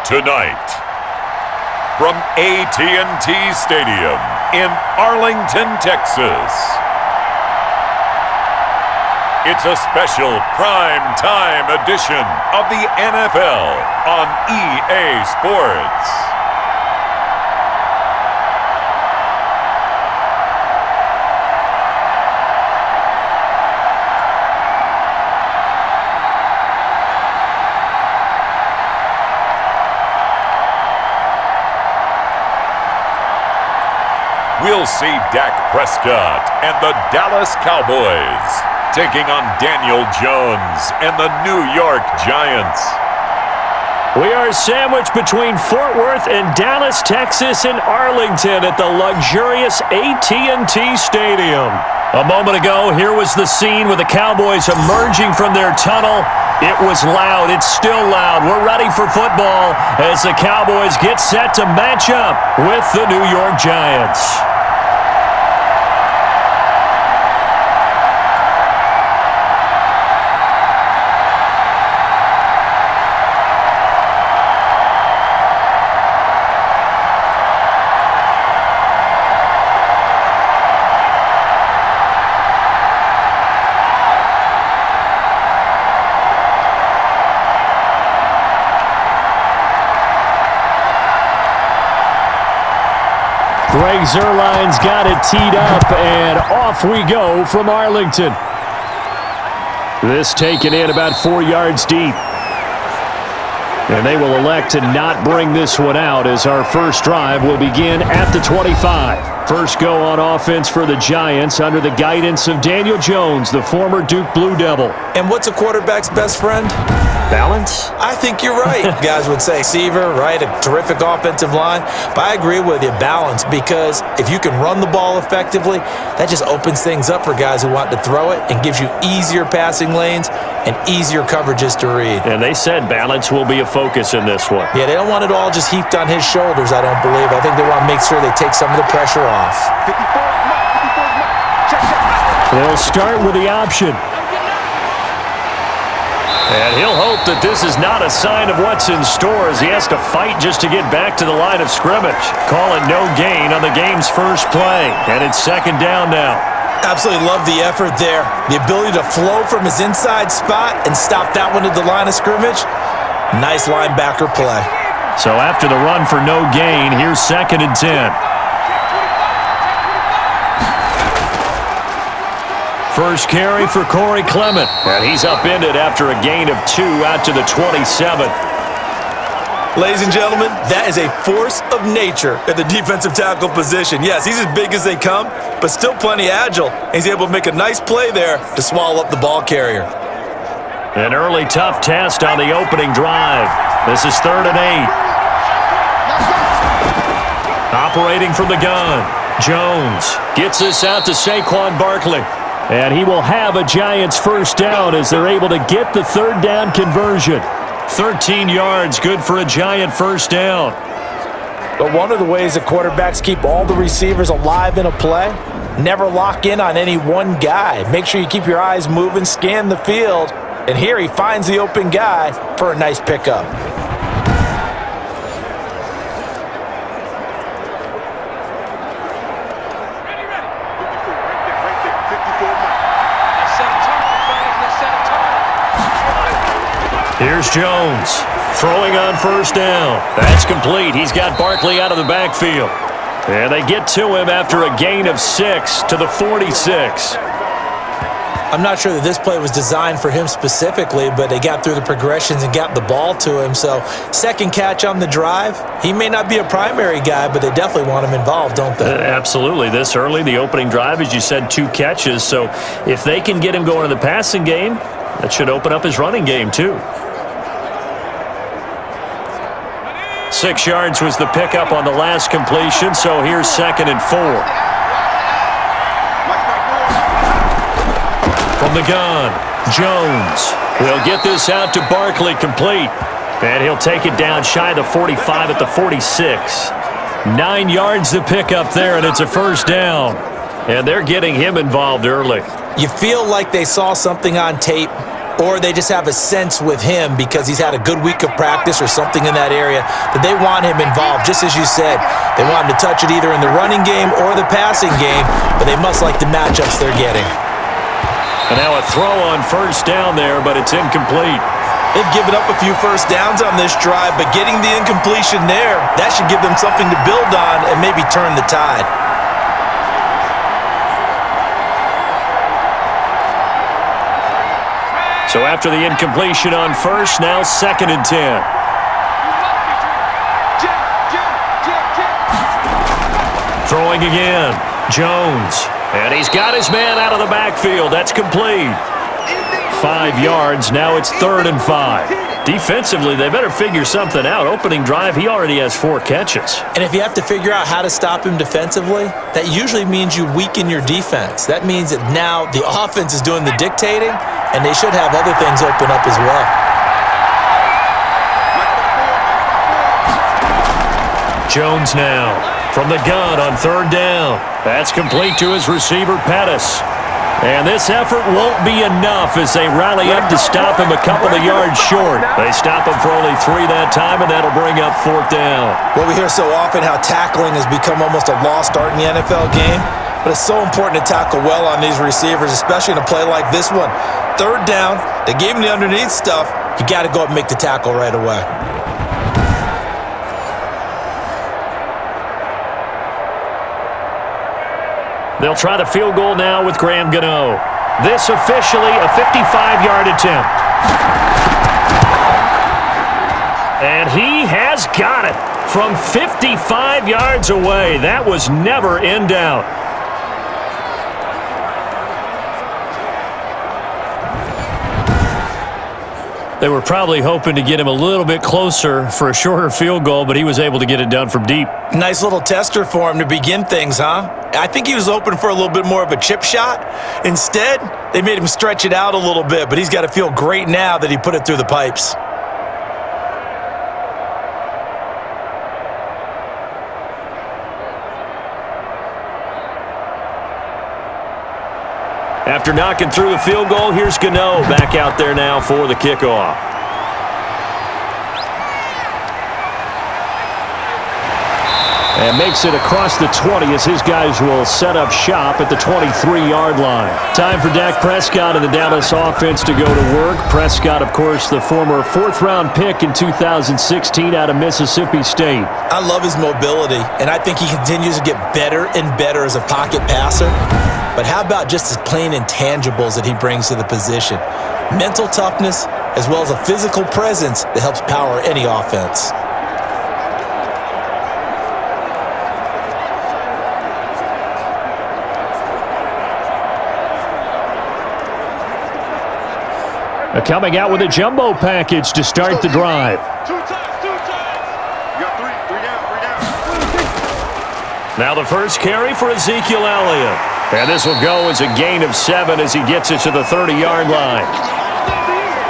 Tonight, from AT&T Stadium in Arlington, Texas, it's a special prime time edition of the NFL on EA Sports. We'll see Dak Prescott and the Dallas Cowboys taking on Daniel Jones and the New York Giants. We are sandwiched between Fort Worth and Dallas, Texas, and Arlington at the luxurious AT&T Stadium. A moment ago, here was the scene with the Cowboys emerging from their tunnel. It was loud. It's still loud. We're ready for football as the Cowboys get set to match up with the New York Giants. Greg Zuerlein's got it teed up, and off we go from Arlington. This taken in about 4 yards deep. And they will elect to not bring this one out as our first drive will begin at the 25. First go on offense for the Giants under the guidance of Daniel Jones, the former Duke Blue Devil. And what's a quarterback's best friend? Balance? I think you're right. Guys would say receiver, right? A terrific offensive line. But I agree with you, balance, because if you can run the ball effectively, that just opens things up for guys who want to throw it and gives you easier passing lanes and easier coverages to read. And they said balance will be a focus in this one. Yeah, they don't want it all just heaped on his shoulders, I don't believe. I think they want to make sure they take some of the pressure off. They'll start with the option. And he'll hope that this is not a sign of what's in store as he has to fight just to get back to the line of scrimmage. Call it no gain on the game's first play. And it's second down now. Absolutely love the effort there. The ability to flow from his inside spot and stop that one at the line of scrimmage. Nice linebacker play. So after the run for no gain, here's 2nd and 10. First carry for Corey Clement. And he's upended after a gain of 2 out to the 27. Ladies and gentlemen, that is a force of nature at the defensive tackle position. Yes, he's as big as they come, but still plenty agile. He's able to make a nice play there to swallow up the ball carrier. An early tough test on the opening drive. This is 3rd and 8. Operating from the gun. Jones gets this out to Saquon Barkley. And he will have a Giants first down as they're able to get the 3rd down conversion. 13 yards, good for a Giant first down. But one of the ways that quarterbacks keep all the receivers alive in a play, never lock in on any one guy. Make sure you keep your eyes moving, scan the field. And here he finds the open guy for a nice pickup. Here's Jones throwing on first down. That's complete. He's got Barkley out of the backfield. And they get to him after a gain of 6 to the 46. I'm not sure that this play was designed for him specifically, but they got through the progressions and got the ball to him. So second catch on the drive. He may not be a primary guy, but they definitely want him involved, don't they? Absolutely. This early, the opening drive, as you said, 2 catches. So if they can get him going in the passing game, that should open up his running game too. 6 yards was the pickup on the last completion, so here's 2nd and 4. From the gun, Jones. He'll get this out to Barkley, complete. And he'll take it down shy of the 45 at the 46. 9 yards to pick up there, and it's a first down. And they're getting him involved early. You feel like they saw something on tape or they just have a sense with him because he's had a good week of practice or something in that area that they want him involved. Just as you said, they want him to touch it either in the running game or the passing game, but they must like the matchups they're getting. And now a throw on first down there, but it's incomplete. They've given up a few first downs on this drive, but getting the incompletion there, that should give them something to build on and maybe turn the tide. So after the incompletion on first, now 2nd and 10. Throwing again, Jones. And he's got his man out of the backfield. That's complete. 5 yards, now it's 3rd and 5. Defensively, they better figure something out. Opening drive, he already has 4 catches. And if you have to figure out how to stop him defensively, that usually means you weaken your defense. That means that now the offense is doing the dictating, and they should have other things open up as well. Jones now from the gun on 3rd down. That's complete to his receiver, Pettis. And this effort won't be enough as they rally up to stop him a couple of yards short. They stop him for only 3 that time, and that'll bring up 4th down. Well, we hear so often how tackling has become almost a lost art in the NFL game, but it's so important to tackle well on these receivers, especially in a play like this one. 3rd down, they gave him the underneath stuff. You got to go up and make the tackle right away. They'll try the field goal now with Graham Gano. This officially a 55-yard attempt. And he has got it from 55 yards away. That was never in doubt. They were probably hoping to get him a little bit closer for a shorter field goal, but he was able to get it done from deep. Nice little tester for him to begin things, huh? I think he was open for a little bit more of a chip shot. Instead, they made him stretch it out a little bit, but he's got to feel great now that he put it through the pipes. After knocking through the field goal, here's Gano back out there now for the kickoff. And makes it across the 20 as his guys will set up shop at the 23-yard line. Time for Dak Prescott and the Dallas offense to go to work. Prescott, of course, the former 4th-round pick in 2016 out of Mississippi State. I love his mobility, and I think he continues to get better and better as a pocket passer. But how about just his plain intangibles that he brings to the position? Mental toughness, as well as a physical presence that helps power any offense. Coming out with a jumbo package to start the drive. Two times. You got three down. Now the first carry for Ezekiel Elliott. And this will go as a gain of 7 as he gets it to the 30-yard line.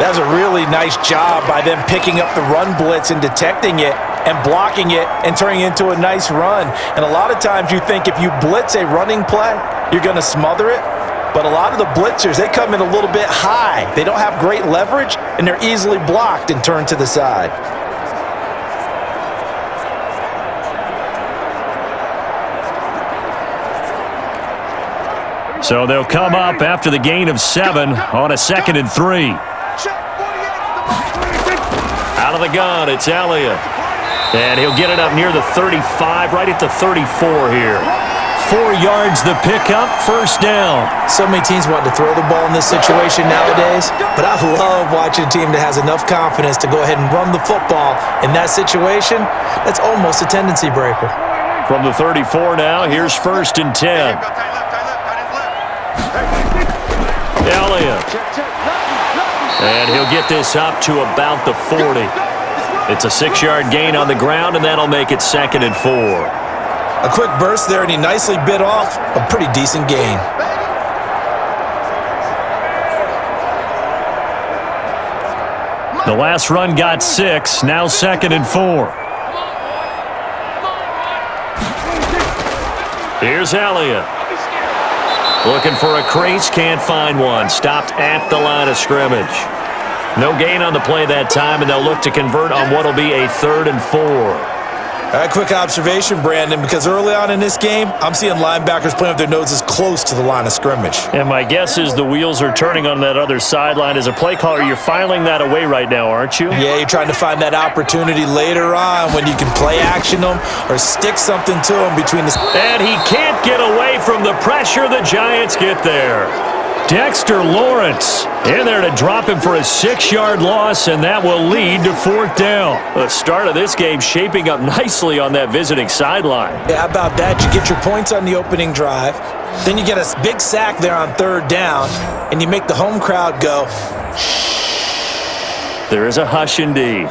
That's a really nice job by them picking up the run blitz and detecting it and blocking it and turning it into a nice run. And a lot of times you think if you blitz a running play, you're going to smother it. But a lot of the blitzers, they come in a little bit high. They don't have great leverage, and they're easily blocked and turned to the side. So they'll come up after the gain of 7 on a 2nd and 3. Out of the gun, it's Elliott. And he'll get it up near the 35, right at the 34 here. 4 yards the pickup, 1st down. So many teams want to throw the ball in this situation nowadays, but I love watching a team that has enough confidence to go ahead and run the football. In that situation, that's almost a tendency breaker. From the 34 now, here's 1st and 10. Elliott. And he'll get this up to about the 40. It's a 6-yard gain on the ground, and that'll make it 2nd and 4. A quick burst there, and he nicely bit off a pretty decent gain. The last run got 6, now 2nd and 4. Here's Elliott. Looking for a crease, can't find one. Stopped at the line of scrimmage. No gain on the play that time, and they'll look to convert on what will be a 3rd and 4. Quick observation, Brandon, because early on in this game, I'm seeing linebackers playing with their noses close to the line of scrimmage. And my guess is the wheels are turning on that other sideline. As a play caller, you're filing that away right now, aren't you? Yeah, you're trying to find that opportunity later on when you can play action them or stick something to them between the... And he can't get away from the pressure. The Giants get there. Dexter Lawrence in there to drop him for a 6-yard loss, and that will lead to 4th down. The start of this game shaping up nicely on that visiting sideline. Yeah, how about that? You get your points on the opening drive, then you get a big sack there on 3rd down, and you make the home crowd go. There is a hush indeed.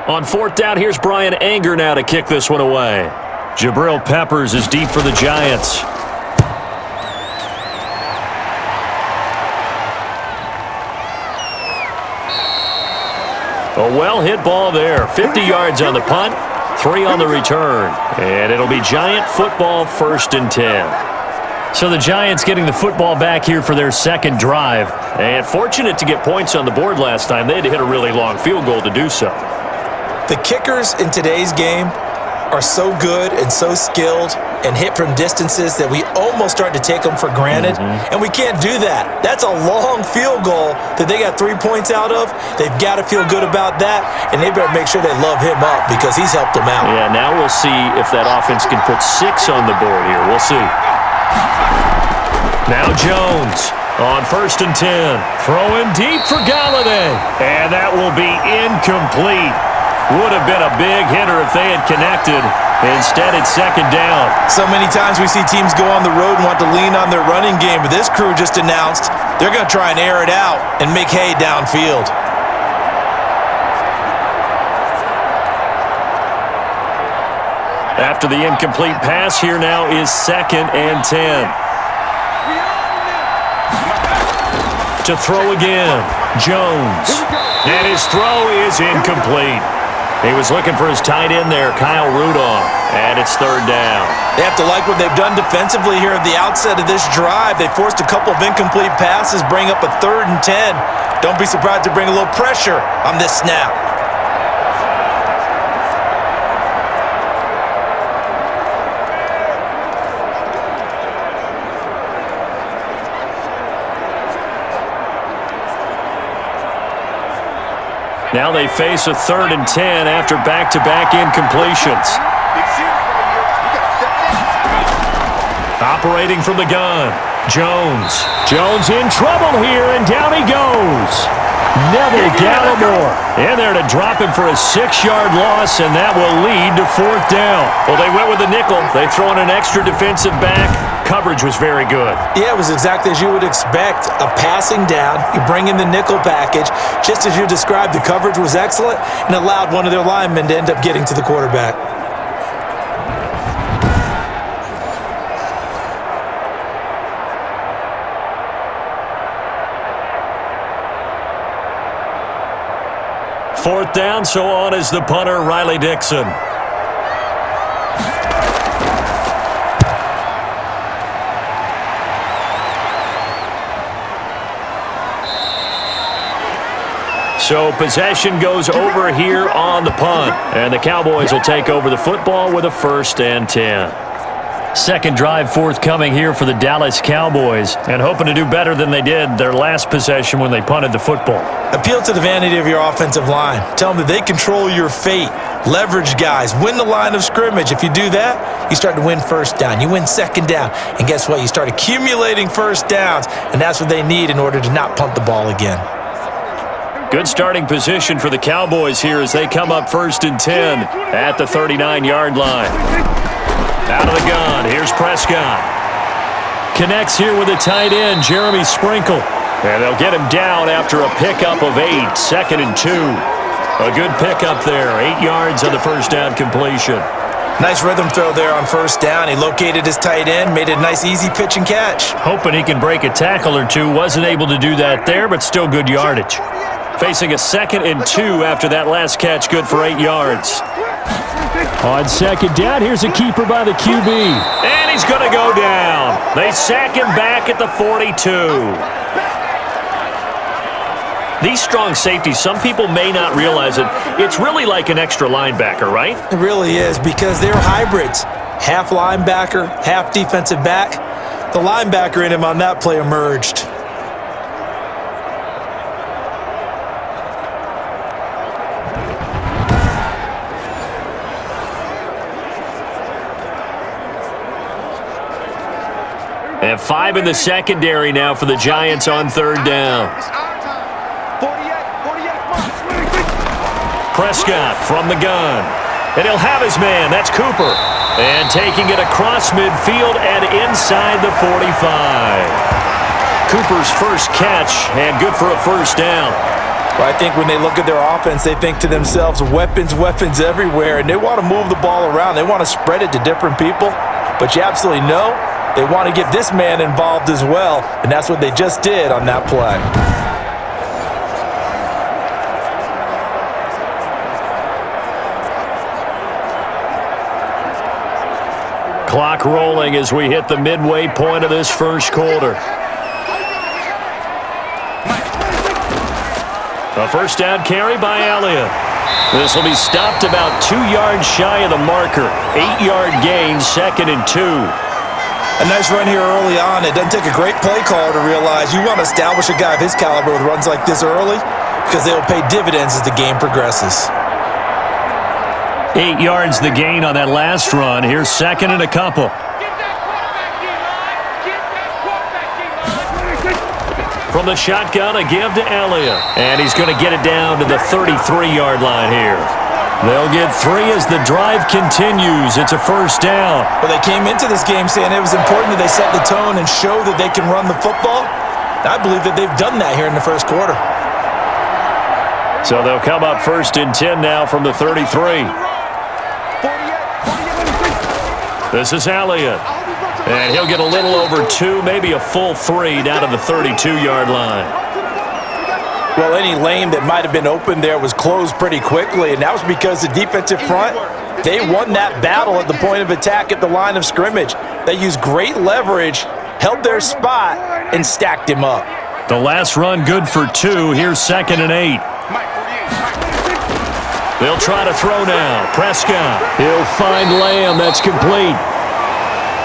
On 4th down, here's Brian Anger now to kick this one away. Jabril Peppers is deep for the Giants. A well-hit ball there. 50 yards on the punt, 3 on the return. And it'll be Giant football, 1st and 10. So the Giants getting the football back here for their 2nd drive. And fortunate to get points on the board last time. They had to hit a really long field goal to do so. The kickers in today's game are so good and so skilled and hit from distances that we almost start to take them for granted, and we can't do that. That's a long field goal that they got 3 points out of. They've got to feel good about that, and they better make sure they love him up because he's helped them out. Yeah, now we'll see if that offense can put 6 on the board here. We'll see. Now Jones on 1st and 10. Throwing deep for Galladay, and that will be incomplete. Would have been a big hitter if they had connected. Instead, it's 2nd down. So many times we see teams go on the road and want to lean on their running game, but this crew just announced they're going to try and air it out and make hay downfield. After the incomplete pass, here now is 2nd and 10. To throw again, Jones. And his throw is incomplete. He was looking for his tight end there, Kyle Rudolph, and it's 3rd down. They have to like what they've done defensively here at the outset of this drive. They forced a couple of incomplete passes, bring up a 3rd and 10. Don't be surprised to bring a little pressure on this snap. Now they face a 3rd and 10 after back-to-back incompletions. Operating from the gun, Jones. Jones in trouble here, and down he goes. Neville Gallimore in there to drop him for a 6-yard loss, and that will lead to 4th down. Well, they went with the nickel. They throw in an extra defensive back. Coverage was very good. Yeah, it was exactly as you would expect. A passing down, you bring in the nickel package. Just as you described, the coverage was excellent and allowed one of their linemen to end up getting to the quarterback. Fourth down, so on is the punter, Riley Dixon. So possession goes over here on the punt, and the Cowboys will take over the football with a 1st and 10. Second drive forthcoming here for the Dallas Cowboys, and hoping to do better than they did their last possession when they punted the football. Appeal to the vanity of your offensive line. Tell them that they control your fate. Leverage guys. Win the line of scrimmage. If you do that, you start to win 1st down. You win 2nd down. And guess what? You start accumulating 1st downs, and that's what they need in order to not punt the ball again. Good starting position for the Cowboys here as they come up 1st and 10 at the 39-yard line. Out of the gun, here's Prescott. Connects here with a tight end, Jeremy Sprinkle. And they'll get him down after a pickup of 8, 2nd and 2. A good pickup there, 8 yards on the 1st down completion. Nice rhythm throw there on 1st down. He located his tight end, made it a nice easy pitch and catch. Hoping he can break a tackle or two. Wasn't able to do that there, but still good yardage. Facing a 2nd and 2 after that last catch, good for 8 yards. On second down, here's a keeper by the QB. And he's going to go down. They sack him back at the 42. These strong safeties, some people may not realize it. It's really like an extra linebacker, right? It really is, because they're hybrids. Half linebacker, half defensive back. The linebacker in him on that play emerged. And 5 in the secondary now for the Giants on 3rd down. Prescott from the gun. And he'll have his man. That's Cooper. And taking it across midfield and inside the 45. Cooper's first catch, and good for a 1st down. Well, I think when they look at their offense, they think to themselves, weapons, weapons everywhere, and they want to move the ball around. They want to spread it to different people. But you absolutely know they want to get this man involved as well, and that's what they just did on that play. Clock rolling as we hit the midway point of this first quarter. A 1st down carry by Elliott. This will be stopped about 2 yards shy of the marker. 8-yard gain, 2nd and 2. A nice run here early on. It doesn't take a great play caller to realize you want to establish a guy of his caliber with runs like this early, because they will pay dividends as the game progresses. 8 yards the gain on that last run. Here's 2nd and a couple. From the shotgun, a give to Elliott. And he's going to get it down to the 33-yard line here. They'll get 3 as the drive continues. It's a 1st down. Well, they came into this game saying it was important that they set the tone and show that they can run the football. I believe that they've done that here in the first quarter. So they'll come up 1st and 10 now from the 33. This is Elliott. And he'll get a little over 2, maybe a full 3 down to the 32-yard line. Well, any lane that might have been open there was closed pretty quickly, and that was because the defensive front, they won that battle at the point of attack at the line of scrimmage. They used great leverage, held their spot, and stacked him up. The last run good for 2. Here's 2nd and 8. They'll try to throw now. Prescott. He'll find Lamb. That's complete.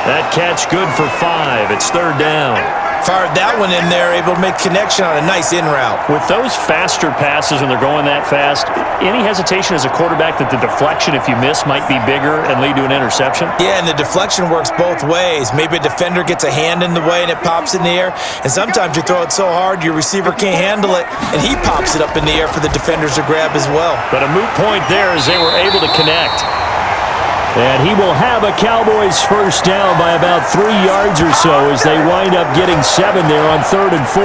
That catch good for 5. It's 3rd down. Fired that one in there, able to make connection on a nice in route. With those faster passes when they're going that fast, any hesitation as a quarterback that the deflection, if you miss, might be bigger and lead to an interception? Yeah, and the deflection works both ways. Maybe a defender gets a hand in the way and it pops in the air, and sometimes you throw it so hard your receiver can't handle it, and he pops it up in the air for the defenders to grab as well. But a moot point there as they were able to connect. And he will have a Cowboys 1st down by about 3 yards or so as they wind up getting 7 there on 3rd and 4.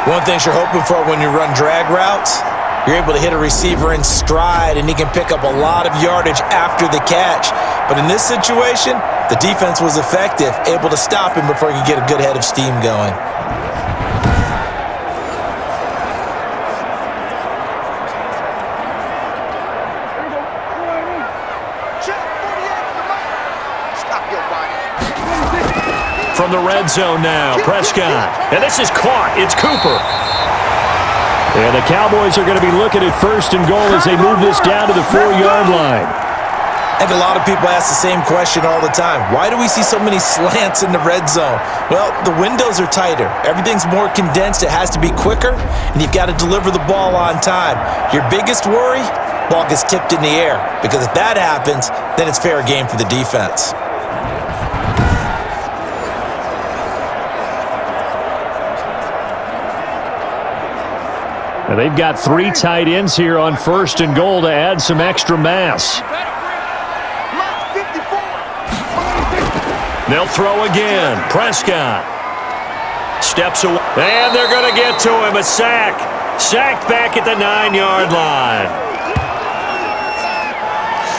One thing you're hoping for when you run drag routes, you're able to hit a receiver in stride and he can pick up a lot of yardage after the catch. But in this situation, the defense was effective, able to stop him before he could get a good head of steam going. From the red zone now, Prescott. And this is caught. It's Cooper. And the Cowboys are going to be looking at 1st and goal as they move this down to the 4-yard line. I think a lot of people ask the same question all the time. Why do we see so many slants in the red zone? Well, the windows are tighter. Everything's more condensed. It has to be quicker, and you've got to deliver the ball on time. Your biggest worry? Ball gets tipped in the air, because if that happens, then it's fair game for the defense. And they've got 3 tight ends here on 1st and goal to add some extra mass. They'll throw again. Prescott steps away. And they're going to get to him. A sack. Sacked back at the 9-yard line.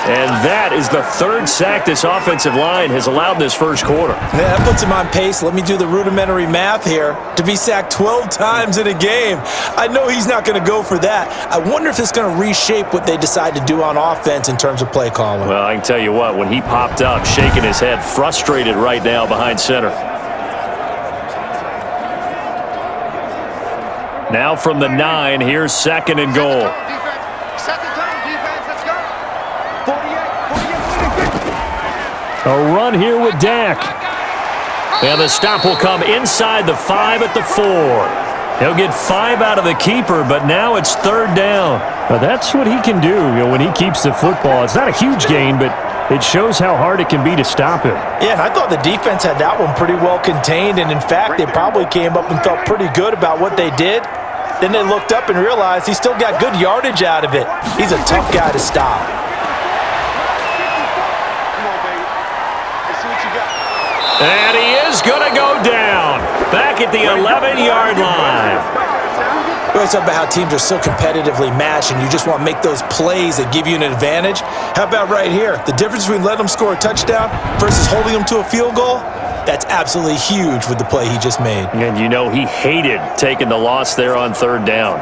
And that is the third sack this offensive line has allowed in this first quarter. Yeah, that puts him on pace. Let me do the rudimentary math here. To be sacked 12 times in a game. I know he's not going to go for that. I wonder if it's going to reshape what they decide to do on offense in terms of play calling. Well, I can tell you what, when he popped up, shaking his head, frustrated right now behind center. Now from the 9, here's 2nd and goal. A run here with Dak. And the stop will come inside the 5 at the 4. He'll get 5 out of the keeper, but now it's 3rd down. Well, that's what he can do, when he keeps the football. It's not a huge gain, but it shows how hard it can be to stop him. Yeah, and I thought the defense had that one pretty well contained, and in fact, they probably came up and felt pretty good about what they did. Then they looked up and realized he still got good yardage out of it. He's a tough guy to stop. And he is going to go down. Back at the 11-yard line. We always talk about how teams are so competitively matched and you just want to make those plays that give you an advantage. How about right here? The difference between letting them score a touchdown versus holding them to a field goal? That's absolutely huge with the play he just made. And you know he hated taking the loss there on 3rd down.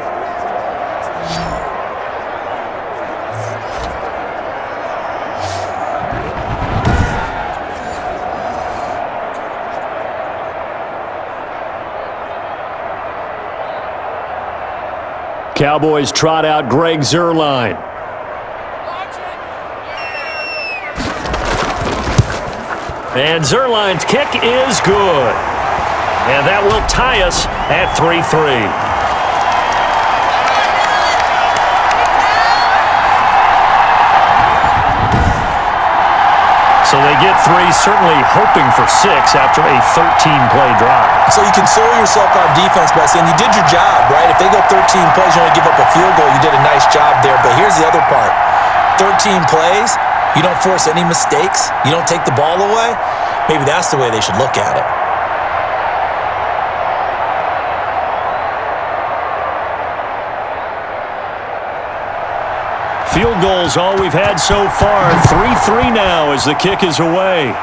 Cowboys trot out Greg Zuerlein. And Zuerlein's kick is good. And that will tie us at 3-3. So they get 3, certainly hoping for 6 after a 13-play drive. So you console yourself on defense by saying you did your job, right? If they go 13 plays, you only give up a field goal, you did a nice job there. But here's the other part. 13 plays, you don't force any mistakes, you don't take the ball away. Maybe that's the way they should look at it. Field goals all we've had so far. 3-3 now as the kick is away.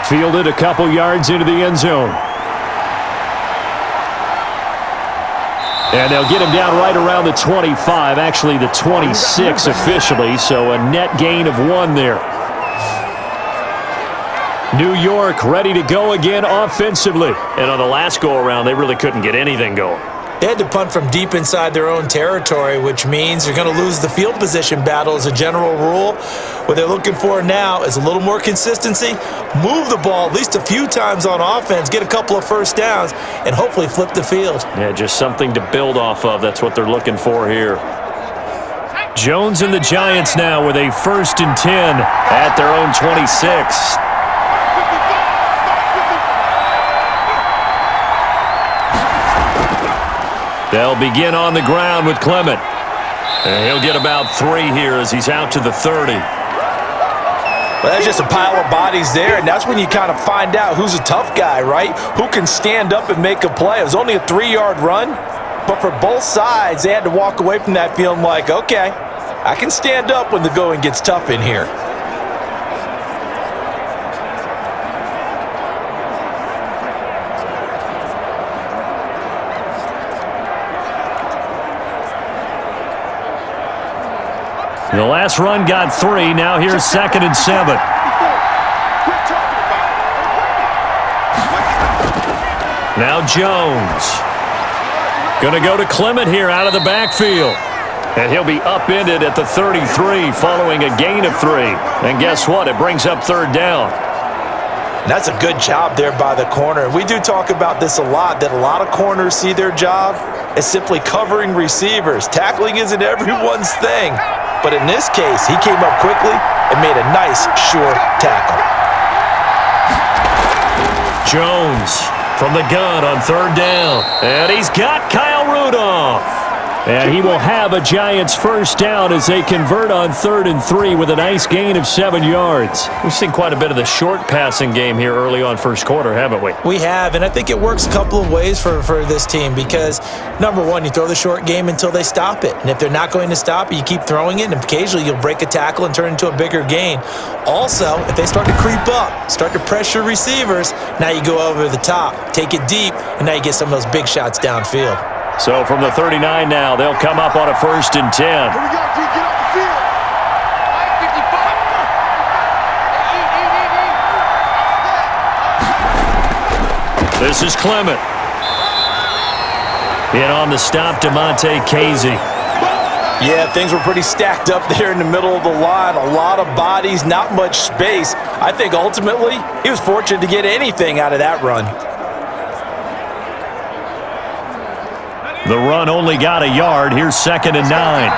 Fielded a couple yards into the end zone. And they'll get him down right around the 25, actually the 26 officially, so a net gain of 1 there. New York ready to go again offensively. And on the last go-around, they really couldn't get anything going. They had to punt from deep inside their own territory, which means they're going to lose the field position battle as a general rule. What they're looking for now is a little more consistency, move the ball at least a few times on offense, get a couple of first downs, and hopefully flip the field. Yeah, just something to build off of. That's what they're looking for here. Jones and the Giants now with a 1st and 10 at their own 26. They'll begin on the ground with Clement. And he'll get about 3 here as he's out to the 30. Well, that's just a pile of bodies there, and that's when you kind of find out who's a tough guy, right? Who can stand up and make a play. It was only a 3-yard run, but for both sides, they had to walk away from that feeling like, okay, I can stand up when the going gets tough in here. The last run got 3. Now here's 2nd and 7. Now Jones. Going to go to Clement here out of the backfield. And he'll be upended at the 33 following a gain of 3. And guess what? It brings up 3rd down. That's a good job there by the corner. We do talk about this a lot, that a lot of corners see their job as simply covering receivers. Tackling isn't everyone's thing. But in this case, he came up quickly and made a nice, sure tackle. Jones from the gun on 3rd down. And he's got Kyle Rudolph. And he will have a Giants first down as they convert on 3rd and 3 with a nice gain of 7 yards. We've seen quite a bit of the short passing game here early on first quarter, haven't we? We have, and I think it works a couple of ways for this team because, number one, you throw the short game until they stop it. And if they're not going to stop it, you keep throwing it, and occasionally you'll break a tackle and turn it into a bigger gain. Also, if they start to creep up, start to pressure receivers, now you go over the top, take it deep, and now you get some of those big shots downfield. So from the 39 now, they'll come up on a 1st and 10. Here we go, G. Get off the field. 55. This is Clement. In on the stop, DeMonte Casey. Yeah, things were pretty stacked up there in the middle of the line. A lot of bodies, not much space. I think ultimately he was fortunate to get anything out of that run. The run only got a yard. Here's 2nd and 9.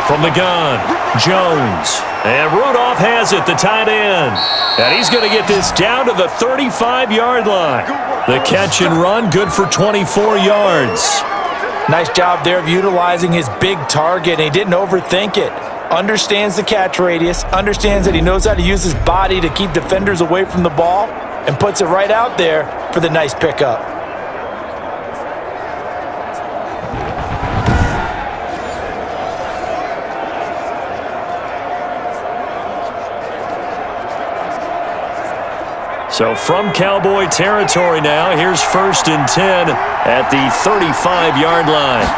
From the gun, Jones. And Rudolph has it, the tight end. And he's going to get this down to the 35-yard line. The catch and run, good for 24 yards. Nice job there of utilizing his big target, and he didn't overthink it. Understands the catch radius, understands that he knows how to use his body to keep defenders away from the ball, and puts it right out there for the nice pickup. So from Cowboy territory now, here's 1st and 10 at the 35-yard line.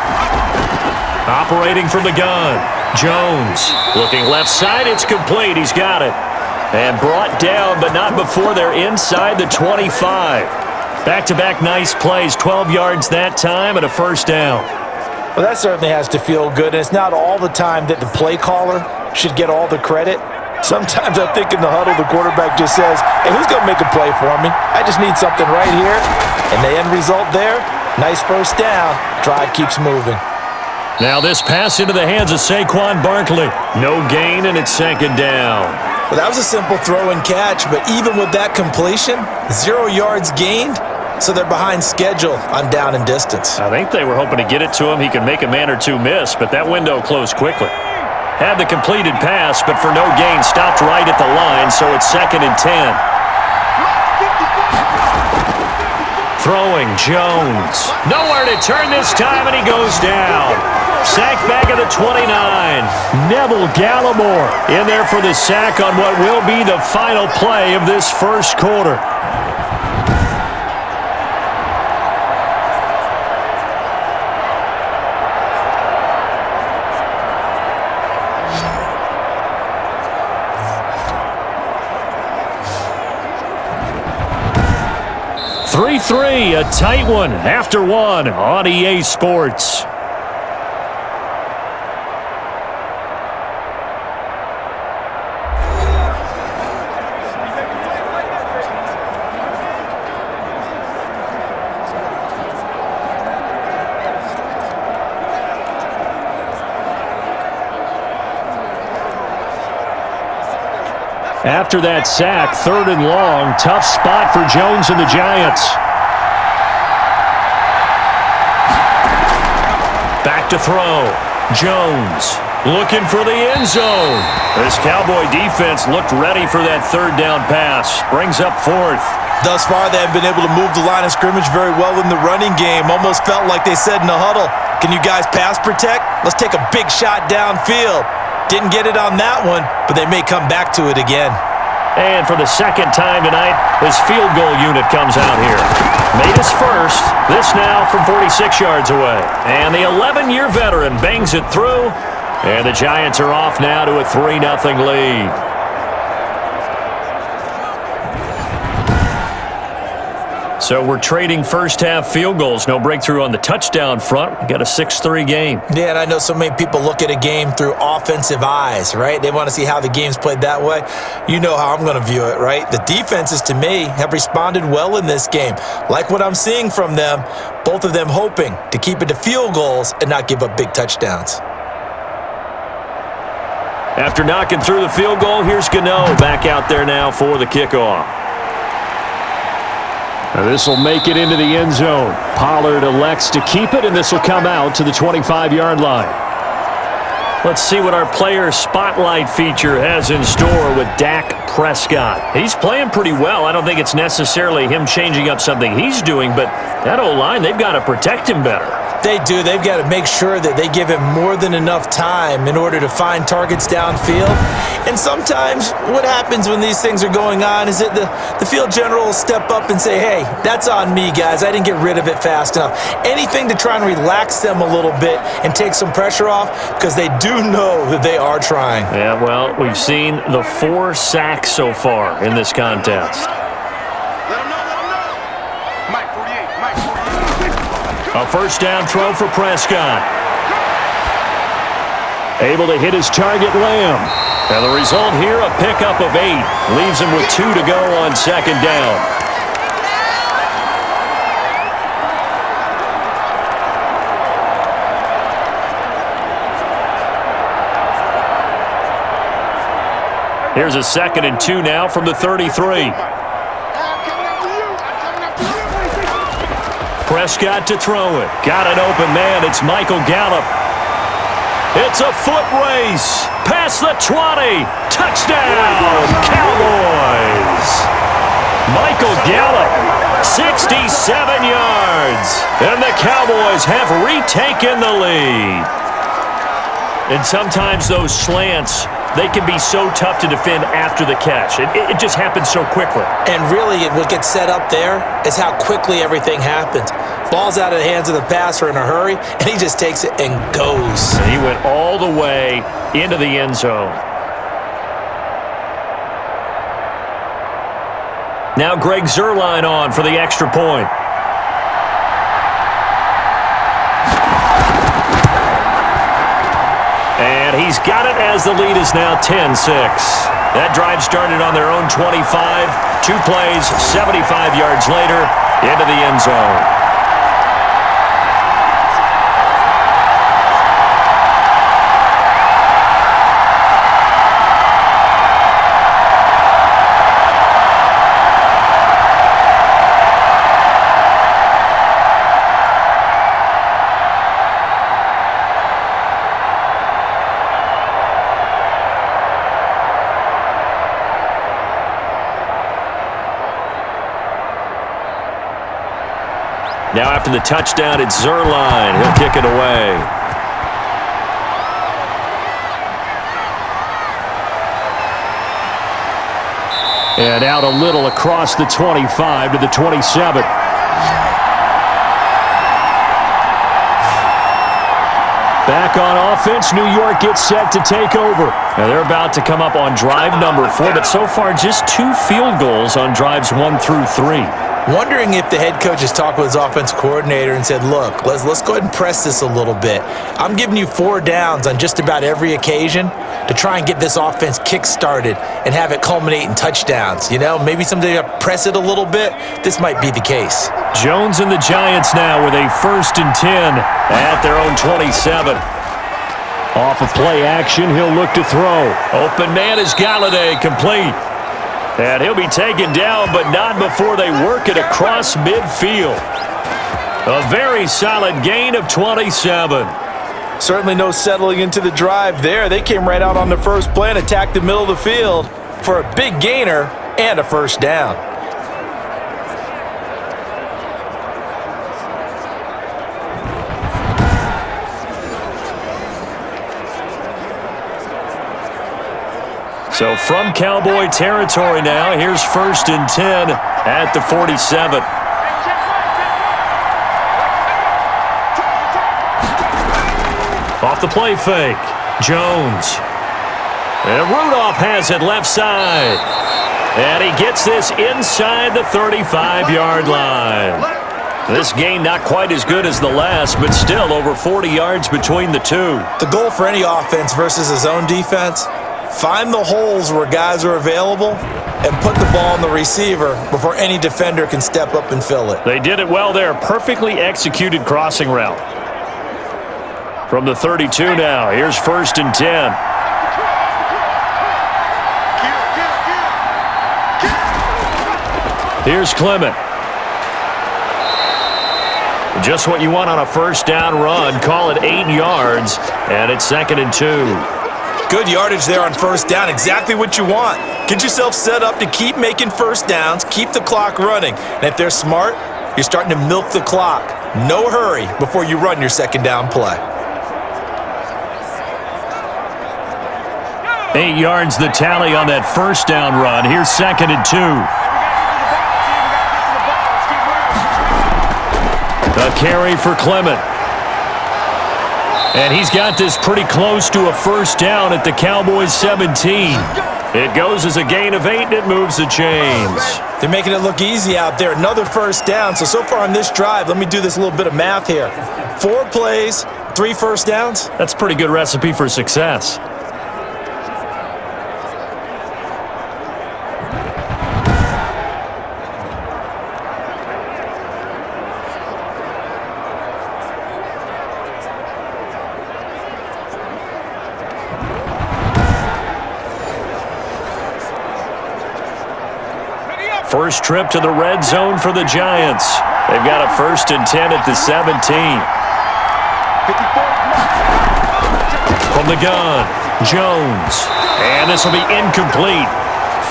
Operating from the gun, Jones. Looking left side, it's complete. He's got it. And brought down, but not before they're inside the 25. Back-to-back nice plays, 12 yards that time and a 1st down. Well, that certainly has to feel good. And it's not all the time that the play caller should get all the credit. Sometimes I think in the huddle, the quarterback just says, hey, who's going to make a play for me? I just need something right here. And the end result there, nice 1st down. Drive keeps moving. Now this pass into the hands of Saquon Barkley. No gain, and it's 2nd down. Well, that was a simple throw and catch, but even with that completion, 0 yards gained, so they're behind schedule on down and distance. I think they were hoping to get it to him. He could make a man or two miss, but that window closed quickly. Had the completed pass, but for no gain, stopped right at the line, so it's 2nd and 10. Throwing, Jones. Nowhere to turn this time, and he goes down. Sack back at the 29. Neville Gallimore in there for the sack on what will be the final play of this first quarter. Three, a tight one after one on EA Sports. After that sack, 3rd and long, tough spot for Jones and the Giants. Back to throw. Jones looking for the end zone. This Cowboy defense looked ready for that 3rd down pass. Brings up 4th. Thus far, they have been able to move the line of scrimmage very well in the running game. Almost felt like they said in the huddle, can you guys pass protect? Let's take a big shot downfield. Didn't get it on that one, but they may come back to it again. And for the 2nd time tonight, his field goal unit comes out here. Made his first, this now from 46 yards away. And the 11-year veteran bangs it through, and the Giants are off now to a 3-0 lead. So we're trading first-half field goals. No breakthrough on the touchdown front. We got a 6-3 game. Yeah, and I know so many people look at a game through offensive eyes, right? They want to see how the game's played that way. You know how I'm going to view it, right? The defenses, to me, have responded well in this game. Like what I'm seeing from them, both of them hoping to keep it to field goals and not give up big touchdowns. After knocking through the field goal, here's Gano back out there now for the kickoff. This will make it into the end zone. Pollard elects to keep it, and this will come out to the 25-yard line. Let's see what our player spotlight feature has in store with Dak Prescott. He's playing pretty well. I don't think it's necessarily him changing up something he's doing, but that O-line, they've got to protect him better. They do. They've got to make sure that they give him more than enough time in order to find targets downfield. And sometimes what happens when these things are going on is that the field general will step up and say, hey, that's on me, guys. I didn't get rid of it fast enough. Anything to try and relax them a little bit and take some pressure off, because they do know that they are trying. Yeah, well, we've seen the 4 sacks so far in this contest. Let him know. Mike 48, Mike 48. A first down throw for Prescott. Able to hit his target, Lamb. And the result here, a pickup of 8. Leaves him with 2 to go on second down. Here's a 2nd and 2 now from the 33. Prescott to throw it. Got an open man. It's Michael Gallup. It's a foot race. Past the 20. Touchdown, Cowboys. Michael Gallup, 67 yards. And the Cowboys have retaken the lead. And sometimes those slants, they can be so tough to defend after the catch. It just happens so quickly. And really, what gets set up there is how quickly everything happens. Ball's out of the hands of the passer in a hurry, and he just takes it and goes. And he went all the way into the end zone. Now Greg Zuerlein on for the extra point. And he's got it as the lead is now 10-6. That drive started on their own 25. 2 plays, 75 yards later, into the end zone. Now after the touchdown, it's Zuerlein. He'll kick it away. And out a little across the 25 to the 27. Back on offense, New York gets set to take over. Now they're about to come up on drive number 4, but so far just 2 field goals on drives 1 through 3. Wondering if the head coach has talked with his offense coordinator and said, look, let's go ahead and press this a little bit. I'm giving you 4 downs on just about every occasion to try and get this offense kick-started and have it culminate in touchdowns. You know, maybe someday you press it a little bit. This might be the case. Jones and the Giants now with a 1st and 10 at their own 27. Off of play action, he'll look to throw. Open man is Galladay, complete. And he'll be taken down, but not before they work it across midfield. A very solid gain of 27. Certainly no settling into the drive there. They came right out on the first play and attacked the middle of the field for a big gainer and a first down. So from Cowboy territory now, here's 1st and 10 at the 47. Off the play fake, Jones. And Rudolph has it left side. And he gets this inside the 35-yard line. This game not quite as good as the last, but still over 40 yards between the two. The goal for any offense versus a zone defense, find the holes where guys are available and put the ball on the receiver before any defender can step up and fill it. They did it well there. Perfectly executed crossing route. From the 32 now, here's 1st and 10. Here's Clement. Just what you want on a first down run. Call it 8 yards, and it's 2nd and 2. Good yardage there on first down. Exactly what you want. Get yourself set up to keep making first downs, keep the clock running. And if they're smart, you're starting to milk the clock. No hurry before you run your second down play. 8 yards the tally on that first down run. Here's 2nd and 2. A carry for Clement. And he's got this pretty close to a first down at the Cowboys 17. It goes as a gain of 8, and it moves the chains. They're making it look easy out there. Another first down. So far on this drive, let me do this little bit of math here. 4 plays, 3 first downs. That's a pretty good recipe for success. First trip to the red zone for the Giants. They've got a 1st and 10 at the 17. From the gun, Jones. And this will be incomplete.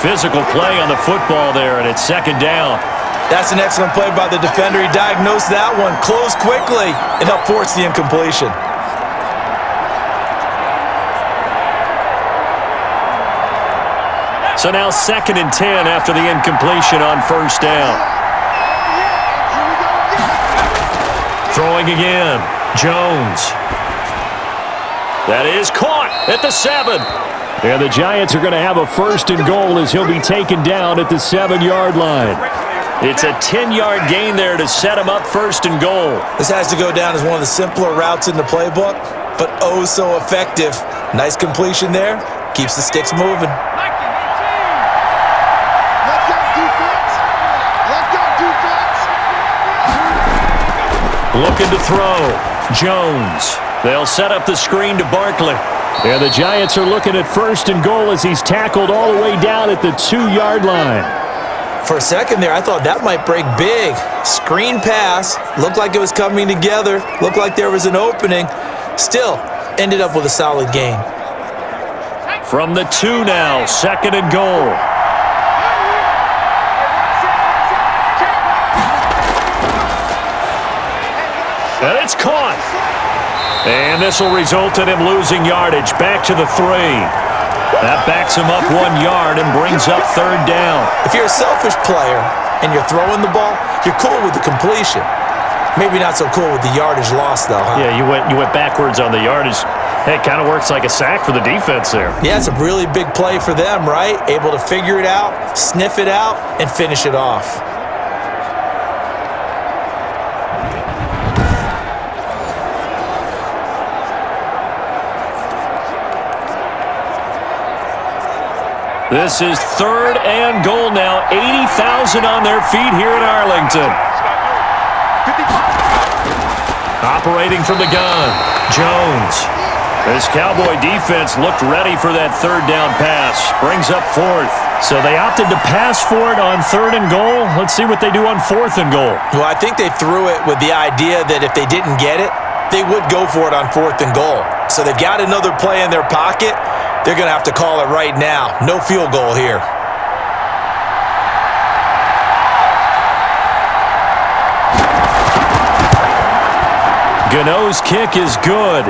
Physical play on the football there, and it's 2nd down. That's an excellent play by the defender. He diagnosed that one, closed quickly, and helped force the incompletion. So now 2nd and 10 after the incompletion on first down. Throwing again. Jones. That is caught at the 7. And the Giants are going to have a 1st and goal as he'll be taken down at the 7-yard line. It's a 10-yard gain there to set him up 1st and goal. This has to go down as one of the simpler routes in the playbook, but oh so effective. Nice completion there. Keeps the sticks moving. Looking to throw. Jones. They'll set up the screen to Barkley. And the Giants are looking at 1st and goal as he's tackled all the way down at the 2-yard line. For a second there, I thought that might break big. Screen pass. Looked like it was coming together. Looked like there was an opening. Still, ended up with a solid gain. From the 2 now, 2nd and goal. And it's caught. And this will result in him losing yardage. Back to the 3. That backs him up 1 yard and brings up 3rd down. If you're a selfish player and you're throwing the ball, you're cool with the completion. Maybe not so cool with the yardage loss, though, huh? Yeah, you went backwards on the yardage. Hey, it kind of works like a sack for the defense there. Yeah, it's a really big play for them, right? Able to figure it out, sniff it out, and finish it off. This is 3rd and goal now. 80,000 on their feet here in Arlington. Operating from the gun, Jones. This Cowboy defense looked ready for that 3rd down pass. Brings up 4th. So they opted to pass for it on 3rd and goal. Let's see what they do on 4th and goal. Well, I think they threw it with the idea that if they didn't get it, they would go for it on 4th and goal. So they've got another play in their pocket. They're going to have to call it right now. No field goal here. Gano's kick is good.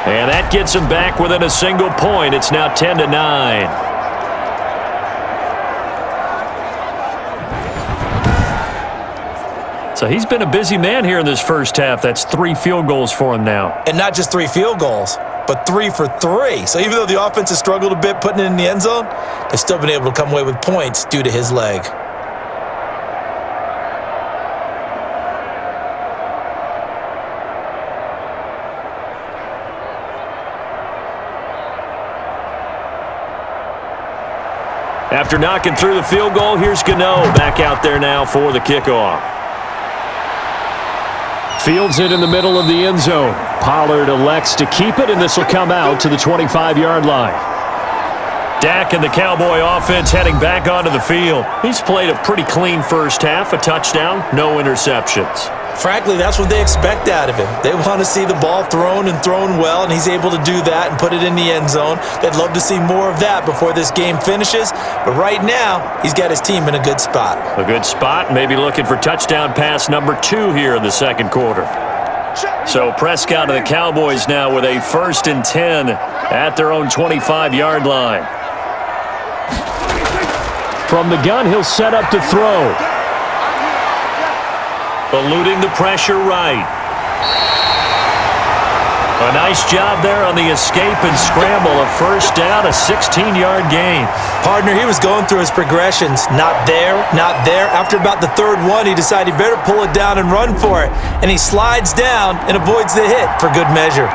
And that gets him back within a single point. It's now 10-9. So he's been a busy man here in this first half. That's 3 field goals for him now. And not just 3 field goals, but 3 for 3. So even though the offense has struggled a bit putting it in the end zone, they've still been able to come away with points due to his leg. After knocking through the field goal, here's Gano back out there now for the kickoff. Fields it in the middle of the end zone. Pollard elects to keep it, and this will come out to the 25-yard line. Dak and the Cowboy offense heading back onto the field. He's played a pretty clean first half, a touchdown, no interceptions. Frankly, that's what they expect out of him. They want to see the ball thrown and thrown well, and he's able to do that and put it in the end zone. They'd love to see more of that before this game finishes, but right now, he's got his team in a good spot. A good spot, maybe looking for touchdown pass number 2 here in the second quarter. So Prescott of the Cowboys now with a 1st and 10 at their own 25-yard line. From the gun, he'll set up to throw. Eluding the pressure right. A nice job there on the escape and scramble. A 1st down, a 16-yard gain. Partner, he was going through his progressions. Not there, not there. After about the 3rd one, he decided he better pull it down and run for it. And he slides down and avoids the hit for good measure.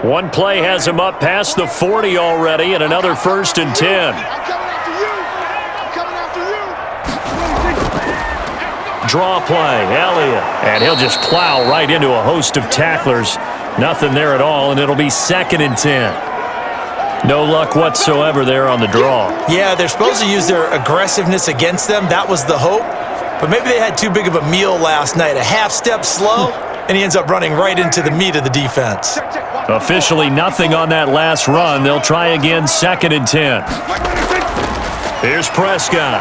One play has him up past the 40 already, and another 1st and 10. Draw play, Elliott. And he'll just plow right into a host of tacklers. Nothing there at all, and it'll be 2nd and 10. No luck whatsoever there on the draw. Yeah, they're supposed to use their aggressiveness against them. That was the hope. But maybe they had too big of a meal last night. A half step slow, and he ends up running right into the meat of the defense. Officially nothing on that last run. They'll try again, 2nd and 10. Here's Prescott.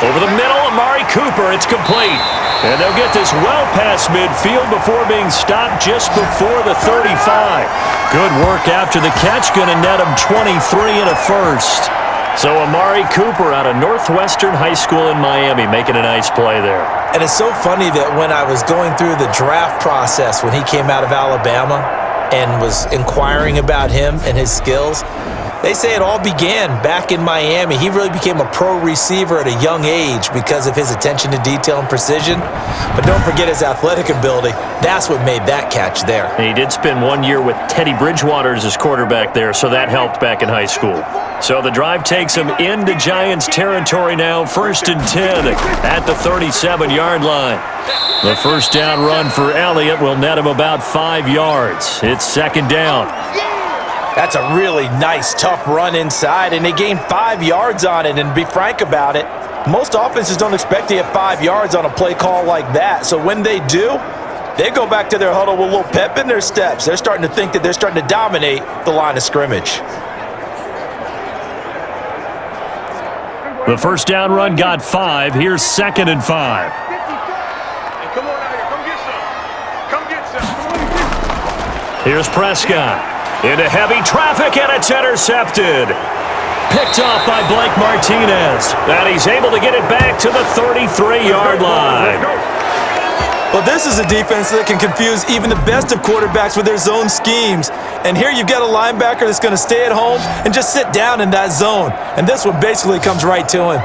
Over the middle, Amari Cooper. It's complete. And they'll get this well past midfield before being stopped just before the 35. Good work after the catch. Going to net him 23 and a 1st. So Amari Cooper out of Northwestern High School in Miami making a nice play there. And it's so funny that when I was going through the draft process when he came out of Alabama and was inquiring about him and his skills, they say it all began back in Miami. He really became a pro receiver at a young age because of his attention to detail and precision. But don't forget his athletic ability. That's what made that catch there. And he did spend 1 year with Teddy Bridgewater as his quarterback there, so that helped back in high school. So the drive takes him into Giants territory now, 1st and 10 at the 37-yard line. The 1st down run for Elliott will net him about 5 yards. It's 2nd down. That's a really nice, tough run inside, and they gained 5 yards on it. And to be frank about it, most offenses don't expect to get 5 yards on a play call like that. So when they do, they go back to their huddle with a little pep in their steps. They're starting to think that they're starting to dominate the line of scrimmage. The 1st down run got 5. Here's 2nd and 5. Hey, come on out here. Come get some. Come get some. Here's Prescott. Into heavy traffic, and it's intercepted. Picked off by Blake Martinez. And he's able to get it back to the 33-yard line. Well, this is a defense that can confuse even the best of quarterbacks with their zone schemes. And here you've got a linebacker that's going to stay at home and just sit down in that zone. And this one basically comes right to him.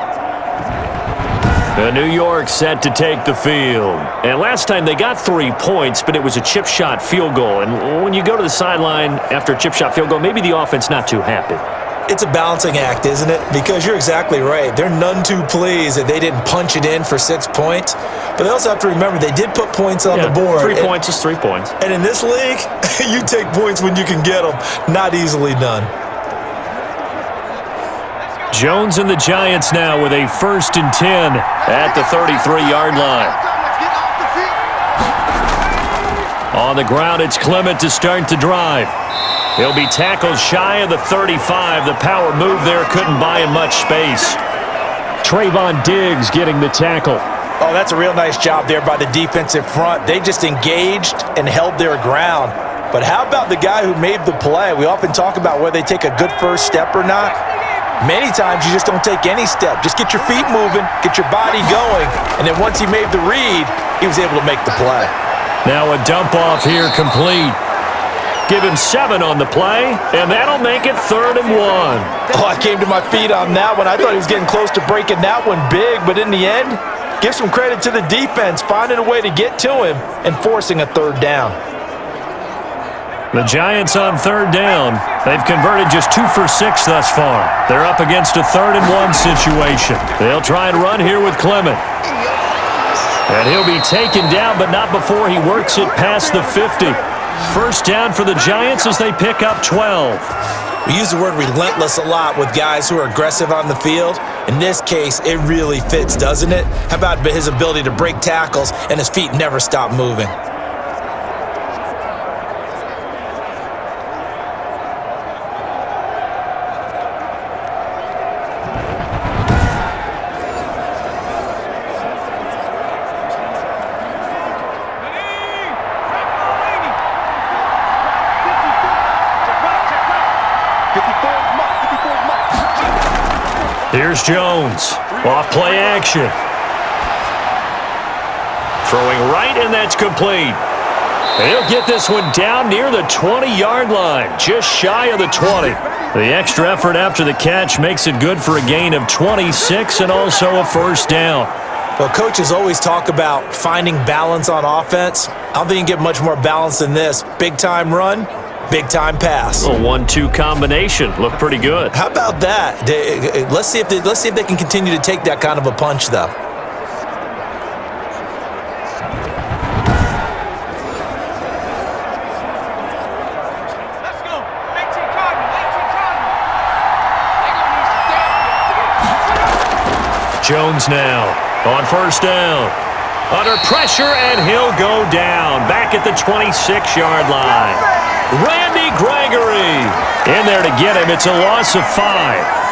The New York set to take the field. And last time they got 3 points, but it was a chip shot field goal. And when you go to the sideline after a chip shot field goal, maybe the offense not too happy. It's a balancing act, isn't it? Because you're exactly right. They're none too pleased that they didn't punch it in for 6 points. But they also have to remember they did put points on the board. 3 points is 3 points. And in this league, you take points when you can get them. Not easily done. Jones and the Giants now with a 1st and 10 at the 33-yard line. On the ground, it's Clement to start the drive. He'll be tackled shy of the 35. The power move there couldn't buy him much space. Trayvon Diggs getting the tackle. Oh, that's a real nice job there by the defensive front. They just engaged and held their ground. But how about the guy who made the play? We often talk about whether they take a good first step or not. Many times you just don't take any step. Just get your feet moving, get your body going, and then once he made the read, he was able to make the play. Now a dump off here complete. Give him 7 on the play, and that'll make it 3rd and 1. Oh, I came to my feet on that one. I thought he was getting close to breaking that one big, but in the end, give some credit to the defense, finding a way to get to him and forcing a 3rd down. The Giants on 3rd down. They've converted just 2 for 6 thus far. They're up against a 3rd and 1 situation. They'll try and run here with Clement. And he'll be taken down, but not before he works it past the 50. First down for the Giants as they pick up 12. We use the word relentless a lot with guys who are aggressive on the field. In this case, it really fits, doesn't it? How about his ability to break tackles and his feet never stop moving? Here's Jones. Off play action. Throwing right, and that's complete. And he'll get this one down near the 20-yard line, just shy of the 20. The extra effort after the catch makes it good for a gain of 26 and also a first down. Well, coaches always talk about finding balance on offense. I don't think you can get much more balance than this. Big-time run, big-time pass. A 1-2 combination. Looked pretty good. How about that? Let's see if they can continue to take that kind of a punch, though. Jones now on first down. Under pressure, and he'll go down. Back at the 26-yard line. Randy Gregory in there to get him. It's a loss of 5.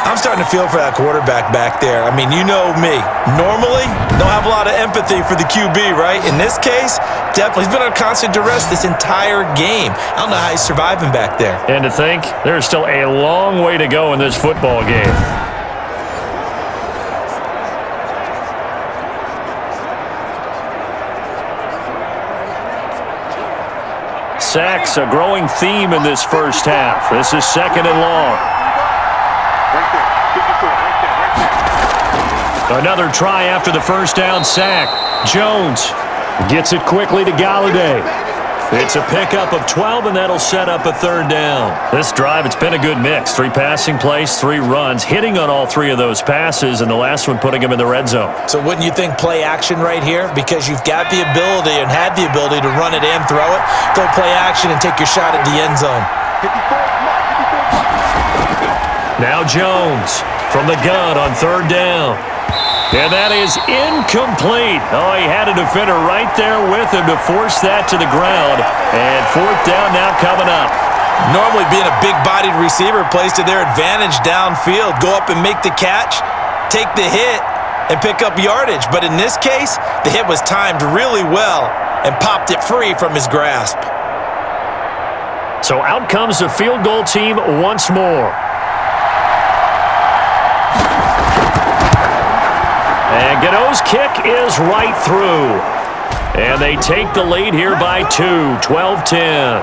I'm starting to feel for that quarterback back there. I mean, you know me. Normally, don't have a lot of empathy for the QB, right? In this case, definitely. He's been on constant duress this entire game. I don't know how he's surviving back there. And to think, there's still a long way to go in this football game. Sacks, a growing theme in this first half. This is second and long. Another try after the first down sack. Jones gets it quickly to Galladay. It's a pickup of 12, and that'll set up a third down. This drive, it's been a good mix. 3 passing plays, 3 runs, hitting on all 3 of those passes, and the last one putting him in the red zone. So wouldn't you think play action right here? Because you've got the ability and had the ability to run it and throw it. Go play action and take your shot at the end zone. Now Jones from the gun on third down. And that is incomplete. Oh, he had a defender right there with him to force that to the ground. And fourth down now coming up. Normally being a big-bodied receiver plays to their advantage downfield. Go up and make the catch, take the hit, and pick up yardage. But in this case, the hit was timed really well and popped it free from his grasp. So out comes the field goal team once more. And Gano's kick is right through. And they take the lead here by 2, 12-10.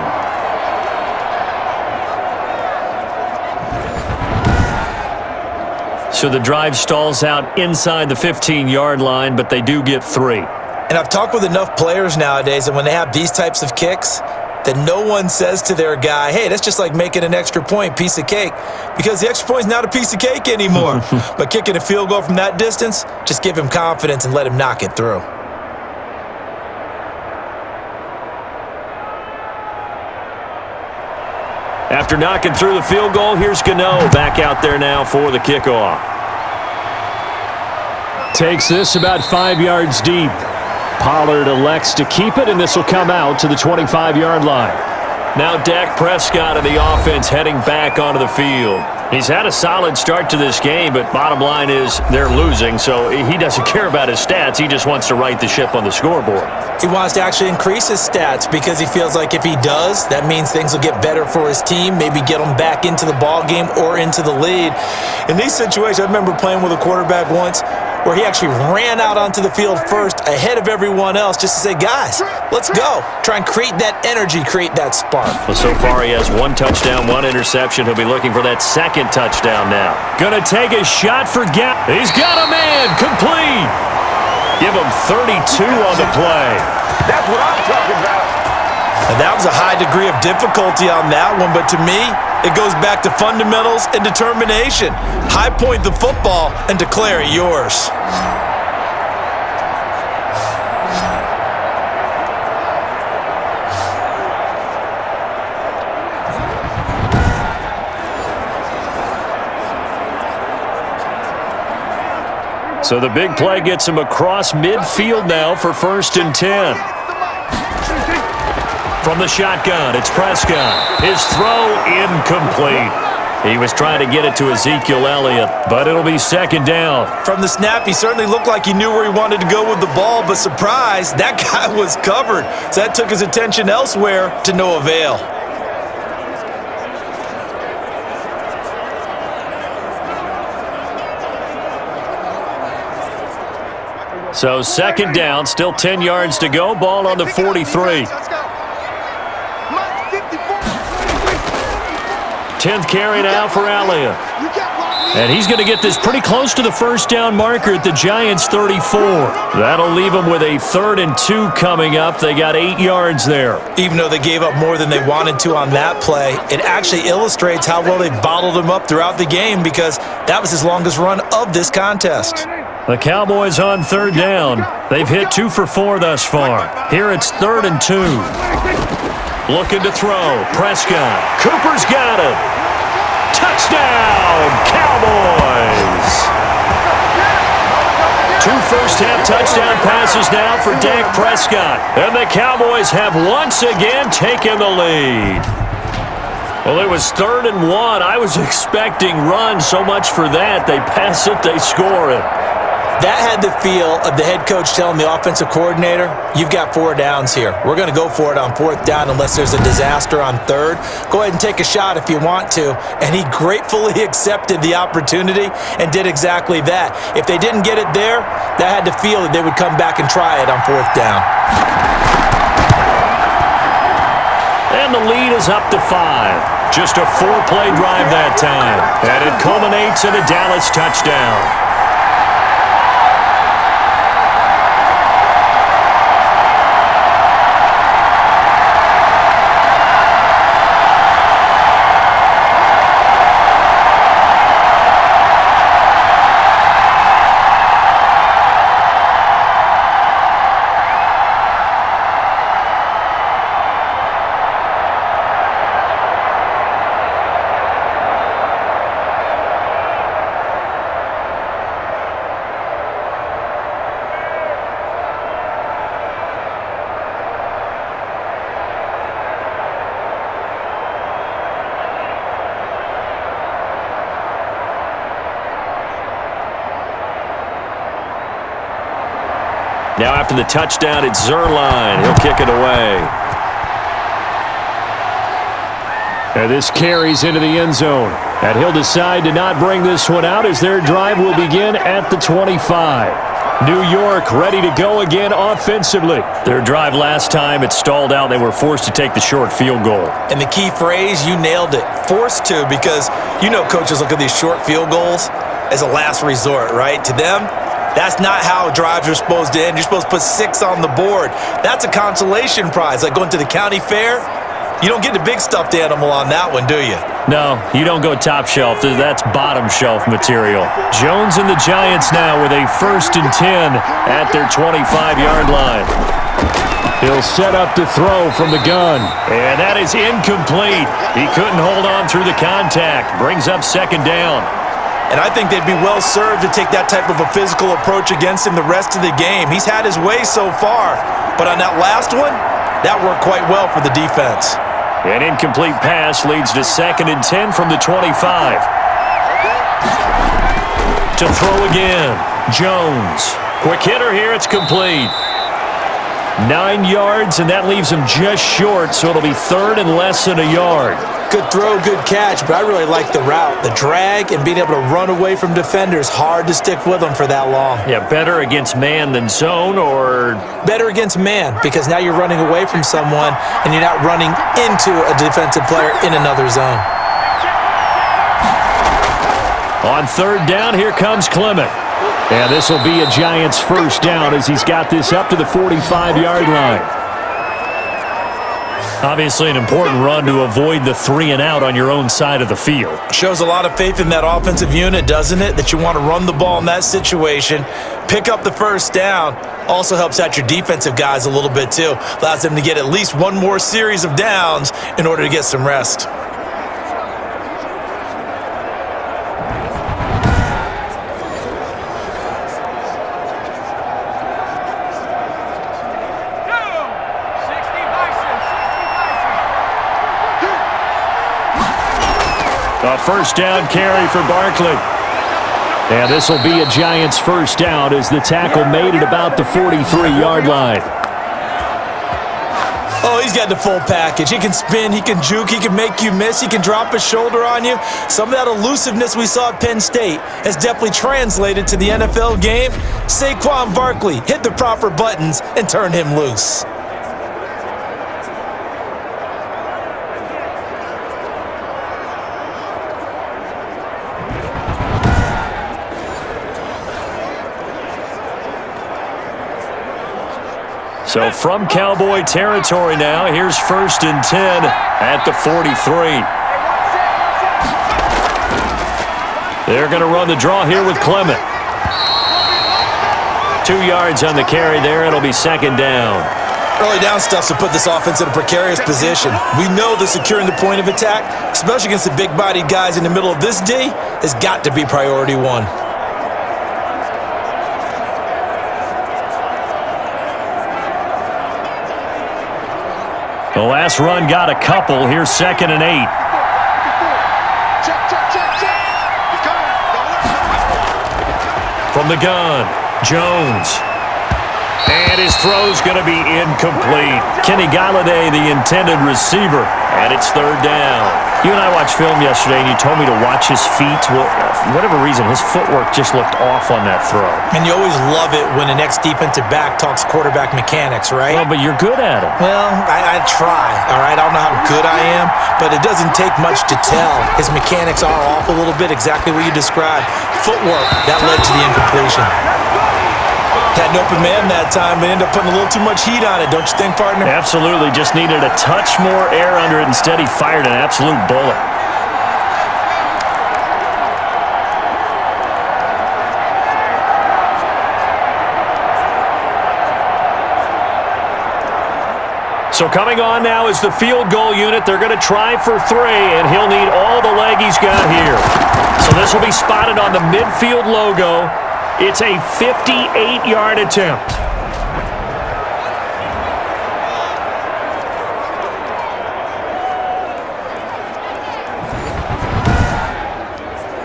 So the drive stalls out inside the 15-yard line, but they do get 3. And I've talked with enough players nowadays that when they have these types of kicks, that no one says to their guy, hey, that's just like making an extra point, piece of cake. Because the extra point is not a piece of cake anymore. But kicking a field goal from that distance, just give him confidence and let him knock it through. After knocking through the field goal, here's Gano back out there now for the kickoff. Takes this about 5 yards deep. Pollard elects to keep it, and this will come out to the 25-yard line. Now Dak Prescott of the offense heading back onto the field. He's had a solid start to this game, but bottom line is they're losing, so he doesn't care about his stats. He just wants to right the ship on the scoreboard. He wants to actually increase his stats because he feels like if he does, that means things will get better for his team, maybe get them back into the ball game or into the lead. In these situations, I remember playing with a quarterback once where he actually ran out onto the field first ahead of everyone else just to say, guys, let's go. Try and create that energy, create that spark. Well, so far he has 1 touchdown, 1 interception. He'll be looking for that second touchdown now. Gonna take a shot for Gap. He's got a man, complete. Give him 32 on the play. That's what I'm talking about. And that was a high degree of difficulty on that one, but to me, it goes back to fundamentals and determination. High point the football and declare it yours. So the big play gets him across midfield now for 1st and 10. From the shotgun, it's Prescott. His throw incomplete. He was trying to get it to Ezekiel Elliott, but it'll be 2nd down. From the snap, he certainly looked like he knew where he wanted to go with the ball, but surprise, that guy was covered. So that took his attention elsewhere to no avail. So 2nd down, still 10 yards to go. Ball on the 43. 10th carry now for Elliott. And he's going to get this pretty close to the 1st down marker at the Giants' 34. That'll leave them with a 3rd and 2 coming up. They got 8 yards there. Even though they gave up more than they wanted to on that play, it actually illustrates how well they bottled him up throughout the game because that was his longest run of this contest. The Cowboys on 3rd down. They've hit 2 for 4 thus far. Here it's 3rd and 2. Looking to throw. Prescott. Cooper's got it. Touchdown, Cowboys! 2 first-half touchdown passes now for Dak Prescott. And the Cowboys have once again taken the lead. Well, it was 3rd and 1. I was expecting run, so much for that. They pass it, they score it. That had the feel of the head coach telling the offensive coordinator, you've got 4 downs here. We're going to go for it on 4th down unless there's a disaster on 3rd. Go ahead and take a shot if you want to. And he gratefully accepted the opportunity and did exactly that. If they didn't get it there, that had the feel that they would come back and try it on 4th down. And the lead is up to 5. Just a 4-play drive that time. And it culminates in a Dallas touchdown. Now after the touchdown, it's Zerline. He'll kick it away. And this carries into the end zone. And he'll decide to not bring this one out as their drive will begin at the 25. New York ready to go again offensively. Their drive last time, it stalled out. They were forced to take the short field goal. And the key phrase, you nailed it. Forced to, because you know coaches look at these short field goals as a last resort, right? To them, that's not how drives are supposed to end. You're supposed to put 6 on the board. That's a consolation prize. Like going to the county fair, you don't get the big stuffed animal on that one, do you? No, you don't go top shelf. That's bottom shelf material. Jones and the Giants now with a 1st and 10 at their 25-yard line. He'll set up to throw from the gun. And that is incomplete. He couldn't hold on through the contact. Brings up 2nd down. And I think they'd be well served to take that type of a physical approach against him the rest of the game. He's had his way so far, but on that last one, that worked quite well for the defense. An incomplete pass leads to 2nd and 10 from the 25. To throw again, Jones. Quick hitter here, it's complete. 9 yards, and that leaves him just short, so it'll be 3rd and less than a yard. Good throw, good catch, but I really like the route. The drag and being able to run away from defenders, hard to stick with them for that long. Yeah, better against man than zone, or? Better against man, because now you're running away from someone and you're not running into a defensive player in another zone. On 3rd down, here comes Clement. And this will be a Giants 1st down as he's got this up to the 45-yard line. Obviously an important run to avoid the 3 and out on your own side of the field. Shows a lot of faith in that offensive unit, doesn't it? That you want to run the ball in that situation, pick up the 1st down. Also helps out your defensive guys a little bit too. Allows them to get at least one more series of downs in order to get some rest. A first down carry for Barkley. And this will be a Giants first down as the tackle made it about the 43-yard line. Oh, he's got the full package. He can spin, he can juke, he can make you miss, he can drop a shoulder on you. Some of that elusiveness we saw at Penn State has definitely translated to the NFL game. Saquon Barkley hit the proper buttons and turned him loose. So from Cowboy territory now, here's 1st and 10 at the 43. They're going to run the draw here with Clement. 2 yards on the carry there. It'll be 2nd down. Early down stuff to put this offense in a precarious position. We know that securing the point of attack, especially against the big-bodied guys in the middle of this D, has got to be priority one. The last run got a couple. Here's 2nd and 8. From the gun, Jones. And his throw's going to be incomplete. Kenny Galladay, the intended receiver, and it's 3rd down. You and I watched film yesterday, and you told me to watch his feet. Well, for whatever reason, his footwork just looked off on that throw. And you always love it when the next defensive back talks quarterback mechanics, right? Well, but you're good at it. Well, I try, all right? I don't know how good I am, but it doesn't take much to tell. His mechanics are off a little bit, exactly what you described. Footwork, that led to the incompletion. Had an open man that time, but ended up putting a little too much heat on it, don't you think, partner? Absolutely. Just needed a touch more air under it. Instead, he fired an absolute bullet. So coming on now is the field goal unit. They're going to try for 3, and he'll need all the leg he's got here. So this will be spotted on the midfield logo. It's a 58-yard attempt.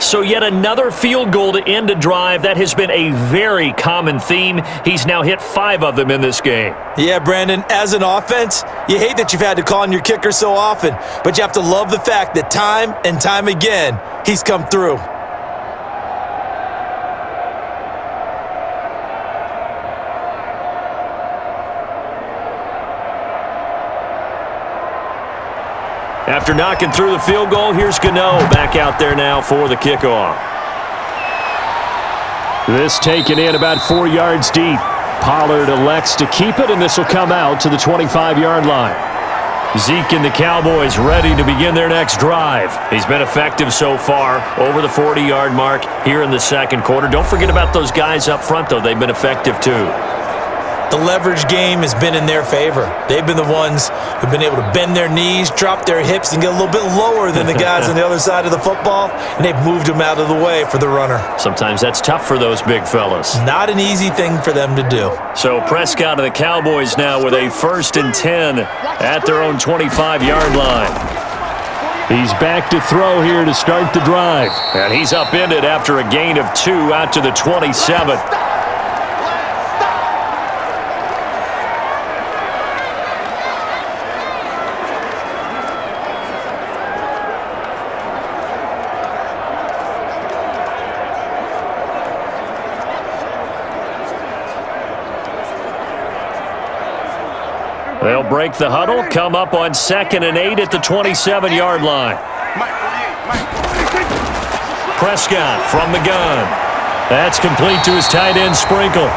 So yet another field goal to end a drive. That has been a very common theme. He's now hit 5 of them in this game. Yeah, Brandon, as an offense, you hate that you've had to call on your kicker so often, but you have to love the fact that time and time again, he's come through. After knocking through the field goal, here's Gano back out there now for the kickoff. This taken in about 4 yards deep. Pollard elects to keep it, and this will come out to the 25-yard line. Zeke and the Cowboys ready to begin their next drive. He's been effective so far, over the 40-yard mark here in the 2nd quarter. Don't forget about those guys up front, though. They've been effective, too. The leverage game has been in their favor. They've been the ones who've been able to bend their knees, drop their hips, and get a little bit lower than the guys on the other side of the football, and they've moved them out of the way for the runner. Sometimes that's tough for those big fellas. Not an easy thing for them to do. So Prescott and the Cowboys now with a 1st and 10 at their own 25-yard line. He's back to throw here to start the drive. And he's upended after a gain of 2 out to the 27. They'll break the huddle, come up on 2nd and 8 at the 27-yard line. Prescott from the gun. That's complete to his tight end, Sprinkle.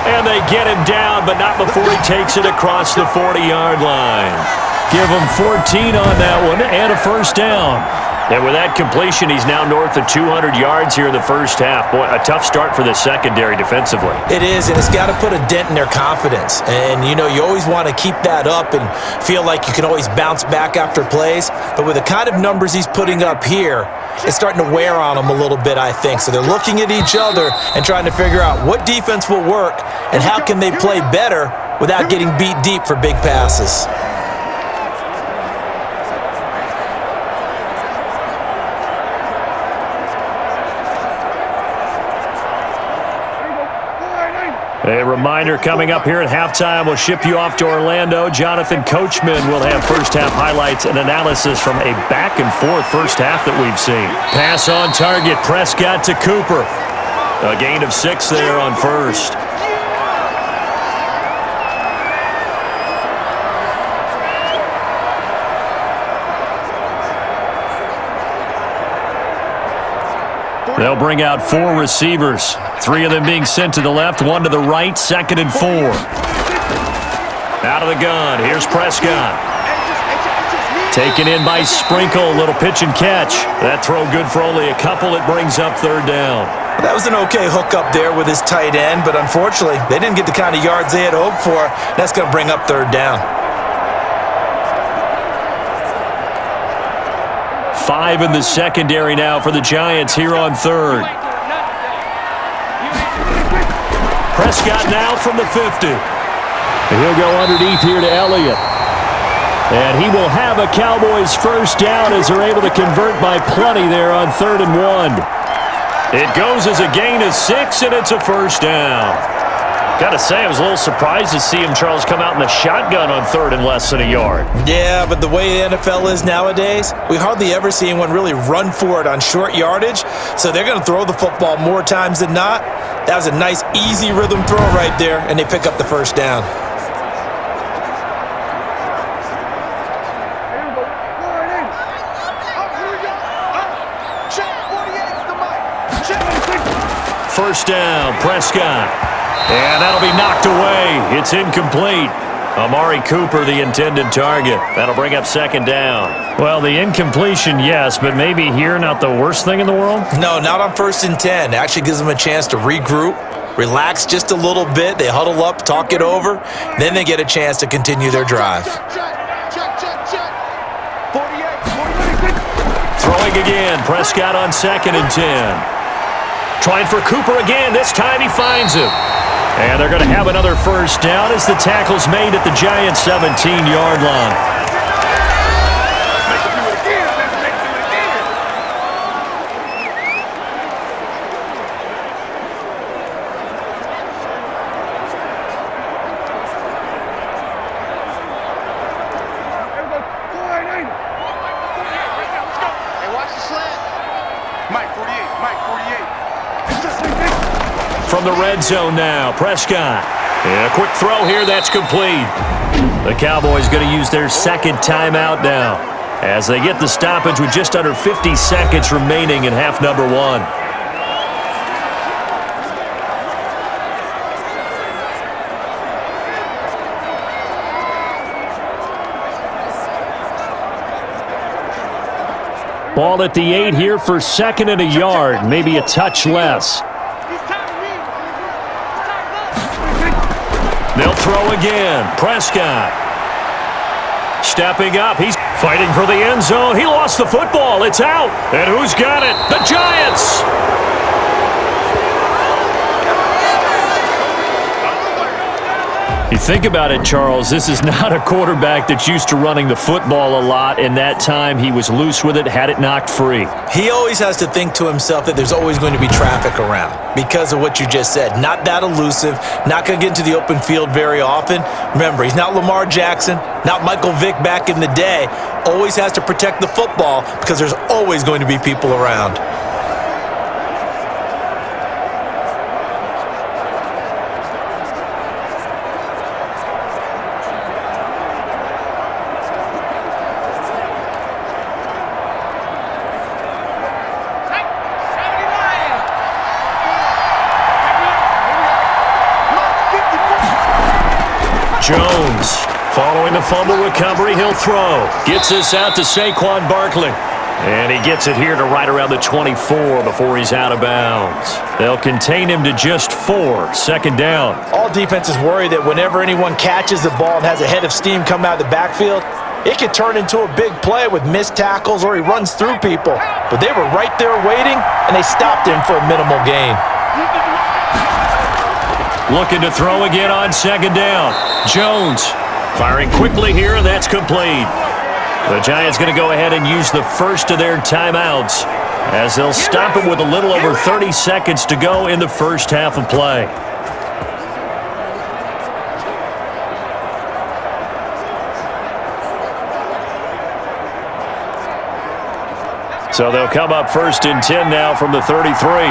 And they get him down, but not before he takes it across the 40-yard line. Give him 14 on that one and a first down. And with that completion, he's now north of 200 yards here in the first half. Boy, a tough start for the secondary defensively. It is, and it's got to put a dent in their confidence. And, you know, you always want to keep that up and feel like you can always bounce back after plays. But with the kind of numbers he's putting up here, it's starting to wear on them a little bit, I think. So they're looking at each other and trying to figure out what defense will work and how can they play better without getting beat deep for big passes. A reminder coming up here at halftime. We'll ship you off to Orlando. Jonathan Coachman will have first-half highlights and analysis from a back-and-forth first half that we've seen. Pass on target. Prescott to Cooper. A gain of 6 there on first. They'll bring out 4 receivers. 3 of them being sent to the left, 1 to the right, 2nd and 4. Out of the gun, here's Prescott. Taken in by Sprinkle, little pitch and catch. That throw good for only a couple. It brings up 3rd down. That was an okay hookup there with his tight end, but unfortunately, they didn't get the kind of yards they had hoped for. That's going to bring up 3rd down. 5 in the secondary now for the Giants here on 3rd. Prescott now from the 50. He'll go underneath here to Elliott. And he will have a Cowboys first down as they're able to convert by plenty there on 3rd and 1. It goes as a gain of 6, and it's a first down. Got to say, I was a little surprised to see him, Charles, come out in the shotgun on 3rd and less than a yard. Yeah, but the way the NFL is nowadays, we hardly ever see anyone really run for it on short yardage, so they're going to throw the football more times than not. That was a nice, easy rhythm throw right there, and they pick up the first down. First down, Prescott. And that'll be knocked away. It's incomplete. Amari Cooper, the intended target. That'll bring up 2nd down. Well, the incompletion, yes, but maybe here not the worst thing in the world? No, not on 1st and 10. It actually gives them a chance to regroup, relax just a little bit. They huddle up, talk it over. Then they get a chance to continue their drive. Throwing again. Prescott on 2nd and 10. Trying for Cooper again. This time he finds him. And they're going to have another first down as the tackle's made at the Giants' 17-yard line. From the red zone now, Prescott. And a quick throw here, that's complete. The Cowboys going to use their 2nd timeout now as they get the stoppage with just under 50 seconds remaining in half number 1. Ball at the 8 here for 2nd and a yard, maybe a touch less. They'll throw again. Prescott. Stepping up. He's fighting for the end zone. He lost the football. It's out. And who's got it? The Giants. You think about it, Charles, this is not a quarterback that's used to running the football a lot, and that time he was loose with it, had it knocked free. He always has to think to himself that there's always going to be traffic around because of what you just said. Not that elusive, not going to get into the open field very often. Remember, he's not Lamar Jackson, not Michael Vick back in the day. Always has to protect the football because there's always going to be people around. Jones, following the fumble recovery, he'll throw. Gets this out to Saquon Barkley. And he gets it here to right around the 24 before he's out of bounds. They'll contain him to just 4, 2nd down. All defenses worry that whenever anyone catches the ball and has a head of steam come out of the backfield, it could turn into a big play with missed tackles or he runs through people. But they were right there waiting, and they stopped him for a minimal gain. Looking to throw again on 2nd down. Jones firing quickly here, and that's complete. The Giants going to go ahead and use the first of their timeouts as they'll stop him with a little over 30 seconds to go in the first half of play. So they'll come up 1st and 10 now from the 33.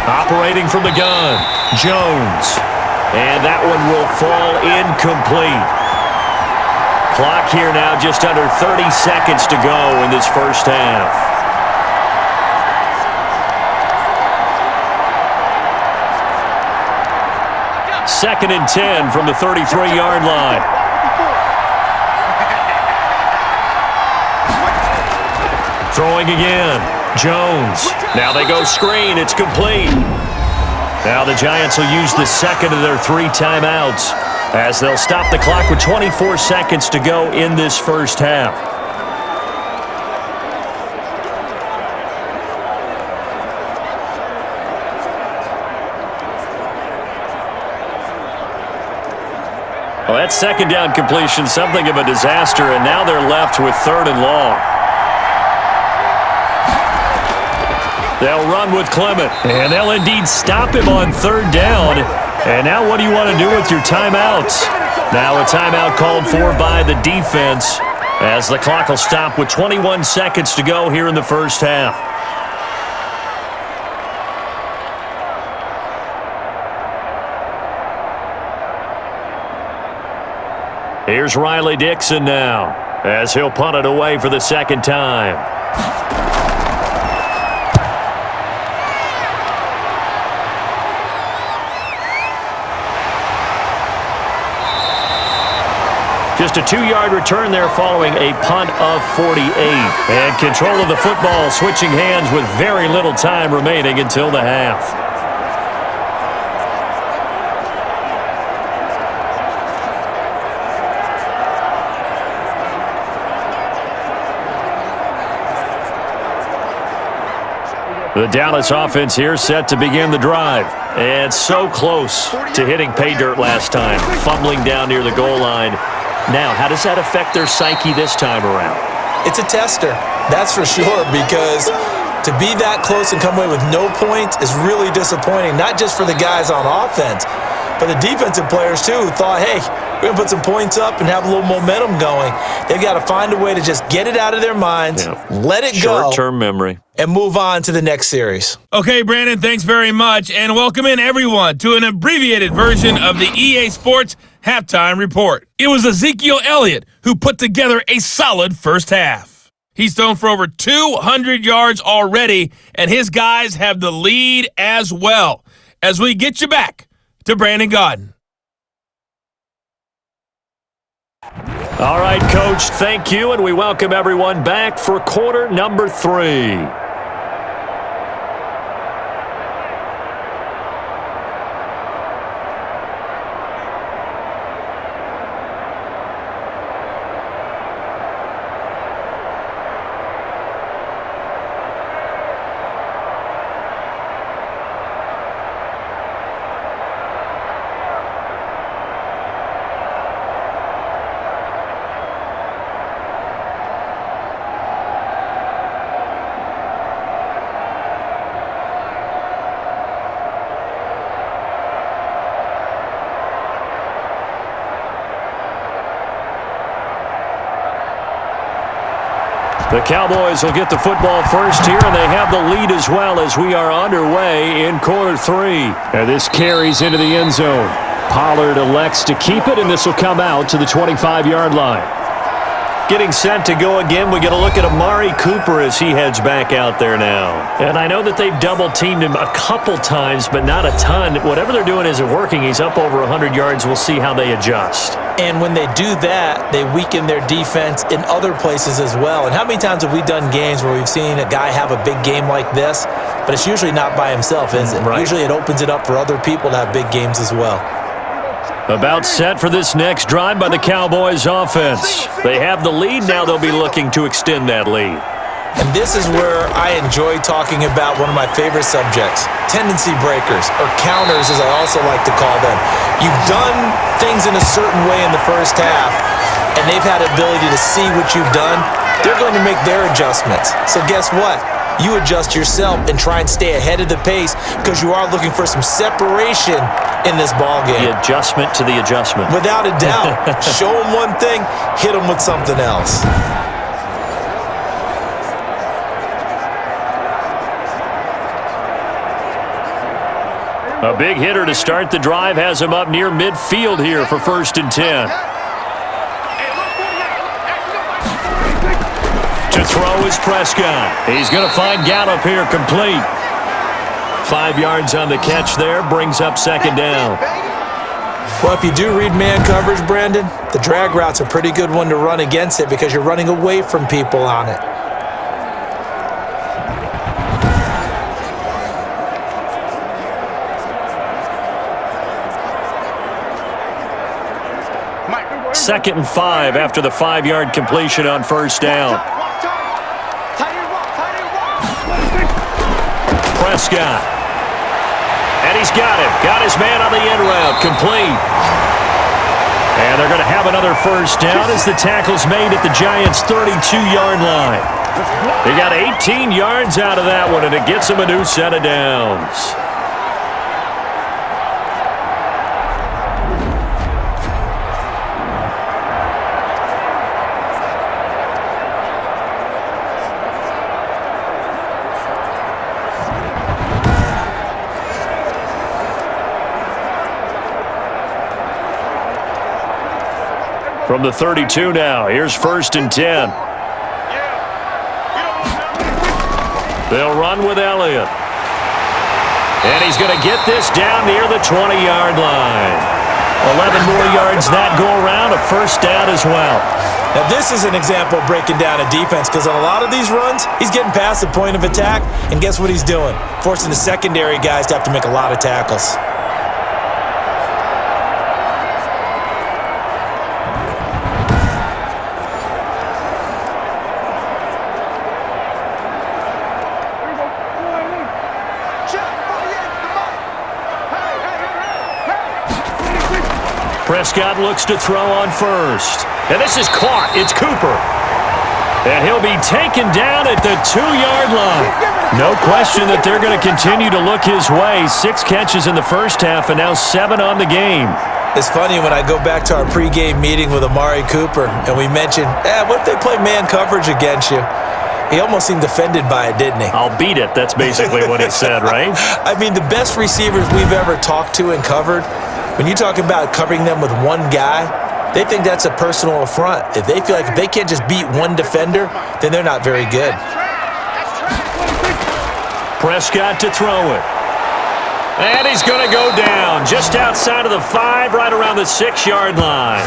Operating from the gun, Jones. And that one will fall incomplete. Clock here now just under 30 seconds to go in this first half. Second and 10 from the 33-yard line. Throwing again. Jones. Now they go screen. It's complete. Now the Giants will use the second of their 3 timeouts as they'll stop the clock with 24 seconds to go in this first half. Well, that second down completion, something of a disaster, and now they're left with 3rd and long. They'll run with Clement, and they'll indeed stop him on 3rd down. And now what do you want to do with your timeouts? Now a timeout called for by the defense as the clock will stop with 21 seconds to go here in the first half. Here's Riley Dixon now as he'll punt it away for the second time. Just a 2-yard return there following a punt of 48. And control of the football switching hands with very little time remaining until the half. The Dallas offense here set to begin the drive. And so close to hitting pay dirt last time, fumbling down near the goal line. Now, how does that affect their psyche this time around? It's a tester, that's for sure, because to be that close and come away with no points is really disappointing, not just for the guys on offense, but the defensive players too, who thought, hey, we're going to put some points up and have a little momentum going. They've got to find a way to just get it out of their minds, let it go. Short-term memory. And move on to the next series. Okay, Brandon, thanks very much, and welcome in everyone to an abbreviated version of the EA Sports Halftime Report. It was Ezekiel Elliott who put together a solid first half. He's thrown for over 200 yards already, and his guys have the lead as well. As we get you back to Brandon Gaudin. All right, Coach, thank you, and we welcome everyone back for quarter number 3. The Cowboys will get the football first here, and they have the lead as well as we are underway in quarter 3. And this carries into the end zone. Pollard elects to keep it, and this will come out to the 25-yard line. Getting set to go again, we get a look at Amari Cooper as he heads back out there now. And I know that they've double-teamed him a couple times, but not a ton. Whatever they're doing isn't working. He's up over 100 yards. We'll see how they adjust. And when they do that, they weaken their defense in other places as well. And how many times have we done games where we've seen a guy have a big game like this, but it's usually not by himself, is it? Right. Usually it opens it up for other people to have big games as well. About set for this next drive by the Cowboys offense. They have the lead. Now they'll be looking to extend that lead. And this is where I enjoy talking about one of my favorite subjects, tendency breakers, or counters as I also like to call them. You've done things in a certain way in the first half, and they've had ability to see what you've done. They're going to make their adjustments. So guess what? you adjust yourself and try and stay ahead of the pace because you are looking for some separation in this ball game. The adjustment to the adjustment. Without a doubt. Show them one thing, hit them with something else. A big hitter to start the drive has him up near midfield here for 1st and 10. To throw is Prescott. He's going to find Gallup here complete. 5 yards on the catch there, brings up 2nd down. Well, if you do read man coverage, Brandon, the drag route's a pretty good one to run against it because you're running away from people on it. Second and 5 after the 5-yard completion on 1st down. Prescott. And he's got him. Got his man on the end route. Complete. And they're going to have another 1st down as the tackle's made at the Giants' 32-yard line. They got 18 yards out of that one, and it gets them a new set of downs. From the 32 now, here's 1st and 10. They'll run with Elliott. And he's going to get this down near the 20-yard line. 11 more yards that go around, a 1st down as well. Now this is an example of breaking down a defense because on a lot of these runs, he's getting past the point of attack, and guess what he's doing? Forcing the secondary guys to have to make a lot of tackles. Prescott looks to throw on 1st. And this is caught. It's Cooper. And he'll be taken down at the 2-yard line. No question that they're going to continue to look his way. 6 catches in the 1st half and now 7 on the game. It's funny when I go back to our pregame meeting with Amari Cooper and we mentioned, what if they play man coverage against you? He almost seemed offended by it, didn't he? I'll beat it. That's basically what he said, right? I mean, the best receivers we've ever talked to and covered, when you talk about covering them with one guy, they think that's a personal affront. If they feel like if they can't just beat one defender, then they're not very good. Prescott to throw it. And he's going to go down just outside of the 5, right around the 6-yard line.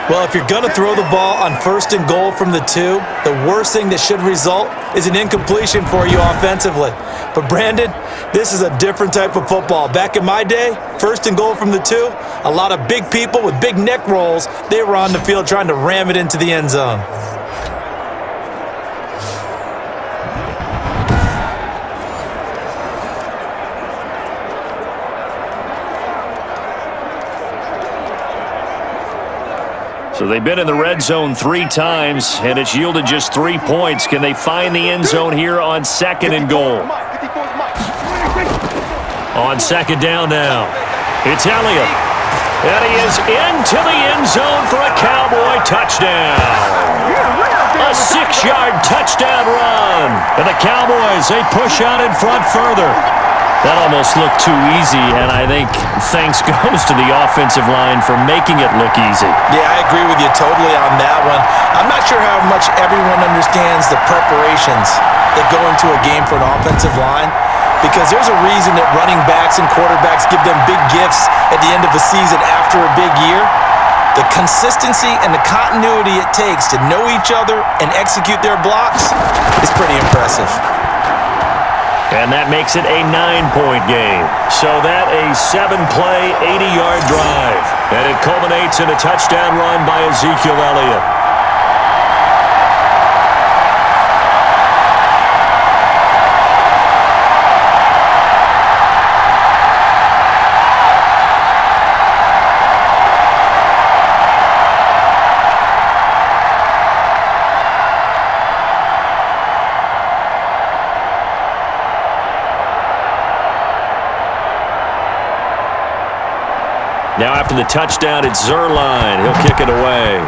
Well, if you're going to throw the ball on 1st and goal from the 2, the worst thing that should result is an incompletion for you offensively. But Brandon, this is a different type of football. Back in my day, 1st and goal from the 2, a lot of big people with big neck rolls, they were on the field trying to ram it into the end zone. So they've been in the red zone 3 times, and it's yielded just 3 points. Can they find the end zone here on 2nd and goal? On 2nd down now, it's Elliott. And he is into the end zone for a Cowboy touchdown. A 6-yard touchdown run. And the Cowboys, they push out in front further. That almost looked too easy, and I think thanks goes to the offensive line for making it look easy. Yeah, I agree with you totally on that one. I'm not sure how much everyone understands the preparations that go into a game for an offensive line, because there's a reason that running backs and quarterbacks give them big gifts at the end of a season after a big year. The consistency and the continuity it takes to know each other and execute their blocks is pretty impressive. And that makes it a 9-point game. So that a 7-play, 80-yard drive. And it culminates in a touchdown run by Ezekiel Elliott. Now after the touchdown, it's Zerline. He'll kick it away.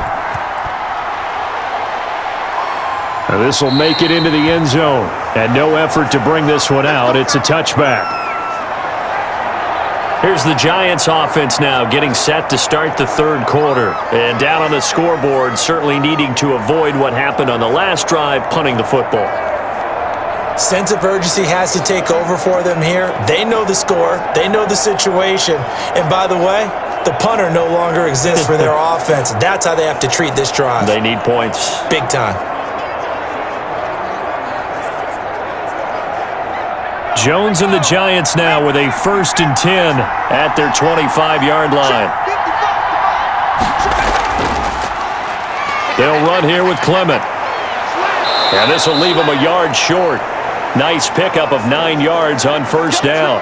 This will make it into the end zone. And no effort to bring this one out. It's a touchback. Here's the Giants offense now getting set to start the third quarter. And down on the scoreboard, certainly needing to avoid what happened on the last drive, punting the football. Sense of urgency has to take over for them here. They know the score. They know the situation. And by the way, the punter no longer exists for their offense. That's how they have to treat this drive. They need points. Big time. Jones and the Giants now with a 1st and 10 at their 25-yard line. They'll run here with Clement. And this will leave them a yard short. Nice pickup of 9 yards on 1st down.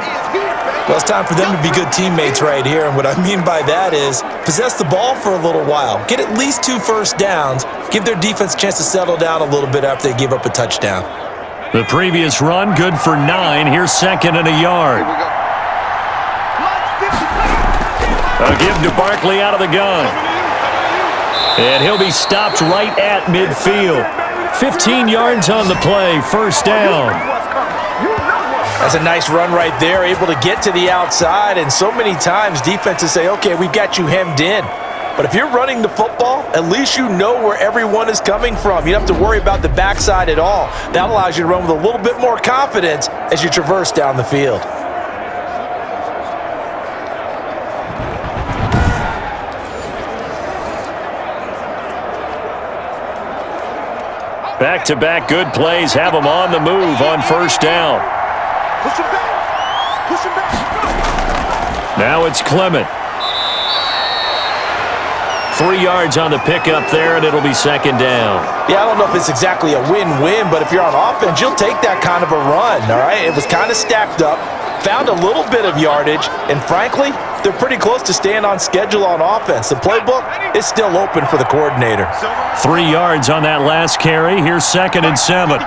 Well, it's time for them to be good teammates right here. And what I mean by that is possess the ball for a little while. Get at least 2 first downs. Give their defense a chance to settle down a little bit after they give up a touchdown. The previous run, good for 9. Here's 2nd and a yard. A give to Barkley out of the gun. And he'll be stopped right at midfield. 15 yards on the play, 1st down. That's a nice run right there, able to get to the outside. And so many times defenses say, okay, we've got you hemmed in. But if you're running the football, at least you know where everyone is coming from. You don't have to worry about the backside at all. That allows you to run with a little bit more confidence as you traverse down the field. Back-to-back good plays have them on the move on 1st down. Push him back. Push him back. Now it's Clement. 3 yards on the pickup there, and it'll be 2nd down. Yeah, I don't know if it's exactly a win-win, but if you're on offense, you'll take that kind of a run, all right? It was kind of stacked up, found a little bit of yardage, and frankly, they're pretty close to staying on schedule on offense. The playbook is still open for the coordinator. 3 yards on that last carry. Here's 2nd and 7.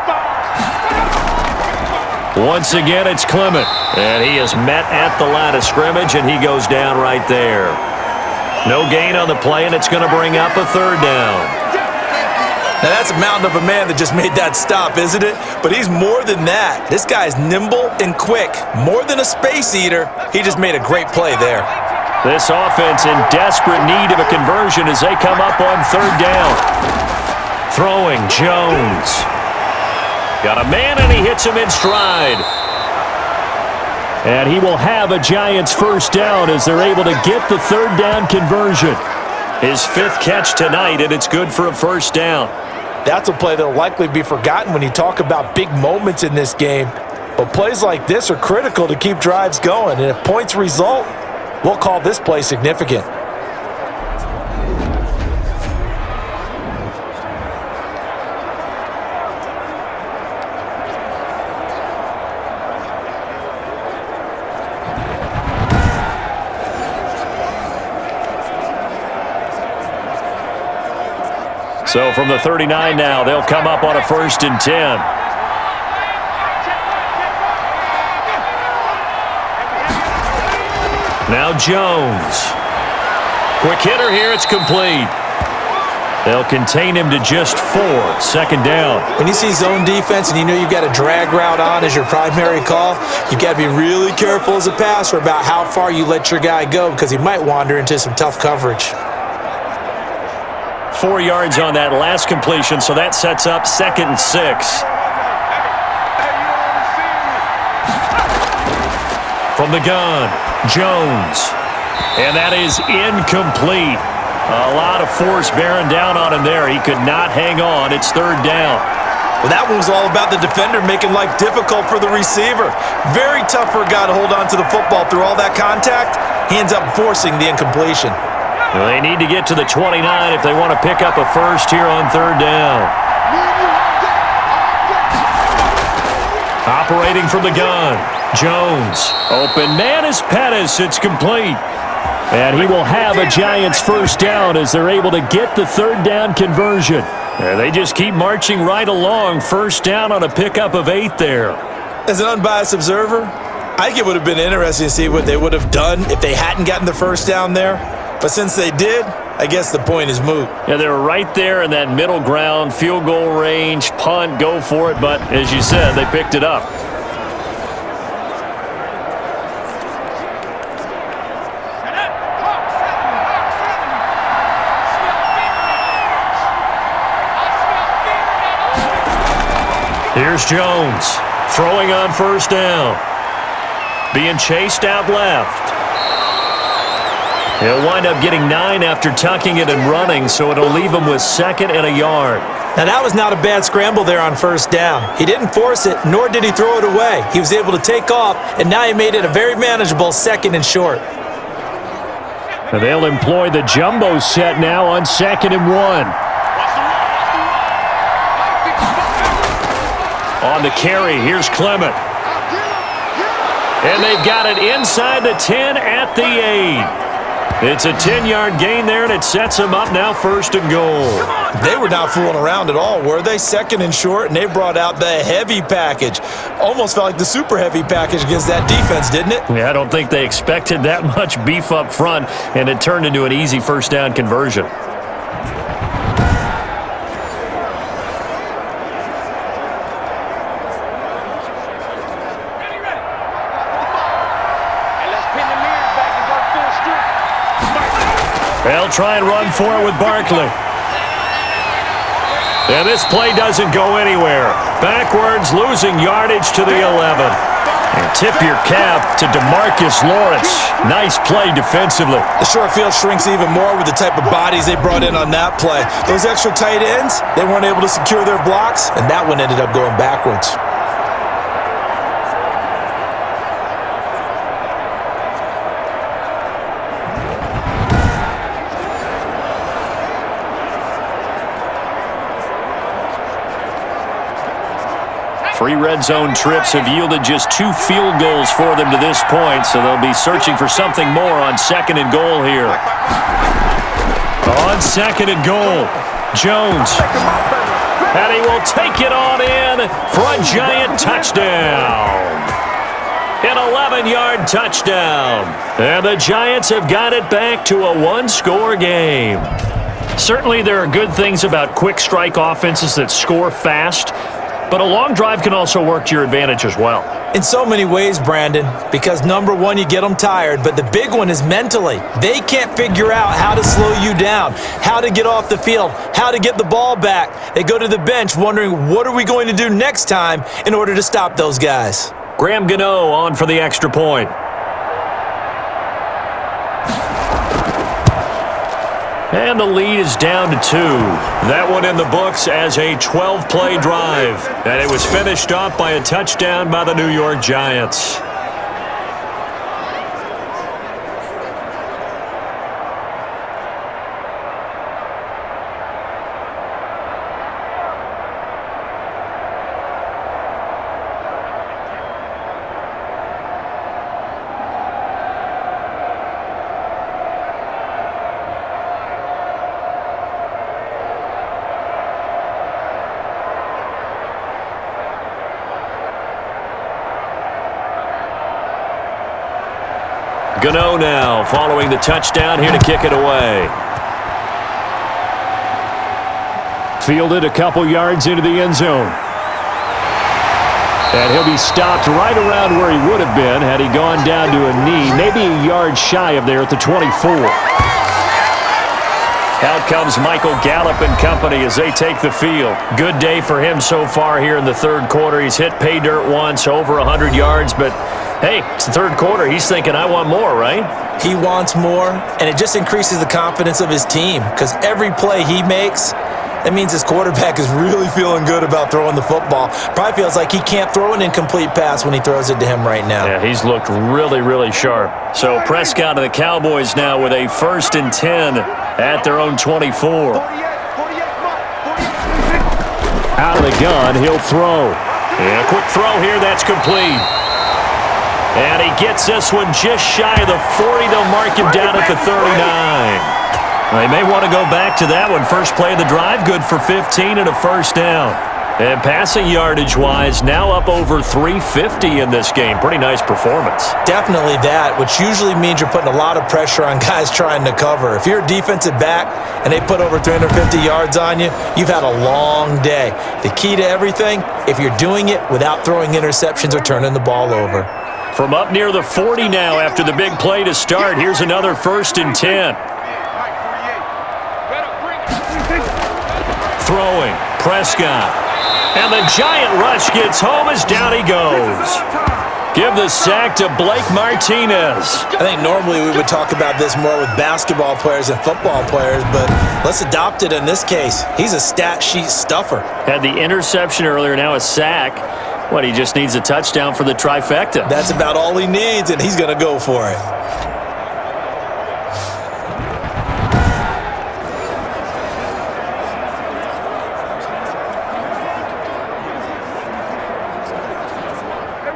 Once again, it's Clement, and he is met at the line of scrimmage, and he goes down right there. No gain on the play, and it's going to bring up a 3rd down. Now, that's a mountain of a man that just made that stop, isn't it? But he's more than that. This guy's nimble and quick. More than a space eater, he just made a great play there. This offense in desperate need of a conversion as they come up on 3rd down. Throwing, Jones. Got a man, and he hits him in stride. And he will have a Giants 1st down as they're able to get the 3rd down conversion. His 5th catch tonight, and it's good for a 1st down. That's a play that will likely be forgotten when you talk about big moments in this game. But plays like this are critical to keep drives going. And if points result, we'll call this play significant. So from the 39 now, they'll come up on a 1st and 10. Now Jones. Quick hitter here, it's complete. They'll contain him to just 4, 2nd down. When you see zone defense and you know you've got a drag route on as your primary call, you've got to be really careful as a passer about how far you let your guy go because he might wander into some tough coverage. 4 yards on that last completion, so that sets up 2nd and 6. From the gun, Jones. And that is incomplete. A lot of force bearing down on him there. He could not hang on. It's 3rd down. Well, that one was all about the defender making life difficult for the receiver. Very tough for a guy to hold on to the football through all that contact. He ends up forcing the incompletion. Well, they need to get to the 29 if they want to pick up a 1st here on 3rd down. Operating from the gun, Jones. Open man is Pettis. It's complete. And he will have a Giants 1st down as they're able to get the 3rd down conversion. And they just keep marching right along. 1st down on a pickup of 8 there. As an unbiased observer, I think it would have been interesting to see what they would have done if they hadn't gotten the first down there. But since they did, I guess the point is moot. Yeah, they were right there in that middle ground, field goal range, punt, go for it. But as you said, they picked it up. Here's Jones, throwing on first down. Being chased out left. He'll wind up getting 9 after tucking it and running, so it'll leave him with 2nd and a yard. Now, that was not a bad scramble there on first down. He didn't force it, nor did he throw it away. He was able to take off, and now he made it a very manageable 2nd and short. And they'll employ the jumbo set now on 2nd and 1. On the carry, here's Clement. And they've got it inside the 10 at the 8. It's a 10-yard gain there, and it sets them up now 1st and goal. They were not fooling around at all, were they? 2nd and short, and they brought out the heavy package. Almost felt like the super heavy package against that defense, didn't it? Yeah, I don't think they expected that much beef up front, and it turned into an easy first down conversion. They'll try and run for it with Barkley. And this play doesn't go anywhere. Backwards, losing yardage to the 11. And tip your cap to DeMarcus Lawrence. Nice play defensively. The short field shrinks even more with the type of bodies they brought in on that play. Those extra tight ends, they weren't able to secure their blocks, and that one ended up going backwards. Three red zone trips have yielded just 2 field goals for them to this point, so they'll be searching for something more on 2nd and goal here. On 2nd and goal, Jones. And he will take it on in for a giant touchdown. An 11-yard touchdown. And the Giants have got it back to a 1-score game. Certainly there are good things about quick strike offenses that score fast, but a long drive can also work to your advantage as well. In so many ways, Brandon, because number one, you get them tired, but the big one is mentally. They can't figure out how to slow you down, how to get off the field, how to get the ball back. They go to the bench wondering, what are we going to do next time in order to stop those guys? Graham Gano on for the extra point. And the lead is down to 2. That one in the books as a 12-play drive. And it was finished off by a touchdown by the New York Giants. Gano now following the touchdown here to kick it away. Fielded a couple yards into the end zone. And he'll be stopped right around where he would have been had he gone down to a knee, maybe a yard shy of there at the 24. Out comes Michael Gallup and company as they take the field. Good day for him so far here in the third quarter. He's hit pay dirt once, over 100 yards, but hey, it's the third quarter. He's thinking, I want more, right? He wants more, and it just increases the confidence of his team because every play he makes, that means his quarterback is really feeling good about throwing the football. Probably feels like he can't throw an incomplete pass when he throws it to him right now. Yeah, he's looked really, really sharp. So Prescott and the Cowboys now with a 1st and 10 at their own 24. Out of the gun, he'll throw. Yeah, quick throw here, that's complete. And he gets this one just shy of the 40. They'll mark him down at the 39. They may want to go back to that one. First play of the drive, good for 15 and a first down. And passing yardage-wise, now up over 350 in this game. Pretty nice performance. Definitely that, which usually means you're putting a lot of pressure on guys trying to cover. If you're a defensive back and they put over 350 yards on you, you've had a long day. The key to everything, if you're doing it without throwing interceptions or turning the ball over. From up near the 40 now after the big play to start, here's another 1st and 10. Throwing, Prescott. And the giant rush gets home as down he goes. Give the sack to Blake Martinez. I think normally we would talk about this more with basketball players and football players, but let's adopt it in this case. He's a stat sheet stuffer. Had the interception earlier, now a sack. What, he just needs a touchdown for the trifecta. That's about all he needs, and he's going to go for it.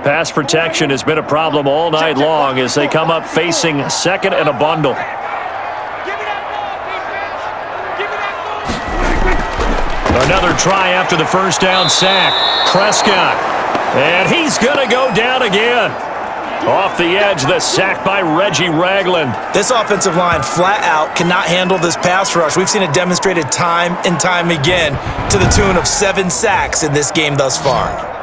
Pass protection has been a problem all night long as they come up facing 2nd and a bundle. Another try after the 1st down sack. Prescott. And he's going to go down again. Off the edge, the sack by Reggie Ragland. This offensive line flat out cannot handle this pass rush. We've seen it demonstrated time and time again to the tune of 7 sacks in this game thus far.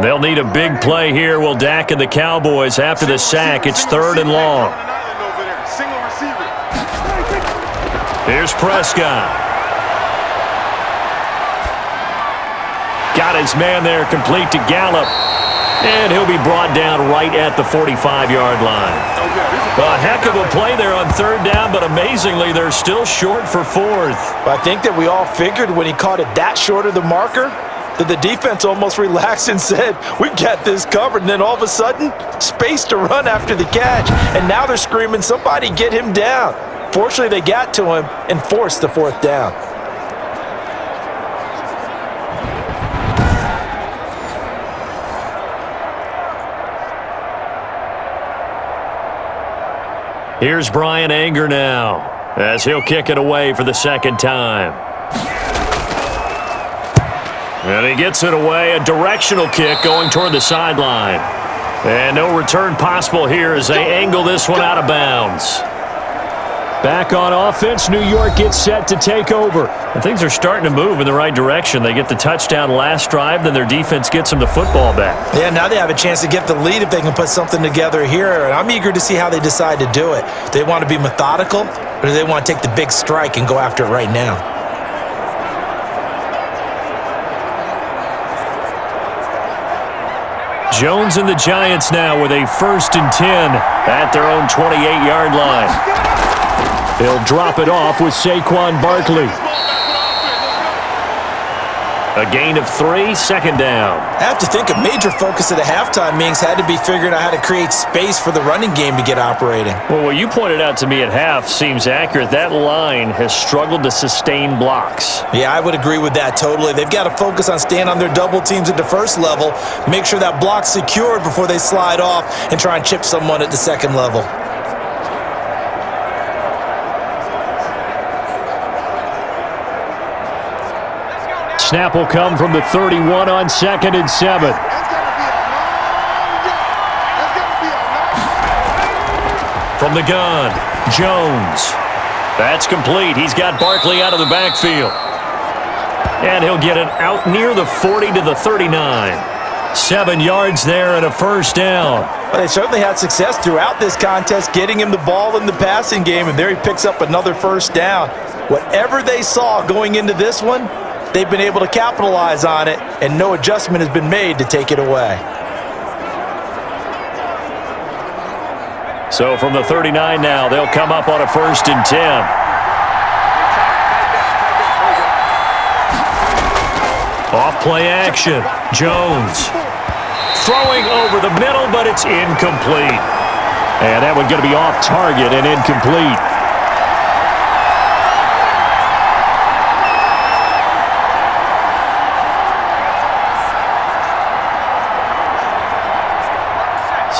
They'll need a big play here, will Dak and the Cowboys. After the sack, it's 3rd and long. Here's Prescott. Got his man there, complete to Gallup. And he'll be brought down right at the 45-yard line. A heck of a play there on 3rd down, but amazingly, they're still short for 4th. I think that we all figured when he caught it that short of the marker, that the defense almost relaxed and said, we've got this covered. And then all of a sudden, space to run after the catch. And now they're screaming, somebody get him down. Fortunately, they got to him and forced the 4th down. Here's Brian Anger now as he'll kick it away for the 2nd time. And he gets it away, a directional kick going toward the sideline. And no return possible here as they angle this one out of bounds. Back on offense, New York gets set to take over. And things are starting to move in the right direction. They get the touchdown last drive, then their defense gets them the football back. Yeah, now they have a chance to get the lead if they can put something together here. And I'm eager to see how they decide to do it. Do they want to be methodical, or do they want to take the big strike and go after it right now? Jones and the Giants now with a 1st and 10 at their own 28-yard line. They'll drop it off with Saquon Barkley. A gain of 3, 2nd down. I have to think a major focus of the halftime meetings had to be figuring out how to create space for the running game to get operating. Well, what you pointed out to me at half seems accurate. That line has struggled to sustain blocks. Yeah, I would agree with that totally. They've got to focus on staying on their double teams at the 1st level, make sure that block's secured before they slide off and try and chip someone at the 2nd level. Snap will come from the 31 on 2nd and 7. From the gun, Jones. That's complete. He's got Barkley out of the backfield. And he'll get it out near the 40 to the 39. 7 yards there and a 1st down. Well, they certainly had success throughout this contest getting him the ball in the passing game, and there he picks up another 1st down. Whatever they saw going into this one, they've been able to capitalize on it, and no adjustment has been made to take it away. So from the 39 now, they'll come up on a 1st and 10. Off play action, Jones. Throwing over the middle, but it's incomplete. And that one going to be off target and incomplete.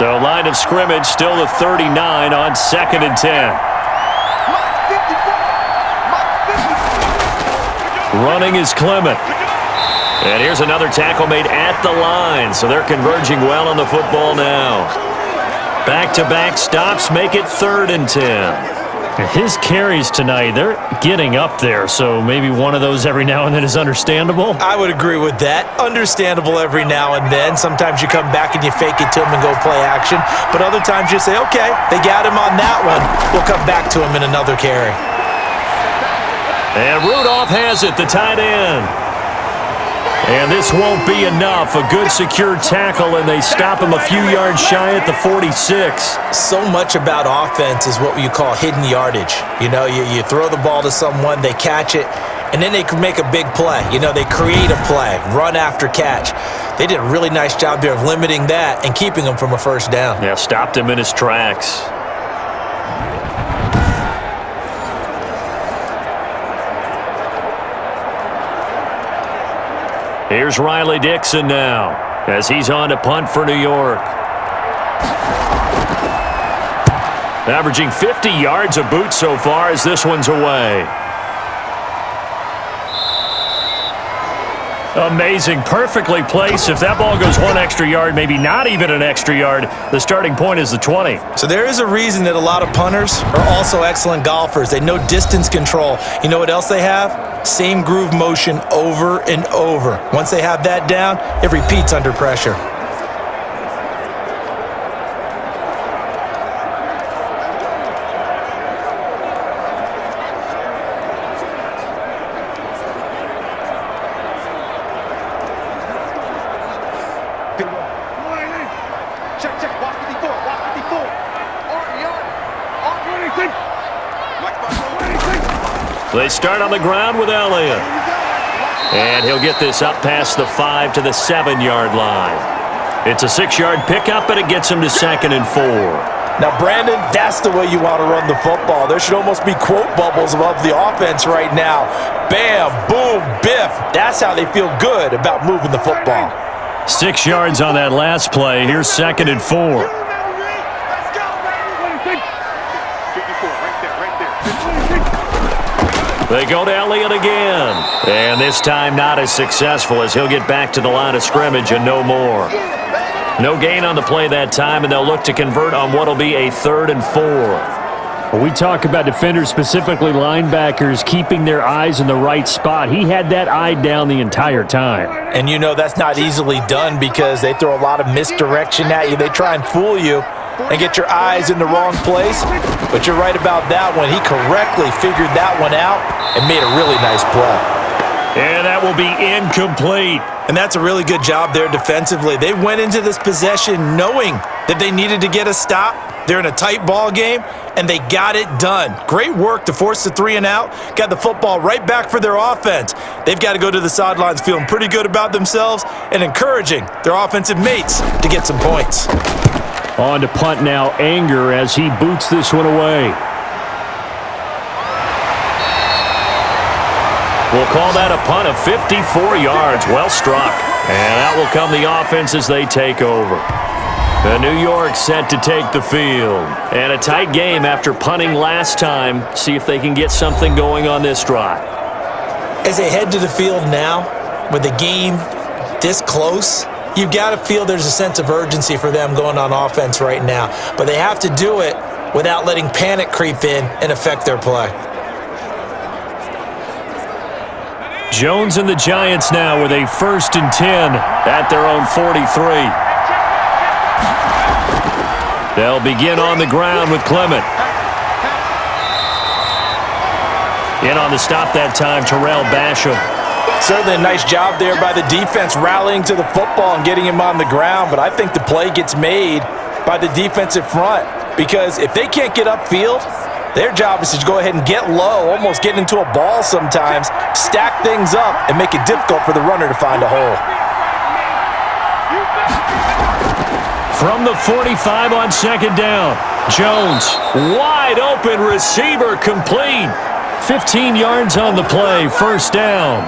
So line of scrimmage still the 39 on 2nd and 10. Running is Clement. And here's another tackle made at the line, so they're converging well on the football now. Back-to-back stops make it 3rd and 10. His carries tonight, they're getting up there, so maybe one of those every now and then is understandable. I would agree with that. Understandable every now and then. Sometimes you come back and you fake it to him and go play action. But other times you say, okay, they got him on that one. We'll come back to him in another carry. And Rudolph has it, the tight end. And this won't be enough. A good secure tackle, and they stop him a few yards shy at the 46. So much about offense is what you call hidden yardage. You know, you throw the ball to someone, they catch it, and then they can make a big play. You know, they create a play, run after catch. They did a really nice job there of limiting that and keeping him from a first down. Yeah, stopped him in his tracks. Here's Riley Dixon now as he's on to punt for New York. Averaging 50 yards a boot so far as this one's away. Amazing. Perfectly placed. If that ball goes one extra yard, maybe not even an extra yard, the starting point is the 20. So there is a reason that a lot of punters are also excellent golfers. They know distance control. You know what else they have? Same groove motion over and over. Once they have that down, it repeats under pressure. They start on the ground with Elliott. And he'll get this up past the 5 to the 7-yard line. It's a 6-yard pickup, but it gets him to 2nd and 4. Now, Brandon, that's the way you want to run the football. There should almost be quote bubbles above the offense right now. Bam, boom, biff. That's how they feel good about moving the football. 6 yards on that last play. Here's 2nd and 4. They go to Elliott again. And this time not as successful as he'll get back to the line of scrimmage and no more. No gain on the play that time, and they'll look to convert on what will be a 3rd and 4. When we talk about defenders, specifically linebackers, keeping their eyes in the right spot, he had that eye down the entire time. And you know that's not easily done because they throw a lot of misdirection at you. They try and fool you and get your eyes in the wrong place. But you're right about that one. He correctly figured that one out and made a really nice play. And that will be incomplete. And that's a really good job there defensively. They went into this possession knowing that they needed to get a stop. They're in a tight ball game, and they got it done. Great work to force the 3 and out. Got the football right back for their offense. They've got to go to the sidelines feeling pretty good about themselves and encouraging their offensive mates to get some points. On to punt now, Anger, as he boots this one away. We'll call that a punt of 54 yards. Well struck. And that will come the offense as they take over. The New York set to take the field. And a tight game after punting last time. See if they can get something going on this drive. As they head to the field now, with the game this close, you've got to feel there's a sense of urgency for them going on offense right now. But they have to do it without letting panic creep in and affect their play. Jones and the Giants now with a 1st and 10 at their own 43. They'll begin on the ground with Clement. In on the stop that time, Terrell Basham. Certainly a nice job there by the defense rallying to the football and getting him on the ground, but I think the play gets made by the defensive front because if they can't get upfield, their job is to go ahead and get low, almost get into a ball sometimes, stack things up, and make it difficult for the runner to find a hole. From the 45 on 2nd down, Jones, wide open receiver, complete. 15 yards on the play, 1st down.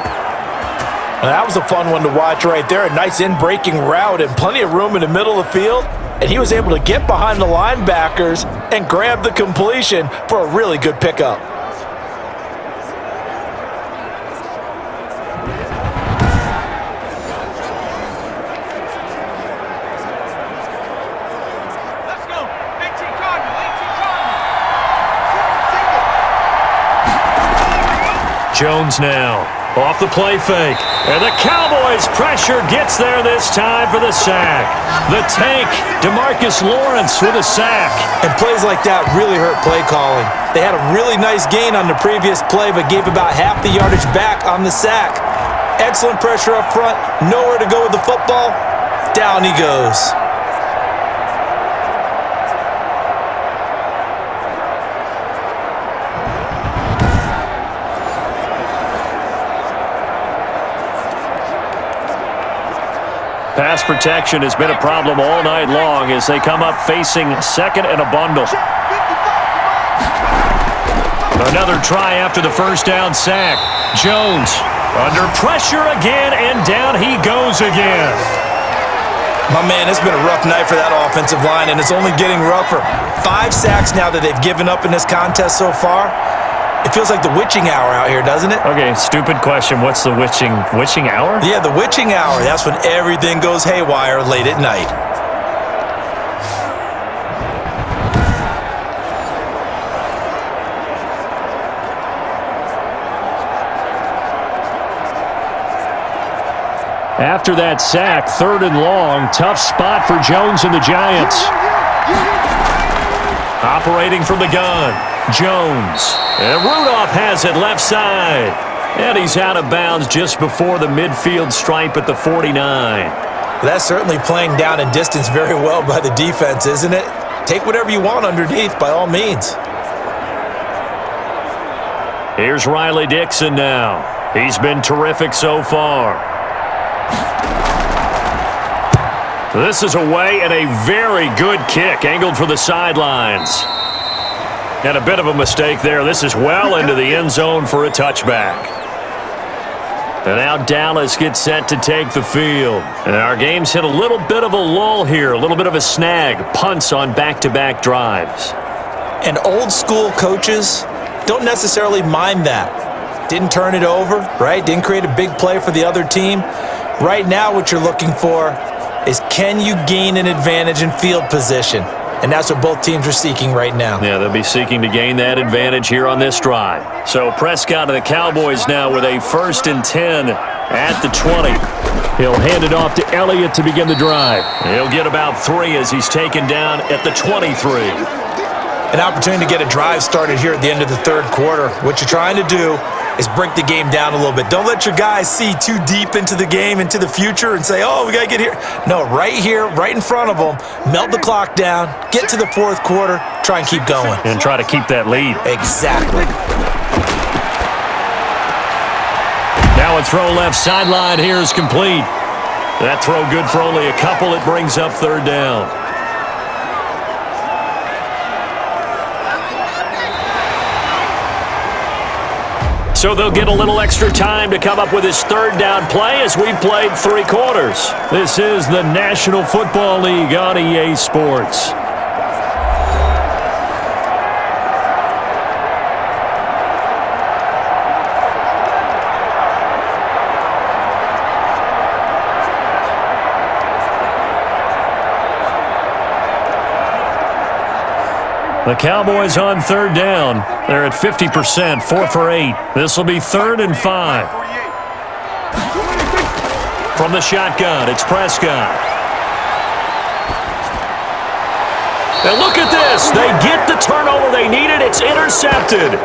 That was a fun one to watch right there. A nice in-breaking route and plenty of room in the middle of the field. and he was able to get behind the linebackers and grab the completion for a really good pickup. Jones now, off the play fake, and the Cowboys pressure gets there this time for the sack. The tank, DeMarcus Lawrence with a sack. And plays like that really hurt play calling. They had a really nice gain on the previous play, but gave about half the yardage back on the sack. Excellent pressure up front, nowhere to go with the football. Down he goes. Pass protection has been a problem all night long as they come up facing second and a bundle. Another try after the first down sack. Jones under pressure again, and down he goes again. My man, it's been a rough night for that offensive line, and it's only getting rougher. 5 sacks now that they've given up in this contest so far. It feels like the witching hour out here, doesn't it? Okay, stupid question. What's the witching hour? Yeah, the witching hour. That's when everything goes haywire late at night. After that sack, 3rd and long, tough spot for Jones and the Giants. Operating from the gun, Jones. And Rudolph has it left side. And he's out of bounds just before the midfield stripe at the 49. That's certainly playing down in distance very well by the defense, isn't it? Take whatever you want underneath, by all means. Here's Riley Dixon now. He's been terrific so far. This is away, and a very good kick angled for the sidelines. And a bit of a mistake there. This is well into the end zone for a touchback. And now Dallas gets set to take the field. And our game's hit a little bit of a lull here, a little bit of a snag. Punts on back-to-back drives. And old school coaches don't necessarily mind that. Didn't turn it over, right? Didn't create a big play for the other team. Right now what you're looking for is, can you gain an advantage in field position? And that's what both teams are seeking right now. Yeah, they'll be seeking to gain that advantage here on this drive. So Prescott and the Cowboys now with a 1st and 10 at the 20. He'll hand it off to Elliott to begin the drive. He'll get about 3 as he's taken down at the 23. An opportunity to get a drive started here at the end of the 3rd quarter. What you're trying to do is break the game down a little bit. Don't let your guys see too deep into the game, into the future, and say, oh, we got to get here. No, right here, right in front of them, melt the clock down, get to the 4th quarter, try and keep going. And try to keep that lead. Exactly. Now a throw left sideline here is complete. That throw good for only a couple. It brings up 3rd down. So they'll get a little extra time to come up with his 3rd down play as we've played 3 quarters. This is the National Football League on EA Sports. The Cowboys on 3rd down. They're at 50%, 4 for 8. This will be 3rd and 5. From the shotgun, it's Prescott. And look at this. They get the turnover they needed. It's intercepted.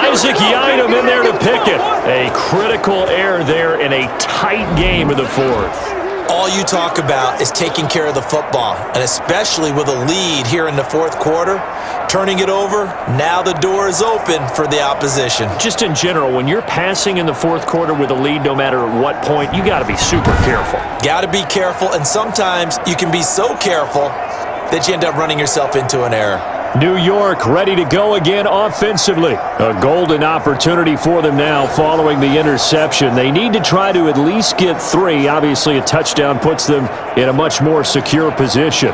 Isaac Yiadom in there to pick it. A critical error there in a tight game of the 4th. All you talk about is taking care of the football, and especially with a lead here in the 4th quarter, turning it over, now the door is open for the opposition. Just in general, when you're passing in the 4th quarter with a lead, no matter at what point, you got to be super careful. Got to be careful, and sometimes you can be so careful that you end up running yourself into an error. New York ready to go again offensively. A golden opportunity for them now following the interception. They need to try to at least get 3. Obviously, a touchdown puts them in a much more secure position.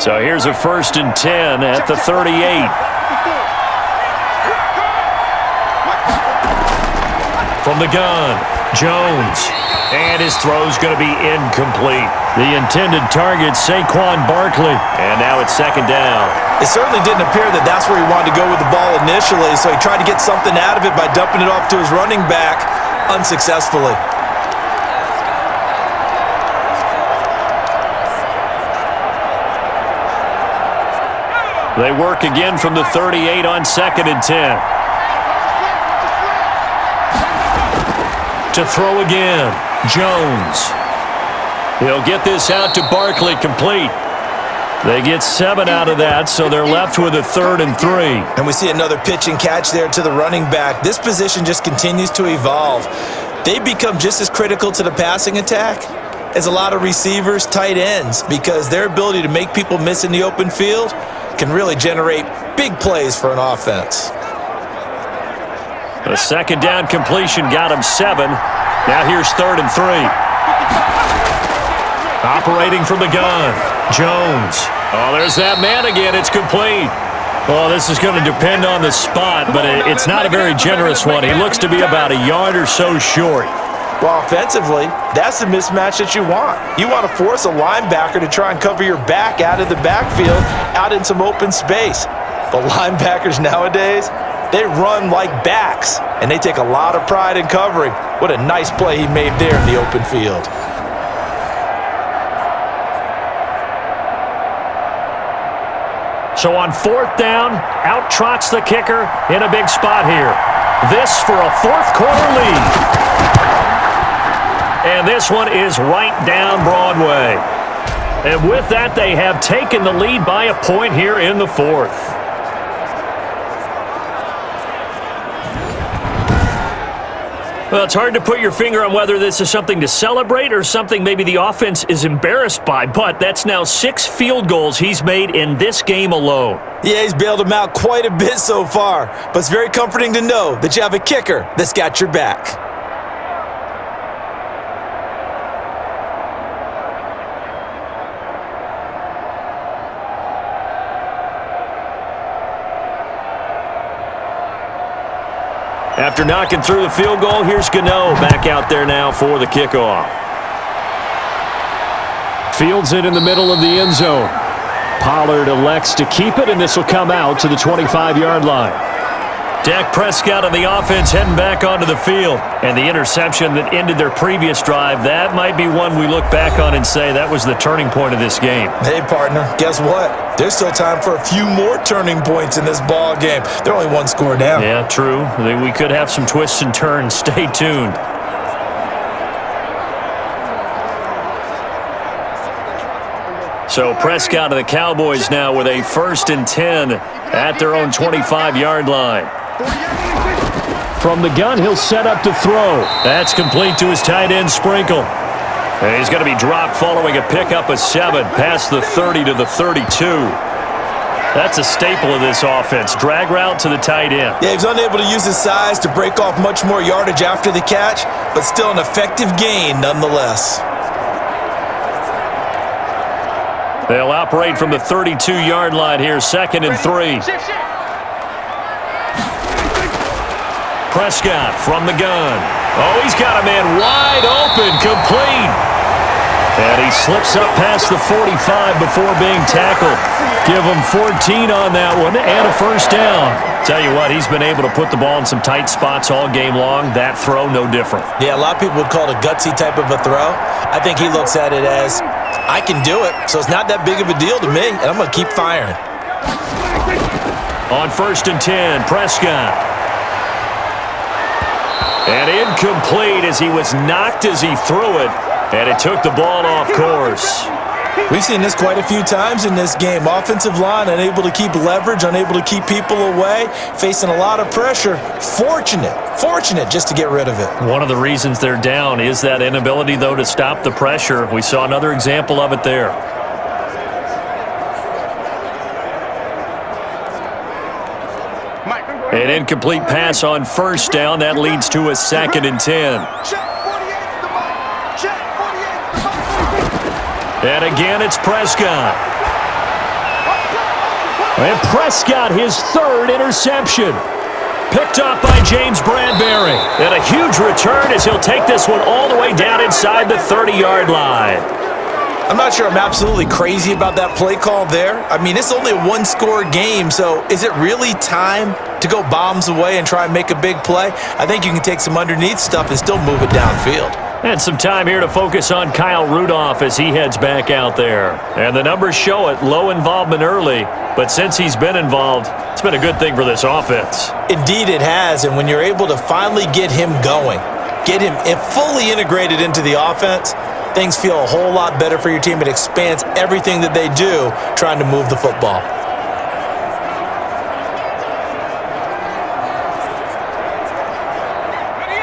So here's a 1st and 10 at the 38. From the gun, Jones. And his throw's going to be incomplete. The intended target, Saquon Barkley. And now it's 2nd down. It certainly didn't appear that that's where he wanted to go with the ball initially, so he tried to get something out of it by dumping it off to his running back unsuccessfully. They work again from the 38 on 2nd and 10. To throw again, Jones. He'll get this out to Barkley, complete. They get 7 out of that, so they're left with a 3rd and 3. And we see another pitch and catch there to the running back. This position just continues to evolve. They become just as critical to the passing attack as a lot of receivers, tight ends, because their ability to make people miss in the open field can really generate big plays for an offense. The 2nd down completion got him 7. Now here's 3rd and 3. Operating from the gun, Jones. Oh, there's that man again. It's complete. Oh, this is going to depend on the spot, but it's not a very generous one. He looks to be about a yard or so short. Well, offensively, that's the mismatch that you want. You want to force a linebacker to try and cover your back out of the backfield, out in some open space. But linebackers nowadays, they run like backs, and they take a lot of pride in covering. What a nice play he made there in the open field. So on 4th down, out trots the kicker in a big spot here. This for a 4th quarter lead. And this one is right down Broadway. And with that, they have taken the lead by a point here in the 4th. Well, it's hard to put your finger on whether this is something to celebrate or something maybe the offense is embarrassed by, but that's now 6 field goals he's made in this game alone. Yeah, he's bailed them out quite a bit so far, but it's very comforting to know that you have a kicker that's got your back. After knocking through the field goal, here's Gano back out there now for the kickoff. Fields it in the middle of the end zone. Pollard elects to keep it, and this will come out to the 25-yard line. Dak Prescott on the offense heading back onto the field. And the interception that ended their previous drive, that might be one we look back on and say that was the turning point of this game. Hey, partner, guess what? There's still time for a few more turning points in this ball game. They're only 1 score down. Yeah, true. We could have some twists and turns. Stay tuned. So Prescott of the Cowboys now with a 1st and 10 at their own 25-yard line. From the gun, he'll set up to throw. That's complete to his tight end, Sprinkle. And he's going to be dropped following a pickup of 7 past the 30 to the 32. That's a staple of this offense. Drag route to the tight end. Yeah, he was unable to use his size to break off much more yardage after the catch, but still an effective gain nonetheless. They'll operate from the 32-yard line here, 2nd and 3. Prescott from the gun. Oh, he's got a man wide open, complete. And he slips up past the 45 before being tackled. Give him 14 on that one and a 1st down. Tell you what, he's been able to put the ball in some tight spots all game long. That throw, no different. Yeah, a lot of people would call it a gutsy type of a throw. I think he looks at it as, I can do it, so it's not that big of a deal to me, and I'm going to keep firing. On 1st and 10, Prescott. And incomplete as he was knocked as he threw it, and it took the ball off course. We've seen this quite a few times in this game. Offensive line unable to keep leverage, unable to keep people away, facing a lot of pressure. Fortunate just to get rid of it. One of the reasons they're down is that inability, though, to stop the pressure. We saw another example of it there. An incomplete pass on 1st down. That leads to a 2nd and 10. And again, it's Prescott. And Prescott, his third interception. Picked up by James Bradbury. And a huge return as he'll take this one all the way down inside the 30-yard line. I'm not sure I'm absolutely crazy about that play call there. I mean, it's only a one-score game, so is it really time to go bombs away and try and make a big play? I think you can take some underneath stuff and still move it downfield. And some time here to focus on Kyle Rudolph as he heads back out there. And the numbers show it, low involvement early, but since he's been involved, it's been a good thing for this offense. Indeed it has, and when you're able to finally get him going, get him fully integrated into the offense, things feel a whole lot better for your team. It expands everything that they do trying to move the football.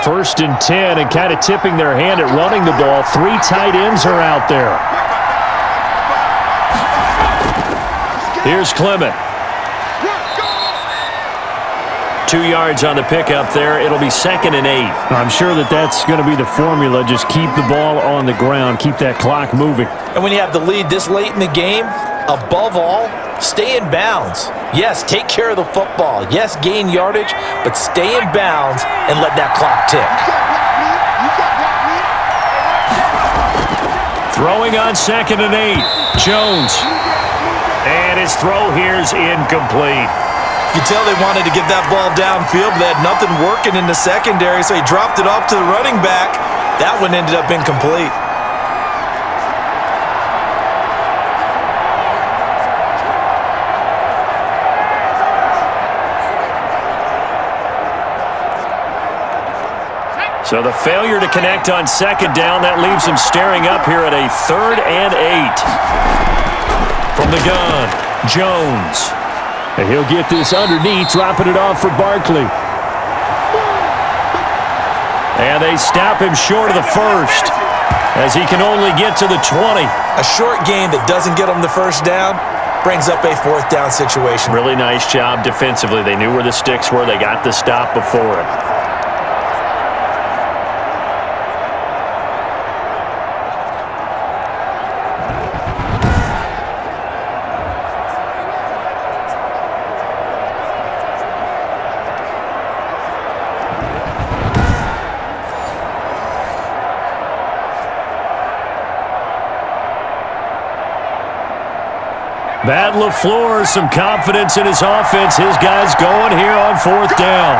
First and 10, and kind of tipping their hand at running the ball. 3 tight ends are out there. Here's Clement. 2 yards on the pickup there. It'll be 2nd and 8. I'm sure that's going to be the formula. Just keep the ball on the ground. Keep that clock moving. And when you have the lead this late in the game, above all, stay in bounds. Yes, take care of the football. Yes, gain yardage, but stay in bounds and let that clock tick. Throwing on 2nd and 8. Jones. And his throw here's incomplete. You tell they wanted to get that ball downfield, but they had nothing working in the secondary, so he dropped it off to the running back. That one ended up incomplete. So the failure to connect on 2nd down, that leaves him staring up here at a 3rd and 8. From the gun, Jones. And he'll get this underneath, dropping it off for Barkley. And they stop him short of the first as he can only get to the 20. A short game that doesn't get him the first down brings up a 4th down situation. Really nice job defensively. They knew where the sticks were. They got the stop before it. Battle of floors, some confidence in his offense. His guys going here on 4th down.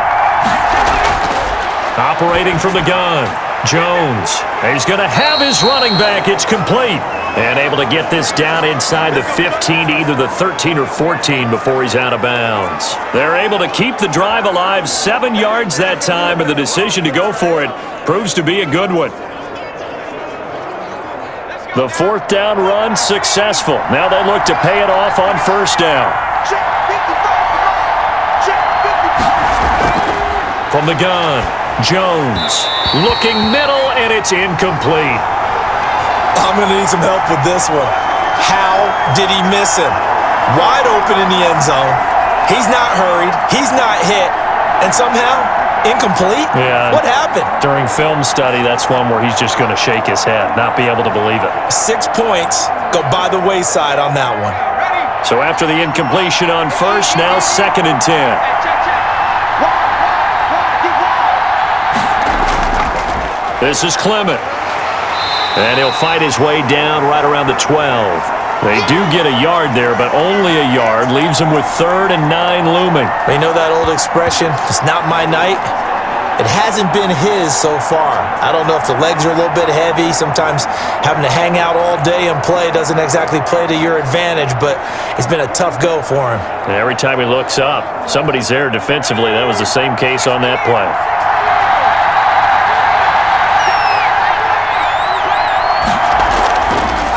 Operating from the gun, Jones. He's going to have his running back. It's complete. And able to get this down inside the 15, either the 13 or 14 before he's out of bounds. They're able to keep the drive alive, 7 yards that time, and the decision to go for it proves to be a good one. The 4th down run successful. Now they look to pay it off on 1st down. From the gun, Jones. Looking middle, and it's incomplete. I'm going to need some help with this one. How did he miss him? Wide open in the end zone. He's not hurried. He's not hit. And somehow, incomplete? Yeah. What happened? During film study, that's one where he's just going to shake his head, not be able to believe it. 6 points go by the wayside on that one. So after the incompletion on 1st, now 2nd and 10. This is Clement. And he'll fight his way down right around the 12. They do get a yard there, but only a yard. Leaves him with 3rd and 9 looming. You know that old expression, it's not my night? It hasn't been his so far. I don't know if the legs are a little bit heavy. Sometimes having to hang out all day and play doesn't exactly play to your advantage, but it's been a tough go for him. And every time he looks up, somebody's there defensively. That was the same case on that play.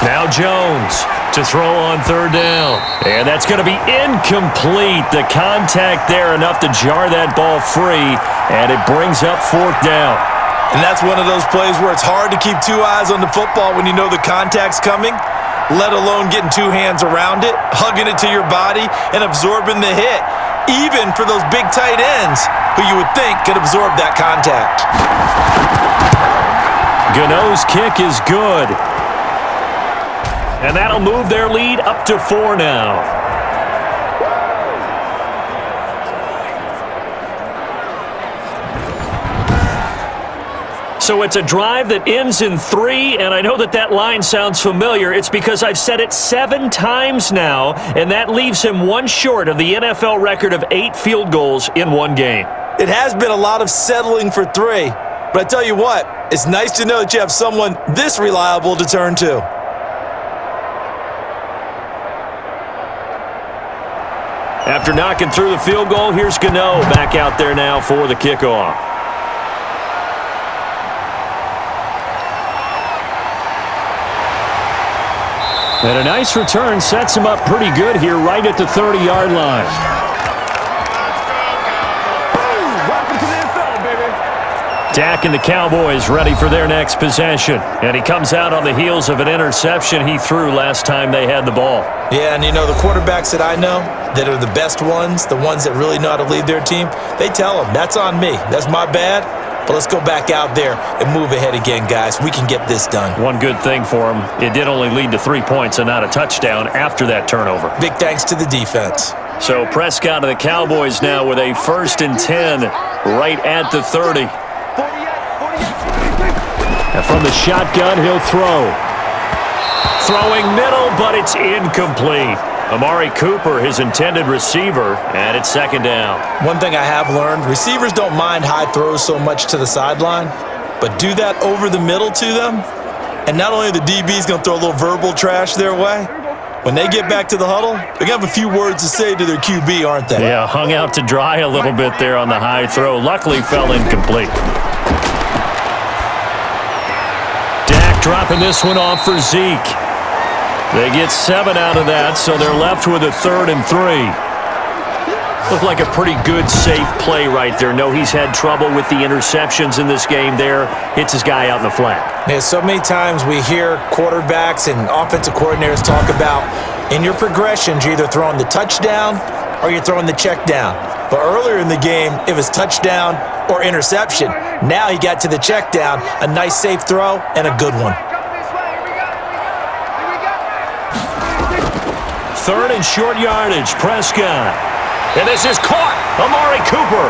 Now Jones to throw on 3rd down. And that's going to be incomplete. The contact there enough to jar that ball free, and it brings up 4th down. And that's one of those plays where it's hard to keep 2 eyes on the football when you know the contact's coming, let alone getting 2 hands around it, hugging it to your body, and absorbing the hit, even for those big tight ends who you would think could absorb that contact. Gano's kick is good. And that'll move their lead up to 4 now. So it's a drive that ends in 3, and I know that line sounds familiar. It's because I've said it 7 times now, and that leaves him one short of the NFL record of 8 field goals in one game. It has been a lot of settling for 3, but I tell you what, it's nice to know that you have someone this reliable to turn to. After knocking through the field goal, here's Gano back out there now for the kickoff. And a nice return sets him up pretty good here right at the 30-yard line. Welcome to the NFL, baby. Dak and the Cowboys ready for their next possession. And he comes out on the heels of an interception he threw last time they had the ball. Yeah, and you know, the quarterbacks that I know that are the best ones, the ones that really know how to lead their team, they tell them, that's on me. That's my bad. But let's go back out there and move ahead again, guys. We can get this done. One good thing for him, it did only lead to 3 points and not a touchdown after that turnover. Big thanks to the defense. So Prescott of the Cowboys now with a 1st and 10 right at the 30. 48, 48. And from the shotgun, he'll throw. Throwing middle, but it's incomplete. Amari Cooper, his intended receiver, and it's 2nd down. One thing I have learned, receivers don't mind high throws so much to the sideline, but do that over the middle to them, and not only are the DBs going to throw a little verbal trash their way, when they get back to the huddle, they're going to have a few words to say to their QB, aren't they? Yeah, hung out to dry a little bit there on the high throw. Luckily, fell incomplete. Dak dropping this one off for Zeke. They get 7 out of that, so they're left with a 3rd and 3. Looked like a pretty good, safe play right there. No, he's had trouble with the interceptions in this game there. Hits his guy out in the flat. Yeah, so many times we hear quarterbacks and offensive coordinators talk about in your progressions, you're either throwing the touchdown or you're throwing the check down. But earlier in the game, it was touchdown or interception. Now he got to the check down, a nice safe throw, and a good one. 3rd and short yardage, Prescott. And this is caught, Amari Cooper.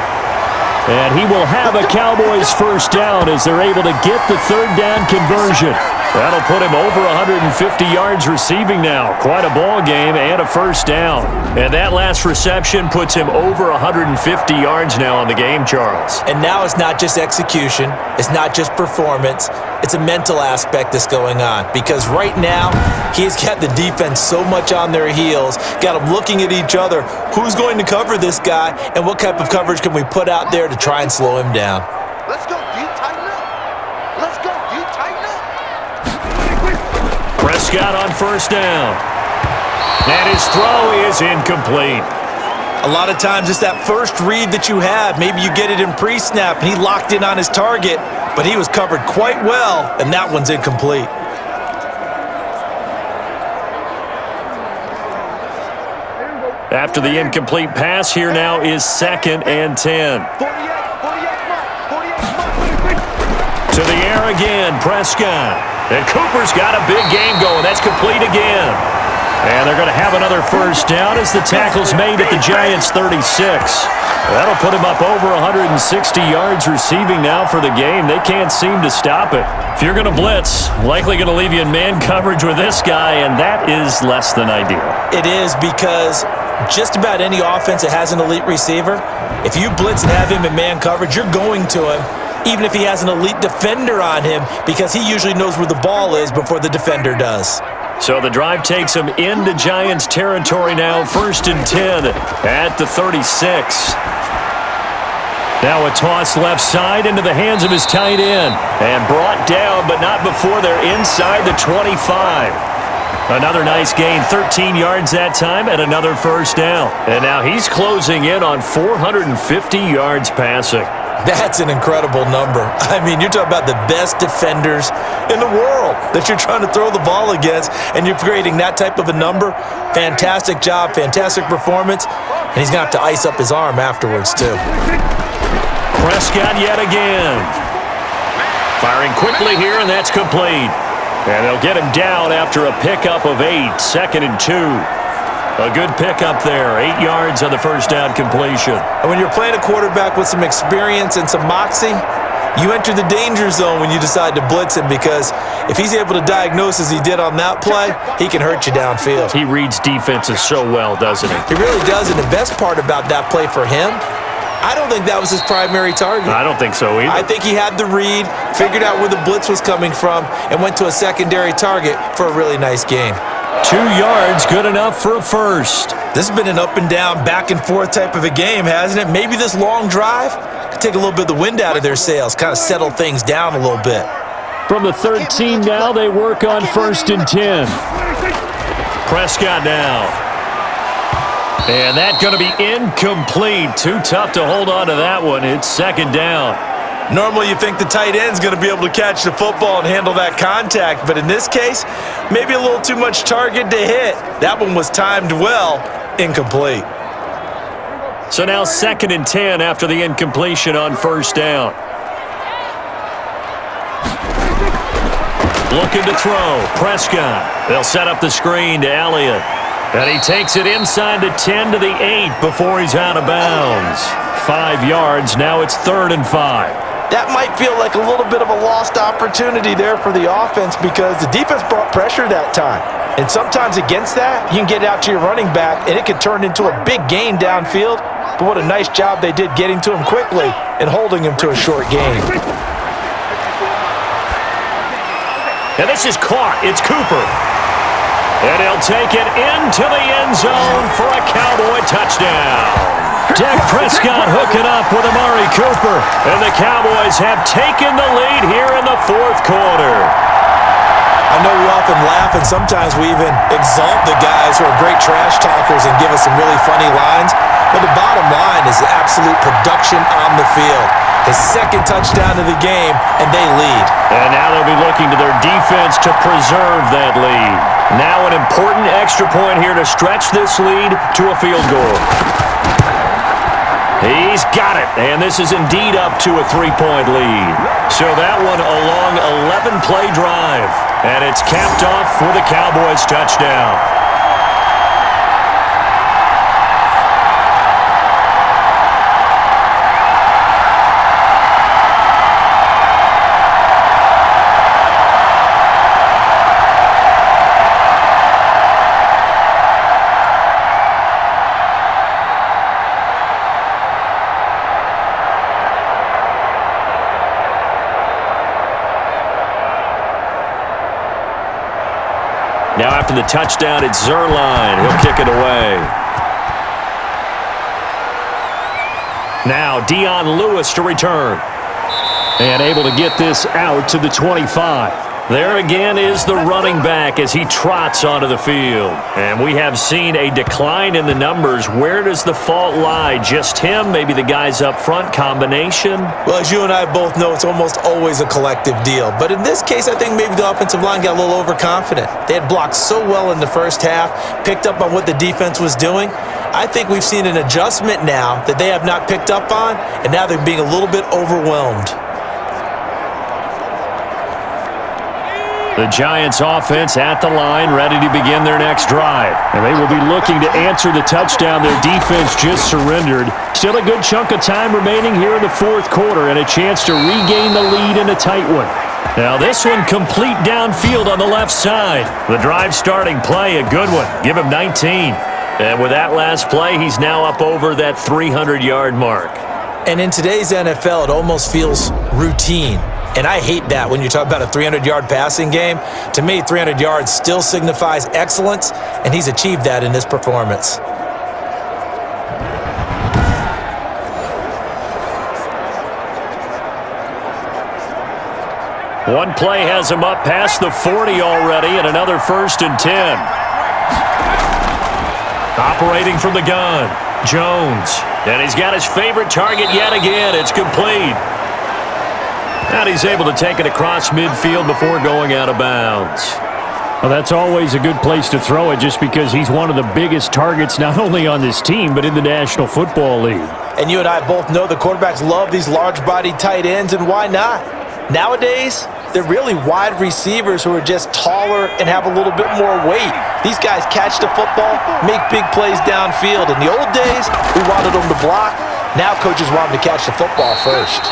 And he will have a Cowboys 1st down as they're able to get the 3rd down conversion. That'll put him over 150 yards receiving now. Quite a ball game and a 1st down. And that last reception puts him over 150 yards now on the game, Charles. And now it's not just execution. It's not just performance. It's a mental aspect that's going on. Because right now, he's got the defense so much on their heels, got them looking at each other. Who's going to cover this guy, and what type of coverage can we put out there to try and slow him down? Let's go. Do you tighten up? Let's go. Do you tighten up? Prescott on 1st down. And his throw is incomplete. A lot of times it's that first read that you have. Maybe you get it in pre-snap, and he locked in on his target, but he was covered quite well, and that one's incomplete. After the incomplete pass, here now is 2nd and 10. 48, 48. To the air again, Prescott. And Cooper's got a big game going. That's complete again. And they're going to have another 1st down as the tackle's made at the Giants' 36. That'll put him up over 160 yards receiving now for the game. They can't seem to stop it. If you're going to blitz, likely going to leave you in man coverage with this guy, and that is less than ideal. It is, because just about any offense that has an elite receiver, if you blitz and have him in man coverage, you're going to him, even if he has an elite defender on him, because he usually knows where the ball is before the defender does. So the drive takes him into Giants territory now, 1st and 10 at the 36. Now a toss left side into the hands of his tight end, and brought down, but not before they're inside the 25. Another nice gain, 13 yards that time, and another 1st down. And now he's closing in on 450 yards passing. That's an incredible number. I mean, you're talking about the best defenders in the world that you're trying to throw the ball against, and you're creating that type of a number. Fantastic job, fantastic performance, and he's going to have to ice up his arm afterwards, too. Prescott yet again. Firing quickly here, and that's complete. And they'll get him down after a pickup of 8, 2nd and 2. A good pickup there, 8 yards on the 1st down completion. And when you're playing a quarterback with some experience and some moxie, You enter the danger zone when you decide to blitz him, because if he's able to diagnose as he did on that play, he can hurt you downfield. He reads defenses so well, doesn't he? He really does, and the best part about that play for him, I don't think that was his primary target. I don't think so either. I think he had the read, figured out where the blitz was coming from, and went to a secondary target for a really nice gain. 2 yards, good enough for a first. This has been an up and down, back and forth type of a game, hasn't it? Maybe this long drive could take a little bit of the wind out of their sails, kind of settle things down a little bit. From the 13 now, they work on 1st and 10. Prescott now. And that's going to be incomplete. Too tough to hold on to that one. It's 2nd down. Normally you think the tight end's going to be able to catch the football and handle that contact, but in this case, maybe a little too much target to hit. That one was timed well, incomplete. So now 2nd and 10 after the incompletion on 1st down. Looking to throw. Prescott. They'll set up the screen to Elliott. And he takes it inside the 10 to the 8 before he's out of bounds. 5 yards. Now it's 3rd and 5. That might feel like a little bit of a lost opportunity there for the offense, because the defense brought pressure that time. And sometimes against that, you can get out to your running back, and it can turn into a big gain downfield. But what a nice job they did getting to him quickly and holding him to a short gain. And this is caught. It's Cooper. And he'll take it into the end zone for a Cowboy touchdown. Dak Prescott hooking up with Amari Cooper. And the Cowboys have taken the lead here in the 4th quarter. I know we often laugh, and sometimes we even exalt the guys who are great trash talkers and give us some really funny lines. But the bottom line is the absolute production on the field. His 2nd touchdown of the game, and they lead. And now they'll be looking to their defense to preserve that lead. Now an important extra point here to stretch this lead to a field goal. He's got it, and this is indeed up to a 3-point lead. So that one a long 11-play drive, and it's capped off for the Cowboys touchdown. Now after the touchdown, it's Zerline. He'll kick it away. Now Dion Lewis to return. And able to get this out to the 25. There again is the running back as he trots onto the field. And we have seen a decline in the numbers. Where does the fault lie? Just him? Maybe the guys up front? Combination? Well, as you and I both know, it's almost always a collective deal. But in this case, I think maybe the offensive line got a little overconfident. They had blocked so well in the first half, picked up on what the defense was doing. I think we've seen an adjustment now that they have not picked up on, and now they're being a little bit overwhelmed. The Giants offense at the line, ready to begin their next drive. And they will be looking to answer the touchdown their defense just surrendered. Still a good chunk of time remaining here in the 4th quarter and a chance to regain the lead in a tight one. Now this one complete downfield on the left side. The drive starting play, a good one. Give him 19. And with that last play, he's now up over that 300-yard mark. And in today's NFL, it almost feels routine. And I hate that when you talk about a 300-yard passing game. To me, 300 yards still signifies excellence, and he's achieved that in this performance. One play has him up past the 40 already, and another 1st and 10. Operating from the gun, Jones. And he's got his favorite target yet again. It's complete. And he's able to take it across midfield before going out of bounds. Well, that's always a good place to throw it just because he's one of the biggest targets not only on this team but in the National Football League. And you and I both know the quarterbacks love these large-bodied tight ends, and why not? Nowadays, they're really wide receivers who are just taller and have a little bit more weight. These guys catch the football, make big plays downfield. In the old days, we wanted them to block. Now coaches want them to catch the football first.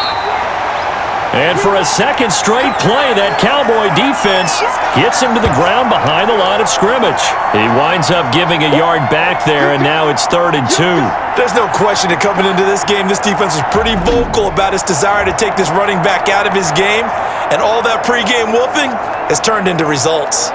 And for a second straight play, that Cowboy defense gets him to the ground behind the line of scrimmage. He winds up giving a yard back there, and now it's 3rd and 2. There's no question that coming into this game, this defense was pretty vocal about its desire to take this running back out of his game, and all that pregame wolfing has turned into results.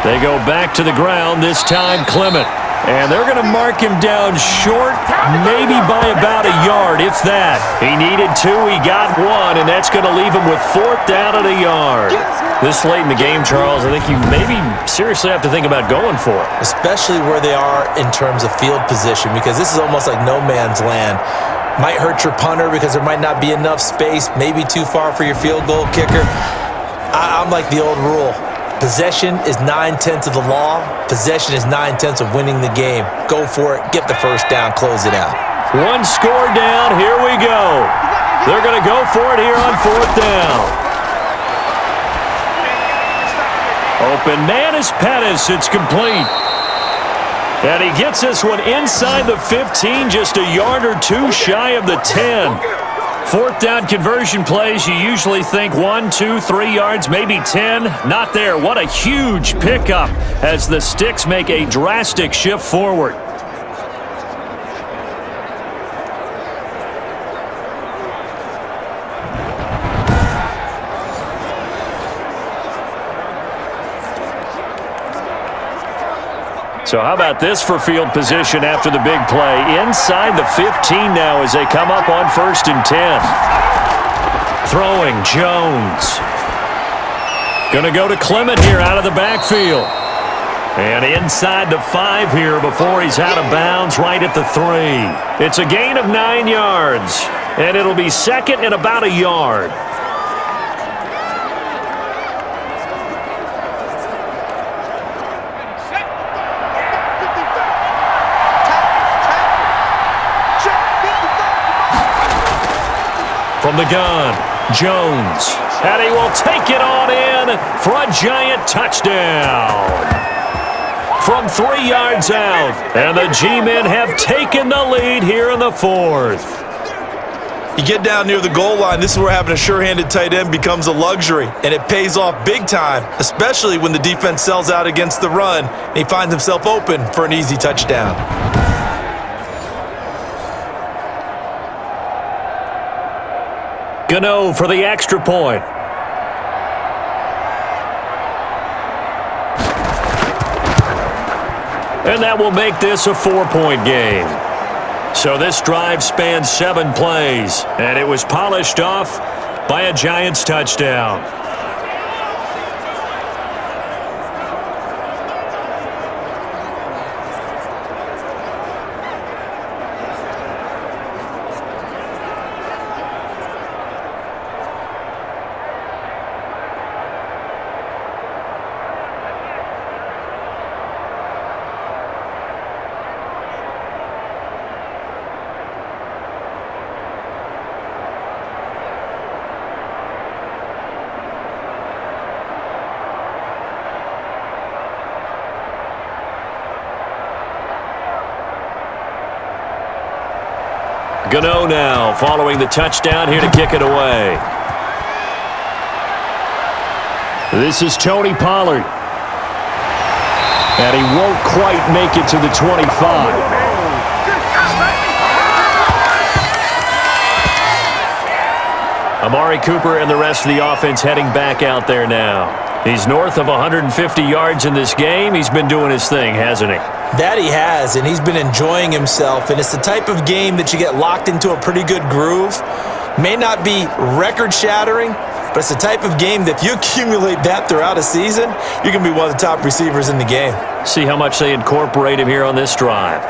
They go back to the ground, this time Clement. And they're going to mark him down short, maybe by about a yard, if that. He needed 2, he got 1, and that's going to leave him with 4th down at a yard. This late in the game, Charles, I think you maybe seriously have to think about going for it. Especially where they are in terms of field position, because this is almost like no man's land. Might hurt your punter because there might not be enough space, maybe too far for your field goal kicker. I'm like the old rule. Possession is 9/10 of the law. Possession is 9/10 of winning the game. Go for it. Get the first down. Close it out. 1 score down. Here we go. They're going to go for it here on 4th down. Open man is Pettis. It's complete. And he gets this one inside the 15, just a yard or 2 shy of the 10. 4th down conversion plays, you usually think 1, 2, 3 yards, maybe 10. Not there. What a huge pickup as the Sticks make a drastic shift forward. So how about this for field position after the big play? Inside the 15 now as they come up on 1st and 10. Throwing, Jones. Gonna go to Clement here out of the backfield. And inside the 5 here before he's out of bounds right at the 3. It's a gain of 9 yards. And it'll be 2nd and about a yard. From the gun, Jones. And he will take it on in for a giant touchdown. From 3 yards out. And the G-men have taken the lead here in the 4th. You get down near the goal line, this is where having a sure-handed tight end becomes a luxury. And it pays off big time, especially when the defense sells out against the run. And he finds himself open for an easy touchdown. Gano for the extra point. And that will make this a 4-point game. So this drive spans 7 plays, and it was polished off by a Giants touchdown. Gano now following the touchdown here to kick it away. This is Tony Pollard. And he won't quite make it to the 25. Amari Cooper and the rest of the offense heading back out there now. He's north of 150 yards in this game. He's been doing his thing, hasn't he? That he has, and he's been enjoying himself. And it's the type of game that you get locked into a pretty good groove. May not be record-shattering, but it's the type of game that if you accumulate that throughout a season, you're going to be one of the top receivers in the game. See how much they incorporate him here on this drive.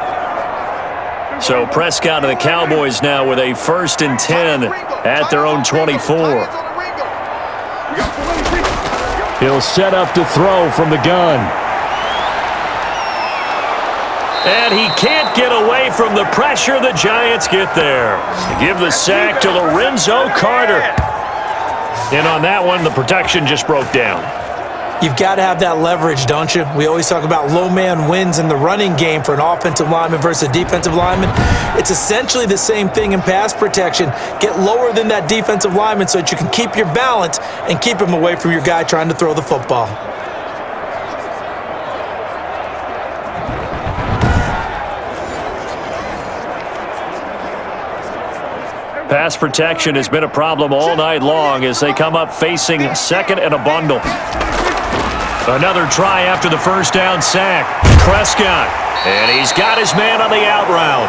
So Prescott and the Cowboys now with a 1st and 10 at their own 24. He'll set up to throw from the gun. And he can't get away from the pressure the Giants get there. Give the sack to Lorenzo Carter. And on that one, the protection just broke down. You've got to have that leverage, don't you? We always talk about low man wins in the running game for an offensive lineman versus a defensive lineman. It's essentially the same thing in pass protection. Get lower than that defensive lineman so that you can keep your balance and keep him away from your guy trying to throw the football. Pass protection has been a problem all night long as they come up facing second and a bundle. Another try after the first down sack. Prescott, and he's got his man on the out route.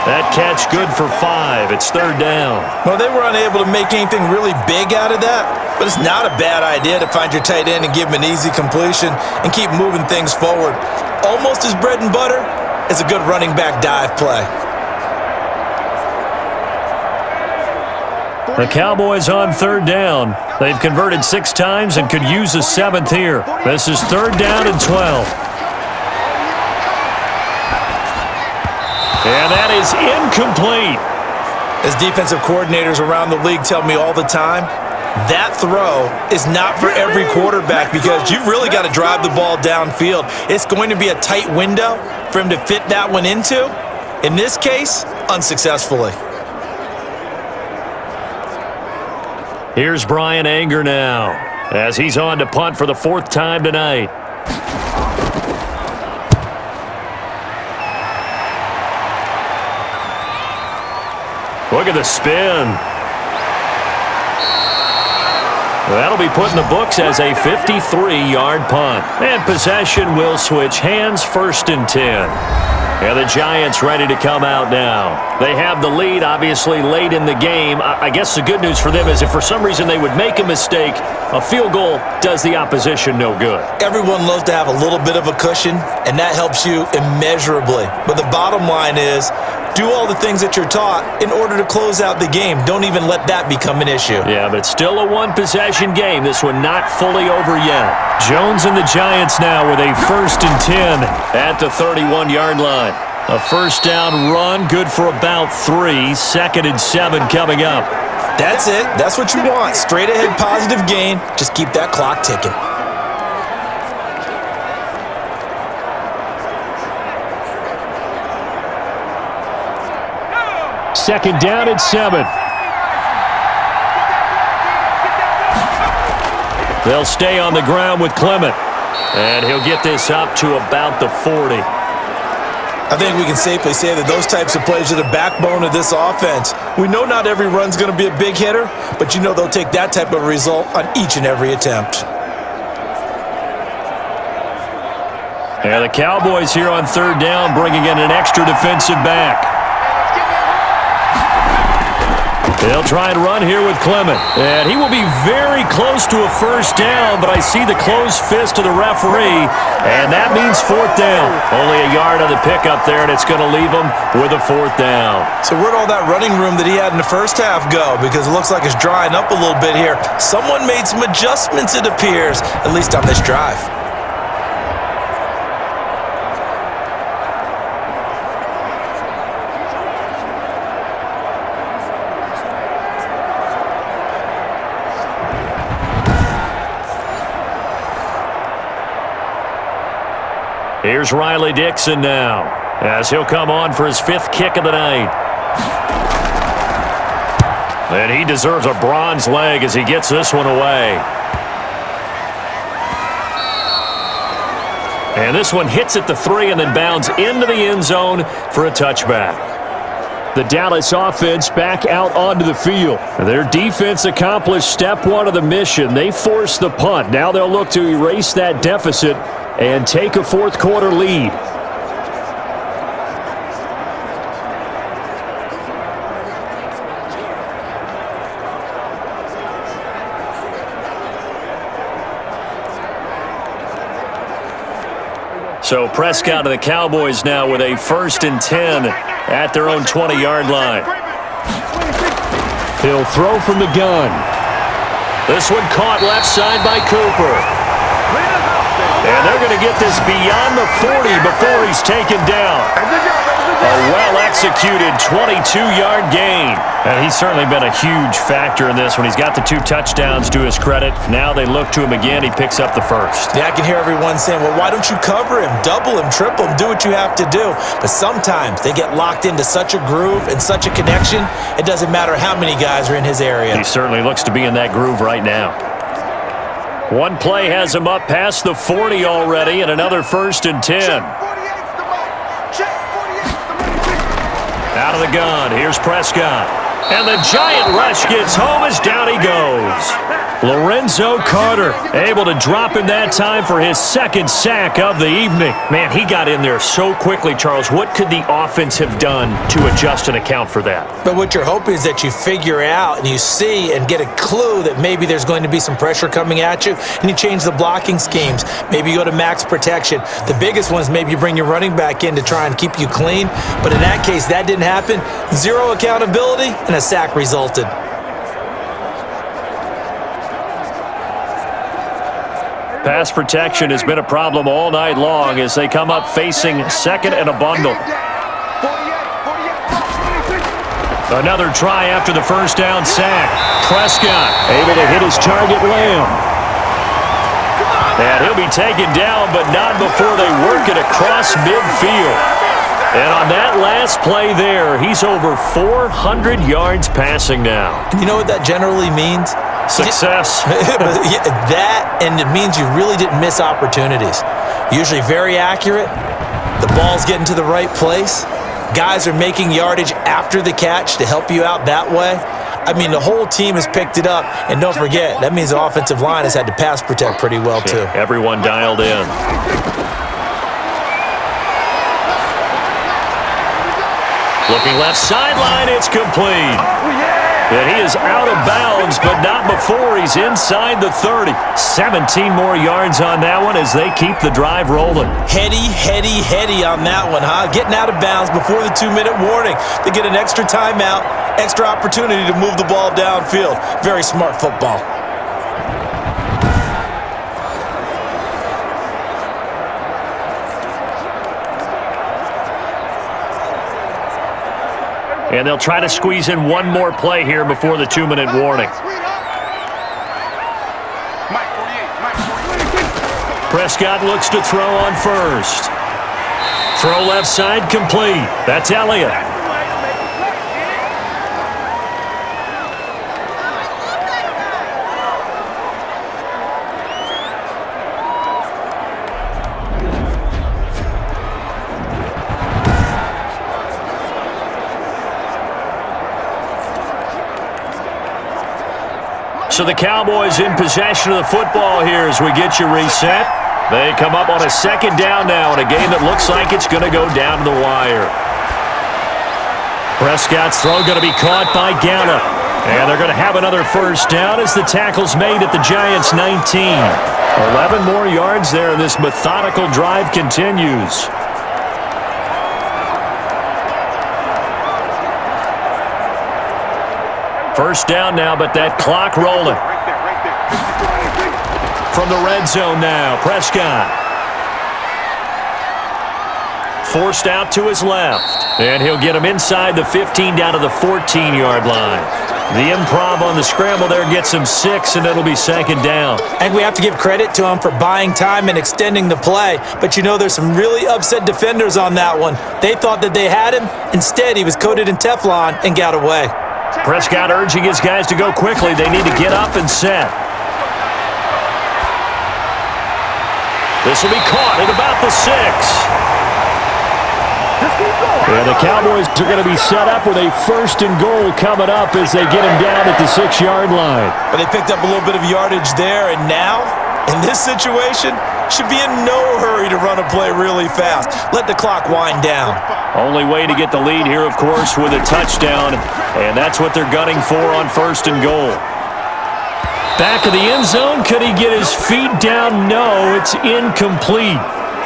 That catch good for 5. It's third down. Well, they were unable to make anything really big out of that, but it's not a bad idea to find your tight end and give him an easy completion and keep moving things forward. Almost as bread and butter as a good running back dive play. The Cowboys on third down. They've converted 6 times and could use a 7th here. This is third down and 12. And that is incomplete. As defensive coordinators around the league tell me all the time, that throw is not for every quarterback because you've really got to drive the ball downfield. It's going to be a tight window for him to fit that one into. In this case, unsuccessfully. Here's Brian Anger now as he's on to punt for the 4th time tonight. Look at the spin. That'll be put in the books as a 53-yard punt. And possession will switch hands, 1st and 10. Yeah, the Giants ready to come out now. They have the lead, obviously, late in the game. I guess the good news for them is if for some reason they would make a mistake, a field goal does the opposition no good. Everyone loves to have a little bit of a cushion, and that helps you immeasurably. But the bottom line is, do all the things that you're taught in order to close out the game. Don't even let that become an issue. Yeah, but it's still a one-possession game. This one not fully over yet. Jones and the Giants now with a 1st and 10 at the 31-yard line. A first down run, good for about 3. 2nd and 7 coming up. That's it. That's what you want. Straight ahead positive gain. Just keep that clock ticking. Second down and 7. They'll stay on the ground with Clement. And he'll get this up to about the 40. I think we can safely say that those types of plays are the backbone of this offense. We know not every run's going to be a big hitter, but you know they'll take that type of result on each and every attempt. And the Cowboys here on third down bringing in an extra defensive back. They'll try and run here with Clement. And he will be very close to a first down, but I see the closed fist of the referee, and that means 4th down. Only a yard on the pickup there, and it's going to leave him with a 4th down. So where'd all that running room that he had in the first half go? Because it looks like it's drying up a little bit here. Someone made some adjustments, it appears, at least on this drive. Here's Riley Dixon now as he'll come on for his 5th kick of the night. And he deserves a bronze leg as he gets this one away. And this one hits at the 3 and then bounds into the end zone for a touchback. The Dallas offense back out onto the field. Their defense accomplished step 1 of the mission. They forced the punt. Now they'll look to erase that deficit and take a 4th quarter lead. So Prescott of the Cowboys now with a 1st and 10 at their own 20-yard line. He'll throw from the gun. This one caught left side by Cooper. And they're going to get this beyond the 40 before he's taken down. A well-executed 22-yard gain. And he's certainly been a huge factor in this when he's got the 2 touchdowns to his credit. Now they look to him again. He picks up the first. Yeah, I can hear everyone saying, well, why don't you cover him? Double him, triple him, do what you have to do. But sometimes they get locked into such a groove and such a connection, it doesn't matter how many guys are in his area. He certainly looks to be in that groove right now. One play has him up past the 40 already, and another 1st and 10. Out of the gun, here's Prescott. And the giant rush gets home as down he goes. Lorenzo Carter able to drop him that time for his 2nd sack of the evening. Man, he got in there so quickly, Charles. What could the offense have done to adjust and account for that? But what you're hoping is that you figure out and you see and get a clue that maybe there's going to be some pressure coming at you, and you change the blocking schemes. Maybe you go to max protection. The biggest one is maybe you bring your running back in to try and keep you clean. But in that case, that didn't happen. 0 accountability, and a sack resulted. Pass protection has been a problem all night long as they come up facing 2nd and a bundle. Another try after the 1st down sack. Prescott able to hit his target Lamb. And he'll be taken down, but not before they work it across midfield. And on that last play there, he's over 400 yards passing now. You know what that generally means? Success. That, and it means you really didn't miss opportunities. Usually very accurate. The ball's getting to the right place. Guys are making yardage after the catch to help you out that way. I mean, the whole team has picked it up. And don't forget, that means the offensive line has had to pass protect pretty well, too. Yeah, everyone dialed in. Looking left sideline, it's complete. And he is out of bounds, but not before he's inside the 30. 17 more yards on that one as they keep the drive rolling. Heady on that one, huh? Getting out of bounds before the 2-minute warning. They get an extra timeout, extra opportunity to move the ball downfield. Very smart football. And they'll try to squeeze in one more play here before the 2-minute warning. Prescott looks to throw on 1st. Throw left side complete. That's Elliott. So the Cowboys in possession of the football here as we get you reset. They come up on a 2nd down now in a game that looks like it's going to go down to the wire. Prescott's throw going to be caught by Gallup. And they're going to have another 1st down as the tackle's made at the Giants' 19. 11 more yards there, and this methodical drive continues. First down now, but that clock rolling. From the red zone now, Prescott. Forced out to his left. And he'll get him inside the 15 down to the 14-yard line. The improv on the scramble there gets him 6, and it'll be 2nd down. I think we have to give credit to him for buying time and extending the play. But you know, there's some really upset defenders on that one. They thought that they had him. Instead, he was coated in Teflon and got away. Prescott urging his guys to go quickly. They need to get up and set. This will be caught at about the 6. And the Cowboys are going to be set up with a 1st and goal coming up as they get him down at the 6-yard line. But they picked up a little bit of yardage there, and now, in this situation, should be in no hurry to run a play really fast. Let the clock wind down. Only way to get the lead here, of course, with a touchdown, and that's what they're gunning for on 1st and goal. Back of the end zone, could he get his feet down? No, it's incomplete.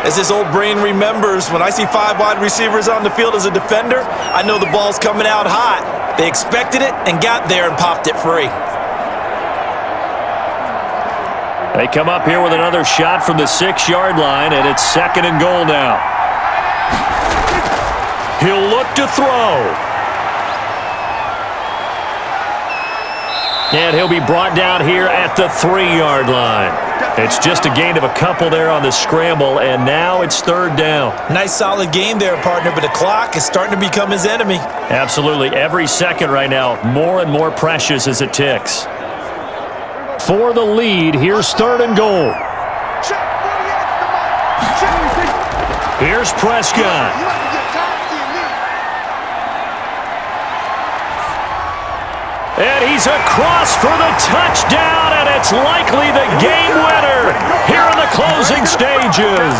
As this old brain remembers, when I see 5 wide receivers on the field as a defender, I know the ball's coming out hot. They expected it and got there and popped it free. They come up here with another shot from the 6-yard line, and it's 2nd and goal now. He'll look to throw. And he'll be brought down here at the 3-yard line. It's just a gain of a couple there on the scramble, and now it's 3rd down. Nice solid game there, partner, but the clock is starting to become his enemy. Absolutely. Every second right now, more and more precious as it ticks. For the lead, here's 3rd and goal. Here's Prescott. And he's across for the touchdown, and it's likely the game winner here in the closing stages.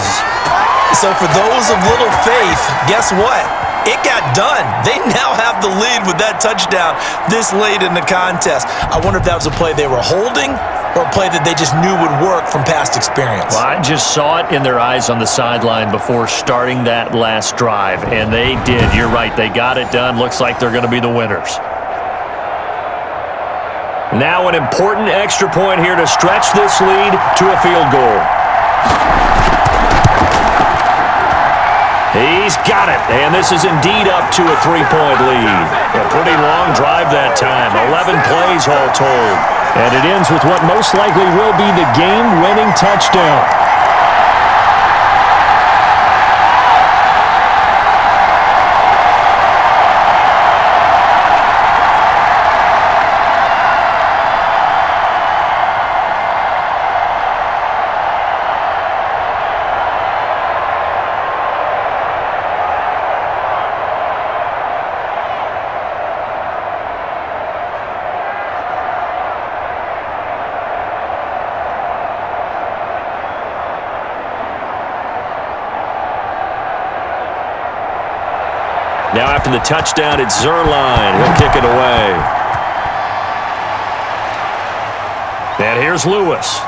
So for those of little faith, guess what? It got done. They now have the lead with that touchdown this late in the contest. I wonder if that was a play they were holding or a play that they just knew would work from past experience. Well, I just saw it in their eyes on the sideline before starting that last drive, and they did. You're right. They got it done. Looks like they're going to be the winners. Now an important extra point here to stretch this lead to a field goal. He's got it, and this is indeed up to a 3-point lead. A pretty long drive that time, 11 plays all told. And it ends with what most likely will be the game-winning touchdown. Now after the touchdown, it's Zerline. He'll kick it away. And here's Lewis.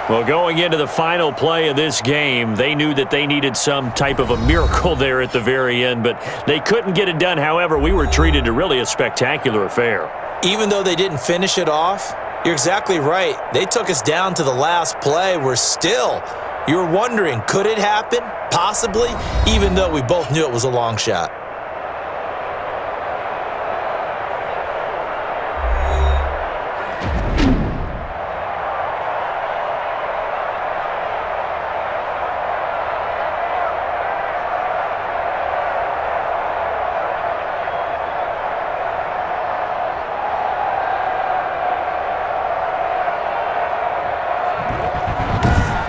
Well, going into the final play of this game, they knew that they needed some type of a miracle there at the very end, but they couldn't get it done. However, we were treated to really a spectacular affair. Even though they didn't finish it off, you're exactly right. They took us down to the last play. You're wondering, could it happen? Possibly, even though we both knew it was a long shot.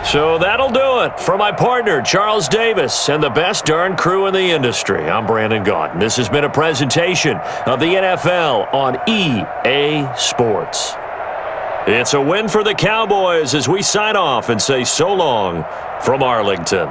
So that'll do it. For my partner, Charles Davis, and the best darn crew in the industry, I'm Brandon Gaudin. This has been a presentation of the NFL on EA Sports. It's a win for the Cowboys as we sign off and say so long from Arlington.